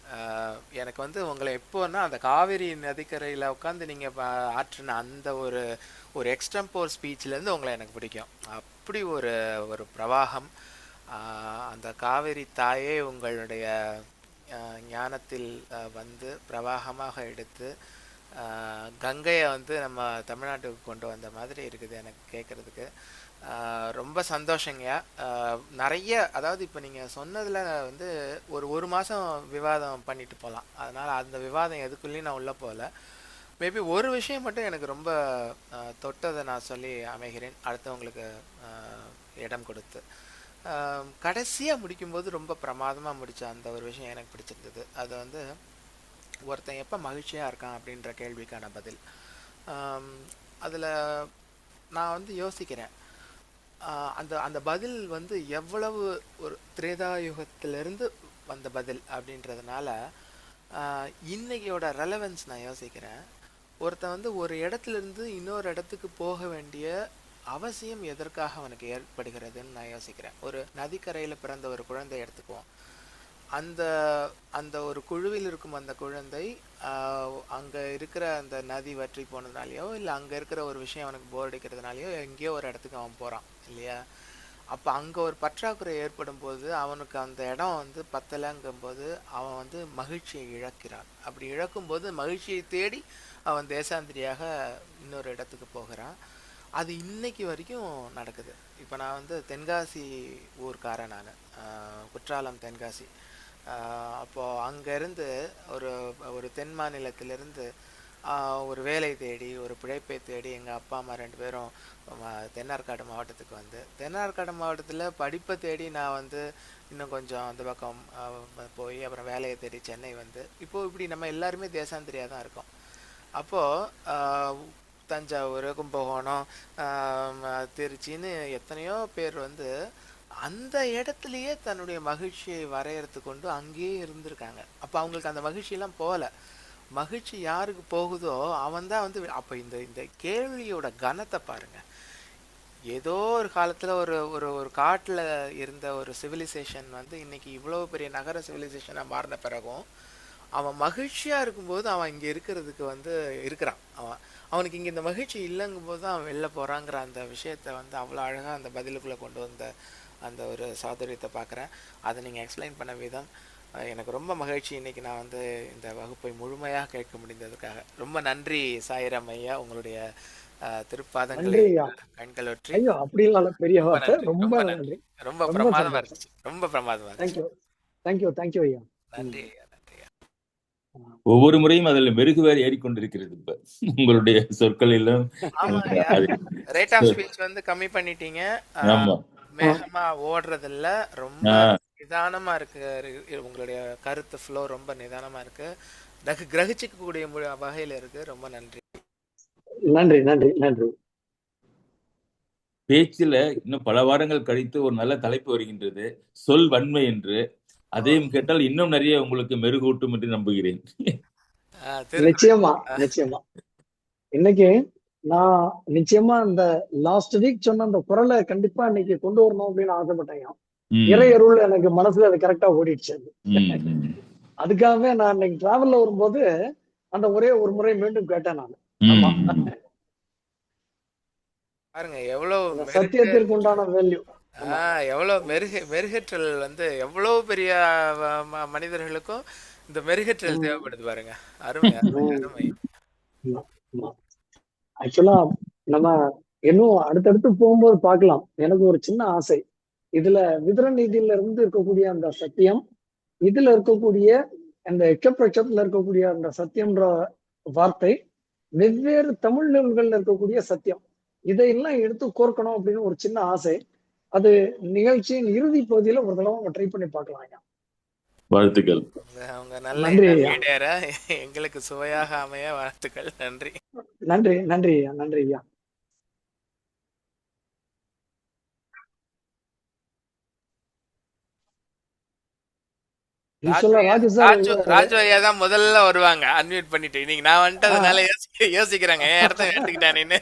எனக்கு வந்து உங்களை எப்போன்னா அந்த காவிரி நதிக்கரையில் உட்காந்து நீங்கள் ஆற்றின அந்த ஒரு எக்ஸ்டம்போர் ஸ்பீச்லேருந்து உங்களை எனக்கு பிடிக்கும். அப்படி ஒரு பிரவாகம். அந்த காவிரி தாயே உங்களுடைய ஞானத்தில் வந்து பிரவாகமாக எடுத்து கங்கையை வந்து நம்ம தமிழ்நாட்டுக்கு கொண்டு வந்த மாதிரி இருக்குது எனக்கு கேட்குறதுக்கு. ரொம்ப சந்தோஷங்க. நிறைய, அதாவது இப்போ நீங்கள் சொன்னதில் வந்து ஒரு மாதம் விவாதம் பண்ணிட்டு போகலாம். அதனால் அந்த விவாதம் எதுக்குள்ளேயும் நான் உள்ளே போகல. மேபி ஒரு விஷயம் மட்டும் எனக்கு ரொம்ப தொட்டதை நான் சொல்லி அமைகிறேன், அடுத்தவங்களுக்கு இடம் கொடுத்து. கடைசியாக முடிக்கும்போது ரொம்ப பிரமாதமாக முடித்த அந்த ஒரு விஷயம் எனக்கு பிடிச்சிருந்தது. அது வந்து ஒருத்தன் எப்போ மகிழ்ச்சியாக இருக்கான் அப்படின்ற கேள்விக்கான பதில். அதில் நான் வந்து யோசிக்கிறேன், அந்த பதில் வந்து எவ்வளவு ஒரு திரேதாயுகத்திலிருந்து வந்த பதில் அப்படின்றதுனால இன்னையோட ரெலவென்ஸ் நான் யோசிக்கிறேன். ஒருத்தன் வந்து ஒரு இடத்துலேருந்து இன்னொரு இடத்துக்கு போக வேண்டிய அவசியம் எதற்காக அவனுக்கு ஏற்படுகிறதுன்னு நான் யோசிக்கிறேன். ஒரு நதிக்கரையில் பிறந்த ஒரு குழந்தை எடுத்துக்குவோம். அந்த ஒரு குழுவில் இருக்கும் அந்த குழந்தை அங்கே இருக்கிற அந்த நதி வற்றி போனதுனாலையோ இல்லை அங்கே இருக்கிற ஒரு விஷயம் அவனுக்கு போர் அடிக்கிறதுனாலையோ எங்கேயோ ஒரு இடத்துக்கு அவன் போகிறான் இல்லையா? அப்போ அங்கே ஒரு பற்றாக்குறை ஏற்படும் போது அவனுக்கு அந்த இடம் வந்து பத்தலைங்கும்போது அவன் வந்து மகிழ்ச்சியை இழக்கிறான். அப்படி இழக்கும்போது மகிழ்ச்சியை தேடி அவன் தேசாந்திரியாக இன்னொரு இடத்துக்கு போகிறான். அது இன்னைக்கு வரைக்கும் நடக்குது. இப்போ நான் வந்து தென்காசி ஊர்க்காரன் நான், குற்றாலம் தென்காசி. அப்போ அங்கேருந்து ஒரு ஒரு தென் மாநிலத்திலிருந்து ஒரு வேலை தேடி ஒரு பிழைப்பை தேடி எங்கள் அப்பா அம்மா 2 பேரும் தென்னார்காடு மாவட்டத்துக்கு வந்து, தென்னார்காடு மாவட்டத்தில் படிப்பை தேடி நான் வந்து இன்னும் கொஞ்சம் அந்த பக்கம் போய் அப்புறம் வேலையை தேடி சென்னை வந்து, இப்போது இப்படி நம்ம எல்லாருமே தேசாந்திரியாக தான் இருக்கோம். அப்போது தஞ்சாவூர், கும்பகோணம், திருச்சின்னு எத்தனையோ பேர் வந்து அந்த இடத்துலையே தன்னுடைய மகிழ்ச்சியை வரையறுத்து கொண்டு அங்கேயே இருந்திருக்காங்க. அப்போ அவங்களுக்கு அந்த மகிழ்ச்சியெல்லாம் போகல. மகிழ்ச்சி யாருக்கு போகுதோ அவன் தான் வந்து அப்போ இந்த இந்த கேள்வியோட கனத்தை பாருங்க. ஏதோ ஒரு காலத்துல ஒரு ஒரு ஒரு காட்டுல இருந்த ஒரு சிவிலைசேஷன் வந்து இன்னைக்கு இவ்வளவு பெரிய நகர சிவிலைசேஷனா மாறின பிறகும் அவன் மகிழ்ச்சியா இருக்கும்போது அவன் இங்க இருக்கிறதுக்கு வந்து இருக்கிறான். அவனுக்கு இங்க இந்த மகிழ்ச்சி இல்லைங்கும் போது தான் அவன் வெளில போறாங்கிற அந்த விஷயத்த வந்து அவ்வளோ அழகா அந்த பதிலுக்குள்ள கொண்டு வந்த அந்த ஒரு சாதுரியத்தை பார்க்குறேன். அதை நீங்கள் எக்ஸ்பிளைன் பண்ண விதம் எனக்கு ரொம்ப மகிழ்ச்சி. இன்னைக்கு நான் வந்து இந்த வகுப்பை முழுமையாக கேட்க முடிந்ததுக்காக ரொம்ப நன்றி சாயிராம் ஐயா. உங்களுடைய திருப்பாதங்களை கண்கள் ஒற்றி. ஐயோ அப்படி இல்ல, பெரிய வார்த்தை. ரொம்ப ரொம்ப நன்றி. நன்றி. ரொம்ப பிரமாதமா இருந்துச்சு. ரொம்ப பிரமாதமா இருந்துச்சு. தேங்க்யூ ஐயா. நன்றி ஐயா, நன்றி ஐயா. ஒவ்வொரு முறையும் அதுல மெருகுவேறு ஏறிக்கொண்டிருக்கிறது. இப்ப உங்களுடைய சொற்கள் எல்லாம் ரேட் ஆஃப் ஸ்பீச் வந்து கம்மி பண்ணிட்டீங்க. மேகமா ஓடுறது இல்ல, ரொம்ப நிதானமா இருக்கு. உங்களுடைய கருத்து ஃப்ளோ ரொம்ப நிதானமா இருக்கு, கிரகிச்சுக்க கூடிய வகையில இருக்கு. ரொம்ப நன்றி. நன்றி நன்றி நன்றி. பேச்சுல இன்னும் பல வாரங்கள் கழித்து ஒரு நல்ல தலைப்பு வருகின்றது, சொல் வன்மை என்று. அதையும் கேட்டால் இன்னும் நிறைய உங்களுக்கு மெருகூட்டும் என்று நம்புகிறேன். நிச்சயமா நிச்சயமா. இன்னைக்கு நான் நிச்சயமா இந்த லாஸ்ட் வீக் சொன்ன அந்த குரலை கண்டிப்பா இன்னைக்கு கொண்டு வரணும் அப்படின்னு ஆசைப்பட்டேன். இறையருள் எனக்கு மனசுல அது கரெக்டா ஓடிடுச்சு. அதுக்காகவே நான் இன்னைக்கு டிராவல்ல வரும்போது அந்த ஒரே ஒரு முறை மீண்டும் கேட்டேன் நான். பாருங்க எவ்வளவு சத்தியத்திற்கு உண்டான வேல்யூ, எவ்வளவு மெருகேற்றல் வந்து எவ்வளவு பெரிய மனிதர்களுக்கும் இந்த மெருகேற்றல் தேவைப்படுது பாருங்க. அருமை அருமை. ஆக்சுவலா நம்ம இன்னும் அடுத்தடுத்து போகும்போது பார்க்கலாம். எனக்கு ஒரு சின்ன ஆசை, இதுல விதர நீதியில இருந்து இருக்கக்கூடிய அந்த சத்தியம், இதுல இருக்கக்கூடிய அந்த எக்கப்ரட்சத்துல இருக்கக்கூடிய அந்த சத்தியம்ன்ற வார்த்தை, வெவ்வேறு தமிழ் நூல்கள்ல இருக்கக்கூடிய சத்தியம், இதையெல்லாம் எடுத்து கோர்க்கணும் அப்படின்னு ஒரு சின்ன ஆசை. அது நிகழ்ச்சியின் இறுதி பகுதியில ஒரு தடவை ட்ரை பண்ணி பார்க்கலாம் ஐயா. வாழ்த்துக்கள். அவங்க நல்ல எங்களுக்கு சுவையாக அமைய வாழ்த்துக்கள். நன்றி நன்றி நன்றி ஐயா. நன்றி ஐயா. ராஜு ஐயா தான் முதல்ல வருவாங்க, அன்மியூட் பண்ணிட்டு. இன்னைக்கு நான் வந்துட்டதுனால யோசிக்கிறாங்க என் இடத்த எடுத்துக்கிட்டானேன்னு.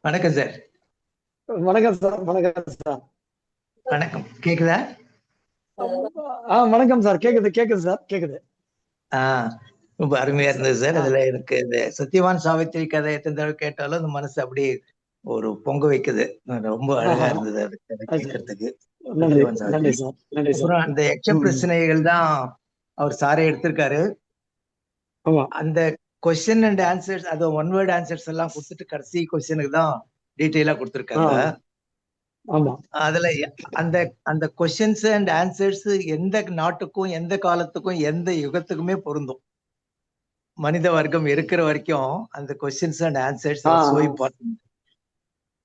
வணக்கம் சார். வணக்கம் சார். வணக்கம் சார். வணக்கம், கேக்குதா? வணக்கம் சார். கேக்குது சார், கேக்குது. ரொம்ப அருமையா இருந்தது சார். அதுல எனக்கு இந்த சத்யவான் சாவித்திரி கதை எத்தனை தடவை கேட்டாலும் அந்த மனசு அப்படியே ஒரு பொங்க வைக்குது. ரொம்ப அழகா இருந்தது அது கேட்கறதுக்கு. அப்புறம் அந்த எச்ச பிரச்சனைகள் தான் அவர் சாரே எடுத்திருக்காரு. அந்த கொஸ்டின் அண்ட் ஆன்சர்ஸ், அது ஒன் வேர்ட் ஆன்சர்ஸ் எல்லாம் கொடுத்துட்டு கடைசி கொஸ்டினுக்கு தான் டீட்டெயிலா கொடுத்துருக்காங்க. அதுல அந்த அந்த கொஸ்டின்ஸ் அண்ட் ஆன்சர்ஸ் எந்த நாட்டுக்கும் எந்த காலத்துக்கும் எந்த யுகத்துக்குமே பொருந்தும். மனித வர்க்கம் இருக்கிற வரைக்கும் அந்த questions and answers so important.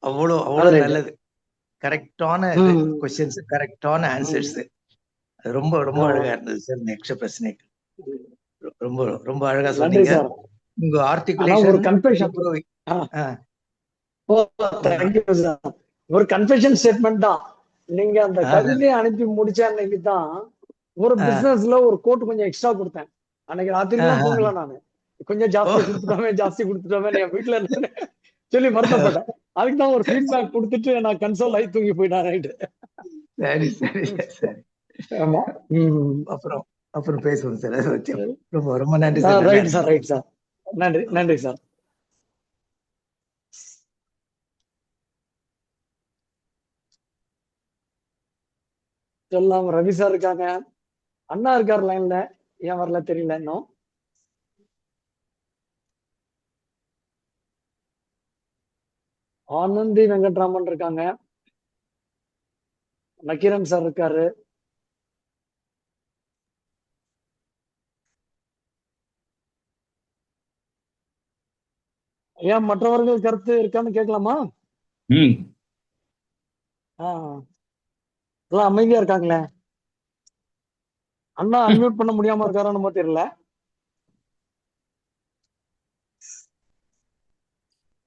அவ்வளவு நல்லது. கரெக்டான கொஸ்டின்ஸ், கரெக்டான ஆன்சர்ஸ். அது ரொம்ப ரொம்ப அழகா இருந்தது சார். நெக்ஸ்ட் பிரச்சனைக்கு ரொம்ப ரொம்ப அழகா சொன்னீங்க. உங்க ஆர்டிகுலேஷன் ஒரு கன்ஃபெஷன் ஸ்டேட்மெண்ட் தான். நீங்க அந்த கவிதையை அனுப்பி முடிச்ச அன்னைக்கு தான் ஒரு பிசினஸ்ல ஒரு கோட் கொஞ்சம் எக்ஸ்ட்ரா கொடுத்தேன். அன்னைக்கு ராத்திரி தான் தூங்கல நானு. கொஞ்சம் ஜாஸ்தி கொடுத்துட்டோமே என் வீட்டுல சொல்லி வருத்தப்பட்டேன். அதுக்கு தான் ஒரு ஃபீட்பேக் கொடுத்துட்டு நான் கன்சோல் ஆகி தூங்கி போயிட்டேன் நைட்டு. சரி சரி சரி. ஆமா. அப்புறம் பேசுவோம் சார். ரொம்ப ரொம்ப நன்றி sir. Right sir, right sir. நன்றி நன்றி சார். எல்லாம் ரவி சார் இருக்காங்க, அண்ணா இருக்காரு லைன்ல. ஏன் வரல தெரியல இன்னும். ஆனந்தி வெங்கட்ராமன் இருக்காங்க, நக்கீரன் சார் இருக்காரு. ஐயா, மற்றவர்கள் கருத்து இருக்கான்னு கேட்கலாமா? ம் ஆஹ் எல்லாம் அமைதியா இருக்காங்களே. அண்ணா அன்மியூட் பண்ண முடியாம இருக்காரோ நம்ம தெரியல.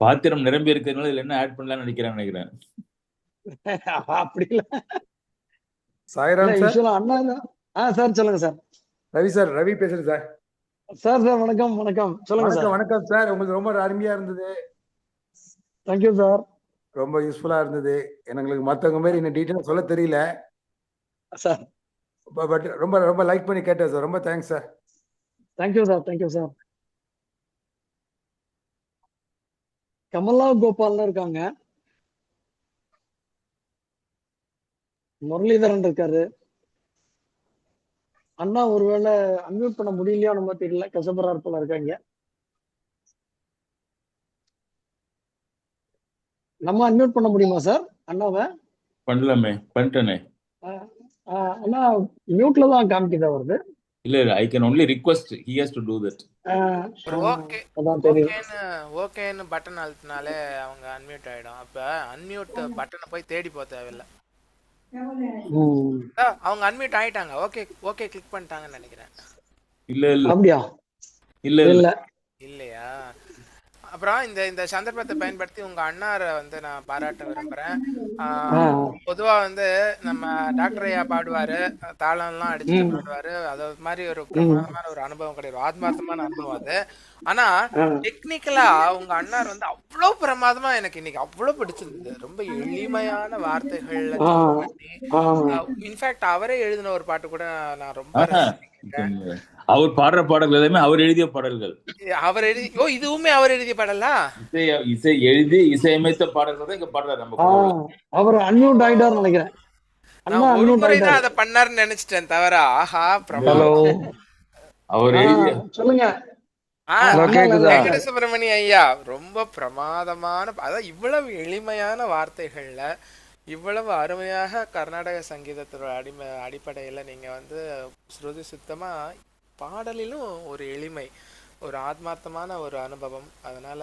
பாத்திரம் நிரம்பி இருக்கிறதுனால இதுல என்ன ஆட் பண்ணலாம்னு நினைக்கிறேன். அப்படி இல்ல. இல்ல சாய்ராம் சார். யூஸ்வலா அண்ணா சார் சொல்லுங்க சார். ரவி சார், ரவி பேசுறேன் சார். சார் வணக்கம் வணக்கம், சொல்லுங்க சார். வணக்கம் வணக்கம் சார். உங்களுக்கு ரொம்ப அருமையா இருந்தது, தேங்க்யூ சார். ரொம்ப யூஸ்ஃபுல்லா இருந்தது. எங்களுக்கு மற்றவங்க மாதிரி இன்னும் டீட்டெயிலாக சொல்ல தெரியல, சார் பட் ரொம்ப ரொம்ப லைக் பண்ணி கேட்டேன் சார். ரொம்ப thanks sir. Thank you sir. Thank you sir. Kamala கோபால்னு இருக்காங்க, முரளிதரன் இருக்காரு. அண்ணா ஒருவேளை அன்மியூட் பண்ண முடியலையா நம்ம தெரியல, கசபரா போல இருக்காங்க. நம்ம அன்மியூட் பண்ண முடியுமா சார் அண்ணாவை? பண்ணலாமே, பண்ணிட்டேனே. அண்ணா மியூட்ல தான் காமிக்குதா வருது. இல்ல I can only request, he has to to that. ஒரு ஓகே அதான் தெரியும். ஓகேன்னு பட்டன் அழுத்தினாலே அவங்க அன்மியூட் ஆயிடும். அப்ப அன்மியூட் பட்டனை போய் தேடி போக தேவையில்லை. அவங்க அன்மியூட் ஆயிட்டாங்க. ஓகே ஓகே கிளிக் பண்ணிட்டாங்கன்னு நினைக்கிறேன். இல்ல இல்ல அப்படியா? இல்ல இல்ல இல்ல இல்லையா? அப்புறம் இந்த சந்தர்ப்பத்தை பயன்படுத்தி உங்க அண்ணாரை நான் பாராட்ட விரும்புறேன். பொதுவா நம்ம டாக்டர் ஐயா பாடுவாரு, தாளம்லாம் அடிச்சுட்டு பாடுவாரு. அது மாதிரி ஒரு பிரமாதமான ஒரு அனுபவம் கிடையாது, ஆத்மார்த்தமான அனுபவம் அது. ஆனா டெக்னிக்கலா உங்க அண்ணார் அவ்வளவு பிரமாதமா எனக்கு இன்னைக்கு அவ்வளவு பிடிச்சிருந்தது. ரொம்ப எளிமையான வார்த்தைகள்ல இன்ஃபேக்ட் அவரே எழுதின ஒரு பாட்டு கூட நான் ரொம்ப அவர் பாடுற பாடல்கள் எல்லாமே அவர் எழுதிய பாடல்கள். அவர் எழுதி இதுவுமே அவர் எழுதிய பாடலா? இசை எழுதி இசையமைத்த பாடல்கள் தான் இங்க பாடுறாரு. நம்ம அவர் அன்மியூட் ஆயிட்டாரு நினைக்கிறேன். நான் ஒரு முறை தான் அதை பண்ணாருன்னு நினைச்சிட்டேன் தவிர. ஆஹா பிரமாதம். அவர் எழுதிய சொல்லுங்க. வெங்கட சுப்பிரமணிய ஐயா ரொம்ப பிரமாதமான, அதான் இவ்வளவு எளிமையான வார்த்தைகள்ல இவ்வளவு அருமையாக கர்நாடக சங்கீதத்தோட அடிப்படையில நீங்க ஸ்ருதி சுத்தமா பாடலிலும் ஒரு எளிமை, ஒரு ஆத்மார்த்தமான ஒரு அனுபவம். அதனால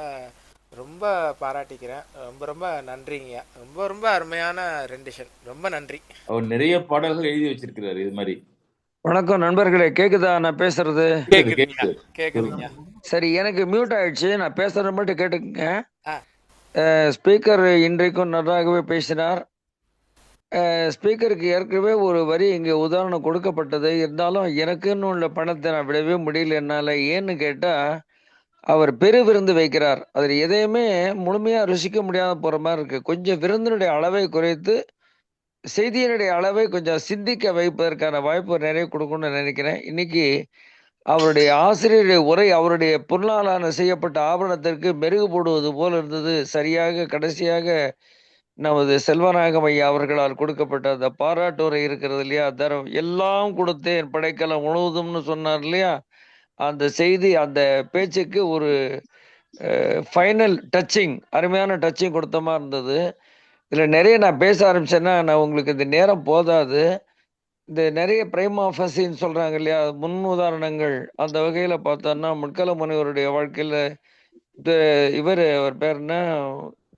ரொம்ப பாராட்டிக்கிறேன். ரொம்ப ரொம்ப நன்றிங்க. ரொம்ப ரொம்ப அருமையான ரெண்டிஷன். ரொம்ப நன்றி. அவர் நிறைய பாடல்கள் எழுதி வச்சிருக்கிறாரு இது மாதிரி. வணக்கம் நண்பர்களே, கேக்குதா நான் பேசுறது? கேக்குதுங்க. சரி, எனக்கு மியூட் ஆயிடுச்சு, நான் பேசுறது மட்டும் கேட்டுக்கங்க. ஸ்பீக்கர் இன்றைக்கும் நன்றாகவே பேசினார். ஸ்பீக்கருக்கு ஏற்கனவே ஒரு வரி இங்கே உதாரணம் கொடுக்கப்பட்டது. இருந்தாலும் எனக்குன்னு உள்ள பணத்தை நான் விடவே முடியல என்னால். ஏன்னு கேட்டால், அவர் பெரு விருந்து வைக்கிறார். அதில் எதையுமே முழுமையாக ருசிக்க முடியாத போகிற மாதிரி இருக்குது. கொஞ்சம் விருந்தினுடைய அளவை குறைத்து செய்தியினுடைய அளவை கொஞ்சம் சிந்திக்க வைப்பதற்கான வாய்ப்பு நிறைய கொடுக்கணும்னு நினைக்கிறேன். இன்னைக்கு அவருடைய ஆசிரியருடைய உரை அவருடைய பொருளாலான செய்யப்பட்ட ஆவணத்திற்கு மெருகு போடுவது போல் இருந்தது. சரியாக கடைசியாக நமது செல்வநாயகம் ஐயா அவர்களால் கொடுக்கப்பட்ட அந்த பாராட்டுரை இருக்கிறது இல்லையா, தரம் எல்லாம் கொடுத்தேன் படைக்கலம் முழுவதும்னு சொன்னார் இல்லையா, அந்த செய்தி அந்த பேச்சுக்கு ஒரு ஃபைனல் டச்சிங், அருமையான டச்சிங் கொடுத்த மாதிரி இருந்தது. இதில் நிறைய நான் பேச ஆரம்பிச்சேன்னா நான் உங்களுக்கு இந்த நேரம் போதாது. இந்த நிறைய பிரைமா ஃபசின்னு சொல்கிறாங்க இல்லையா, முன் உதாரணங்கள். அந்த வகையில் பார்த்தோன்னா முட்கல முனிவருடைய வாழ்க்கையில் இவர் பேர் என்ன,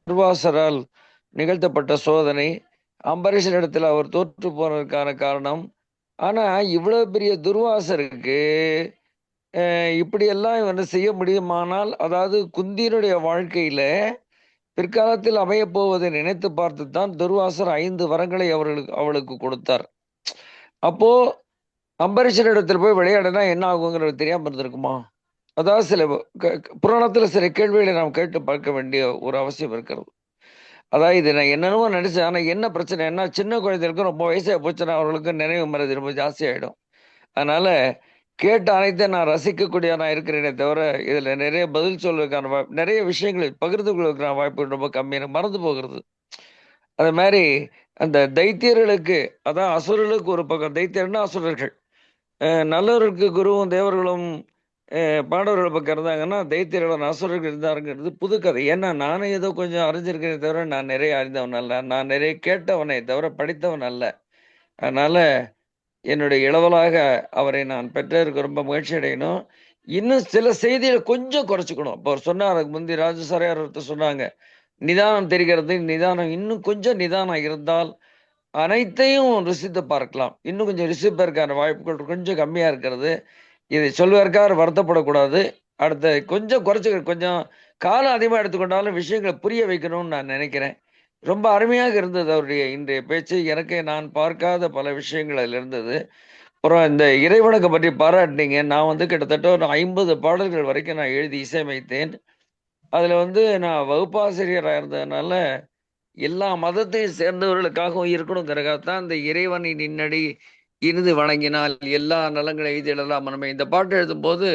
துர்வாசரால் நிகழ்த்தப்பட்ட சோதனை, அம்பரீஷன் இடத்துல அவர் தோற்று போனதற்கான காரணம். ஆனால் இவ்வளோ பெரிய துர்வாசருக்கு இப்படியெல்லாம் செய்ய முடியுமானால், அதாவது குந்தியினுடைய வாழ்க்கையில் பிற்காலத்தில் அமையப் போவதை நினைத்து பார்த்து தான் துர்வாசர் 5 வரங்களை அவளுக்கு கொடுத்தார். அப்போ அம்பரீஷன் இடத்துல போய் விளையாடினா என்ன ஆகுங்கிறது தெரியாமல் இருந்திருக்குமா? அதாவது சில புராணத்தில் சில கேள்விகளை நாம் கேட்டு பார்க்க வேண்டிய ஒரு அவசியம் இருக்கிறது. அதாவது இது நான் என்னென்னமோ நினைச்சேன், ஆனால் என்ன பிரச்சனை என்ன, சின்ன குழந்தைகளுக்கும் ரொம்ப வயசாக போச்சுன்னா அவர்களுக்கு நினைவு மறதி ரொம்ப ஜாஸ்தியாகிடும். அதனால கேட்ட அனைத்தையும் நான் ரசிக்கக்கூடிய நான் இருக்கிறேனே தவிர இதில் நிறைய பதில் சொல்வதற்கான வாய்ப்பு, நிறைய விஷயங்களை பகிர்ந்து கொள்வதற்கான வாய்ப்பு ரொம்ப கம்மி, எனக்கு மறந்து போகிறது. அது மாதிரி அந்த தைத்தியர்களுக்கு, அதான் அசுரர்களுக்கு ஒரு பக்கம், தைத்தியர்னா அசுரர்கள், நல்லவர்களுக்கு குருவும் தேவர்களும் பாண்டவர்கள் பக்கம் இருந்தாங்கன்னா தைத்தியர்கள் அசுரர்கள் இருந்தாருங்கிறது புது கதை. ஏன்னா நானும் ஏதோ கொஞ்சம் அறிஞ்சிருக்கிறே தவிர நான் நிறைய அறிந்தவன் அல்ல, நான் நிறைய கேட்டவனே தவிர படித்தவன் அல்ல. அதனால என்னுடைய இளவலாக அவரை நான் பெற்றதற்கு ரொம்ப மகிழ்ச்சி அடையணும். இன்னும் சில செய்திகளை கொஞ்சம் குறைச்சிக்கணும். இப்போ அவர் சொன்னார், அதுக்கு முந்தி ராஜசாரியார் ஒருத்தர் சொன்னாங்க, நிதானம் தெரிகிறது, நிதானம் இன்னும் கொஞ்சம் நிதானம் இருந்தால் அனைத்தையும் ருசித்து பார்க்கலாம். இன்னும் கொஞ்சம் ருசிப்பதற்கான வாய்ப்புகள் கொஞ்சம் கம்மியா இருக்கிறது. இதை சொல்வதற்காக வருத்தப்படக்கூடாது. அடுத்த கொஞ்சம் குறைச்சு, கொஞ்சம் காலம் அதிகமாக எடுத்துக்கொண்டாலும் விஷயங்களை புரிய வைக்கணும்னு நான் நினைக்கிறேன். ரொம்ப அருமையாக இருந்தது அவருடைய இன்றைய பேச்சு. எனக்கு நான் பார்க்காத பல விஷயங்கள் அதில் இருந்தது. அப்புறம் இந்த இறைவணக்கம் பற்றி பாராட்டினீங்க. நான் வந்து கிட்டத்தட்ட ஒரு 50 பாடல்கள் வரைக்கும் நான் எழுதி இசையமைத்தேன். அதுல வந்து நான் வகுப்பாசிரியராக இருந்ததுனால எல்லா மதத்தையும் சேர்ந்தவர்களுக்காகவும் இருக்கணுங்கிறக்காகத்தான் இந்த இறைவனை நின்னடி இருந்து வணங்கினால் எல்லா நலங்களை எய்திடலாம் நம்ம இந்த பாட்டு எழுதும்போது,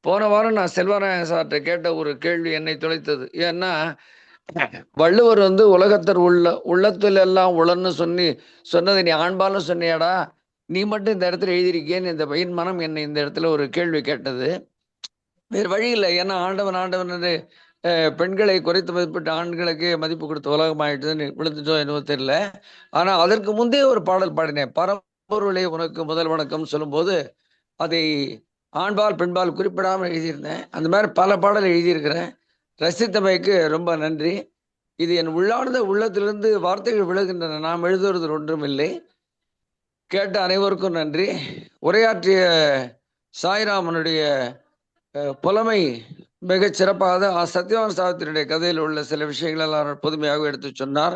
போன வாரம் நான் செல்வராயன் சார்கிட்ட கேட்ட ஒரு கேள்வி என்னை துளைத்தது. ஏன்னா வள்ளுவர் வந்து உலகத்தர் உள்ளத்தில் எல்லாம் உளன்னு சொன்னதை நீ ஆண்பாலும் சொன்னியாடா, நீ மட்டும் இந்த இடத்துல எழுதியிருக்கேன்னு இந்த பையன் மனம் என்னை இந்த இடத்துல ஒரு கேள்வி கேட்டது. வேறு வழி இல்லை. ஏன்னா ஆண்டவன் பெண்களை குறைத்து மதிப்பிட்டு ஆண்களுக்கு மதிப்பு கொடுத்த உலகம் ஆயிட்டுன்னு விழுந்துட்டோ என்னவோ தெரியல. ஆனா அதற்கு முந்தைய ஒரு பாடல் பாடினேன், பரம்பொருளே உனக்கு முதல் வணக்கம் சொல்லும்போது அதை ஆண்பால் பெண்பால் குறிப்பிடாமல் எழுதியிருந்தேன். அந்த மாதிரி பல பாடல் எழுதியிருக்கிறேன். ரசித்தமைக்கு ரொம்ப நன்றி. இது என் உள்ளார்ந்த உள்ளத்திலிருந்து வார்த்தைகள் விழுகின்றன, நாம் எழுதுவது ஒன்றும் இல்லை. கேட்ட அனைவருக்கும் நன்றி. உரையாற்றிய சாய்ராமனுடைய புலமை மிகச் சிறப்பாக சத்யவான் சாவித்திரியுடைய கதையில் உள்ள சில விஷயங்கள் எல்லாம் புதுமையாக எடுத்து சொன்னார்.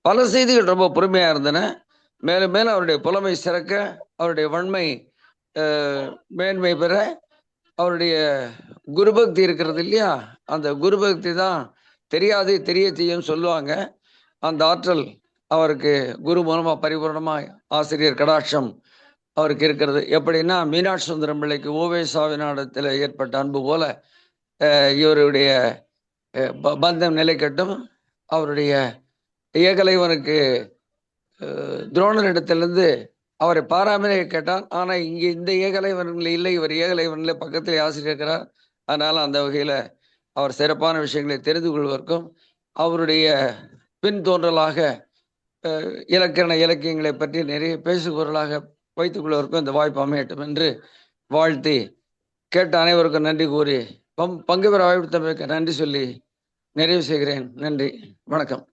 பல செய்திகள் ரொம்ப பொறுமையா இருந்தன. மேலும் மேலும் அவருடைய புலமை சிறக்க, அவருடைய வன்மை மேன்மை பெற, அவருடைய குருபக்தி இருக்கிறது இல்லையா, அந்த குருபக்தி தான் தெரியாது தெரிய செய்யும் சொல்லுவாங்க. அந்த ஆற்றல் அவருக்கு குரு மூலமா பரிபூர்ணமா ஆசிரியர் கடாட்சம் அவருக்கு இருக்கிறது. எப்படின்னா மீனாட்சி சுந்தரம் பிள்ளைக்கு ஓவே சாவிநாடத்தில் ஏற்பட்ட அன்பு போல இவருடைய பந்தம் நிலைக்கட்டும். அவருடைய ஏகலைவனுக்கு துரோணரிடத்திலிருந்து அவரை பாராமலே கேட்டான். ஆனா இங்கே இந்த ஏகலைவன்கள் இல்லை, இவர் ஏகலைவன்ல பக்கத்திலே ஆசிரியர் இருக்கிறார். அதனால அந்த வகையில அவர் சிறப்பான விஷயங்களை தெரிந்து கொள்வதற்கும் அவருடைய பின் தோன்றலாக இலக்கியங்களை பற்றி நிறைய பேசுபொருளாக வைத்துக் கொள்வதற்கும் இந்த வாய்ப்பு அமையட்டும் என்று வாழ்த்தி கேட்ட அனைவருக்கும் நன்றி கூறி பங்கு பெற வாய்ப்பு நன்றி சொல்லி நிறைவு செய்கிறேன். நன்றி, வணக்கம்.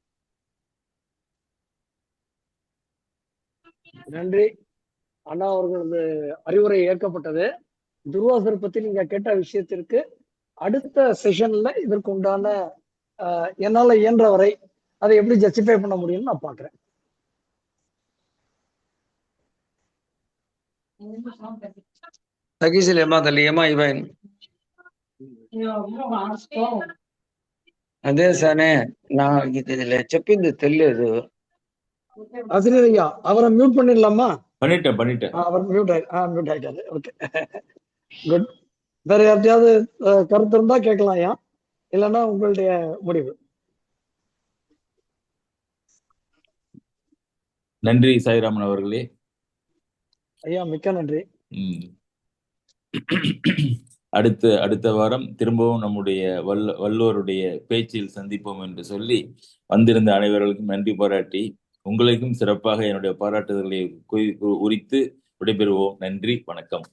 நன்றி அண்ணா, அவர்களது அறிவுரை ஏற்கப்பட்டது. துர்வாசர் பத்தி நீங்க கேட்ட விஷயத்திற்கு அடுத்த செஷன்ல இதற்கு உண்டான என்னால இயன்ற வரை அதை எப்படி ஜஸ்டிஃபை பண்ண முடியும்னு நான் பாக்குறேன். అదే సానే నా ఇది చెప్పింది తెలియదు. ஆசிரியர் ஐயா, அவரை மியூட் பண்ணிடலாமா? பண்ணிட்டேன். அவர் மியூட் ஆயிட்டாரு. Okay, good. வேற யார்ட்டையாவது கருத்து இருந்தா கேட்கலாம் ஐயா, இல்லைன்னா உங்களுடைய முடிவு. நன்றி சாய்ராமன் அவர்களே. ஐயா மிக்க நன்றி. அடுத்த வாரம் திரும்பவும் நம்முடைய வள்ளுவருடைய பேச்சில் சந்திப்போம் என்று சொல்லி வந்திருந்த அனைவர்களுக்கும் நன்றி பாராட்டி, உங்களுக்கும் சிறப்பாக என்னுடைய பாராட்டுதல்களை உரித்து விடைபெறுவோம். நன்றி, வணக்கம்.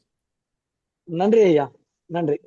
நன்றி ஐயா, நன்றி.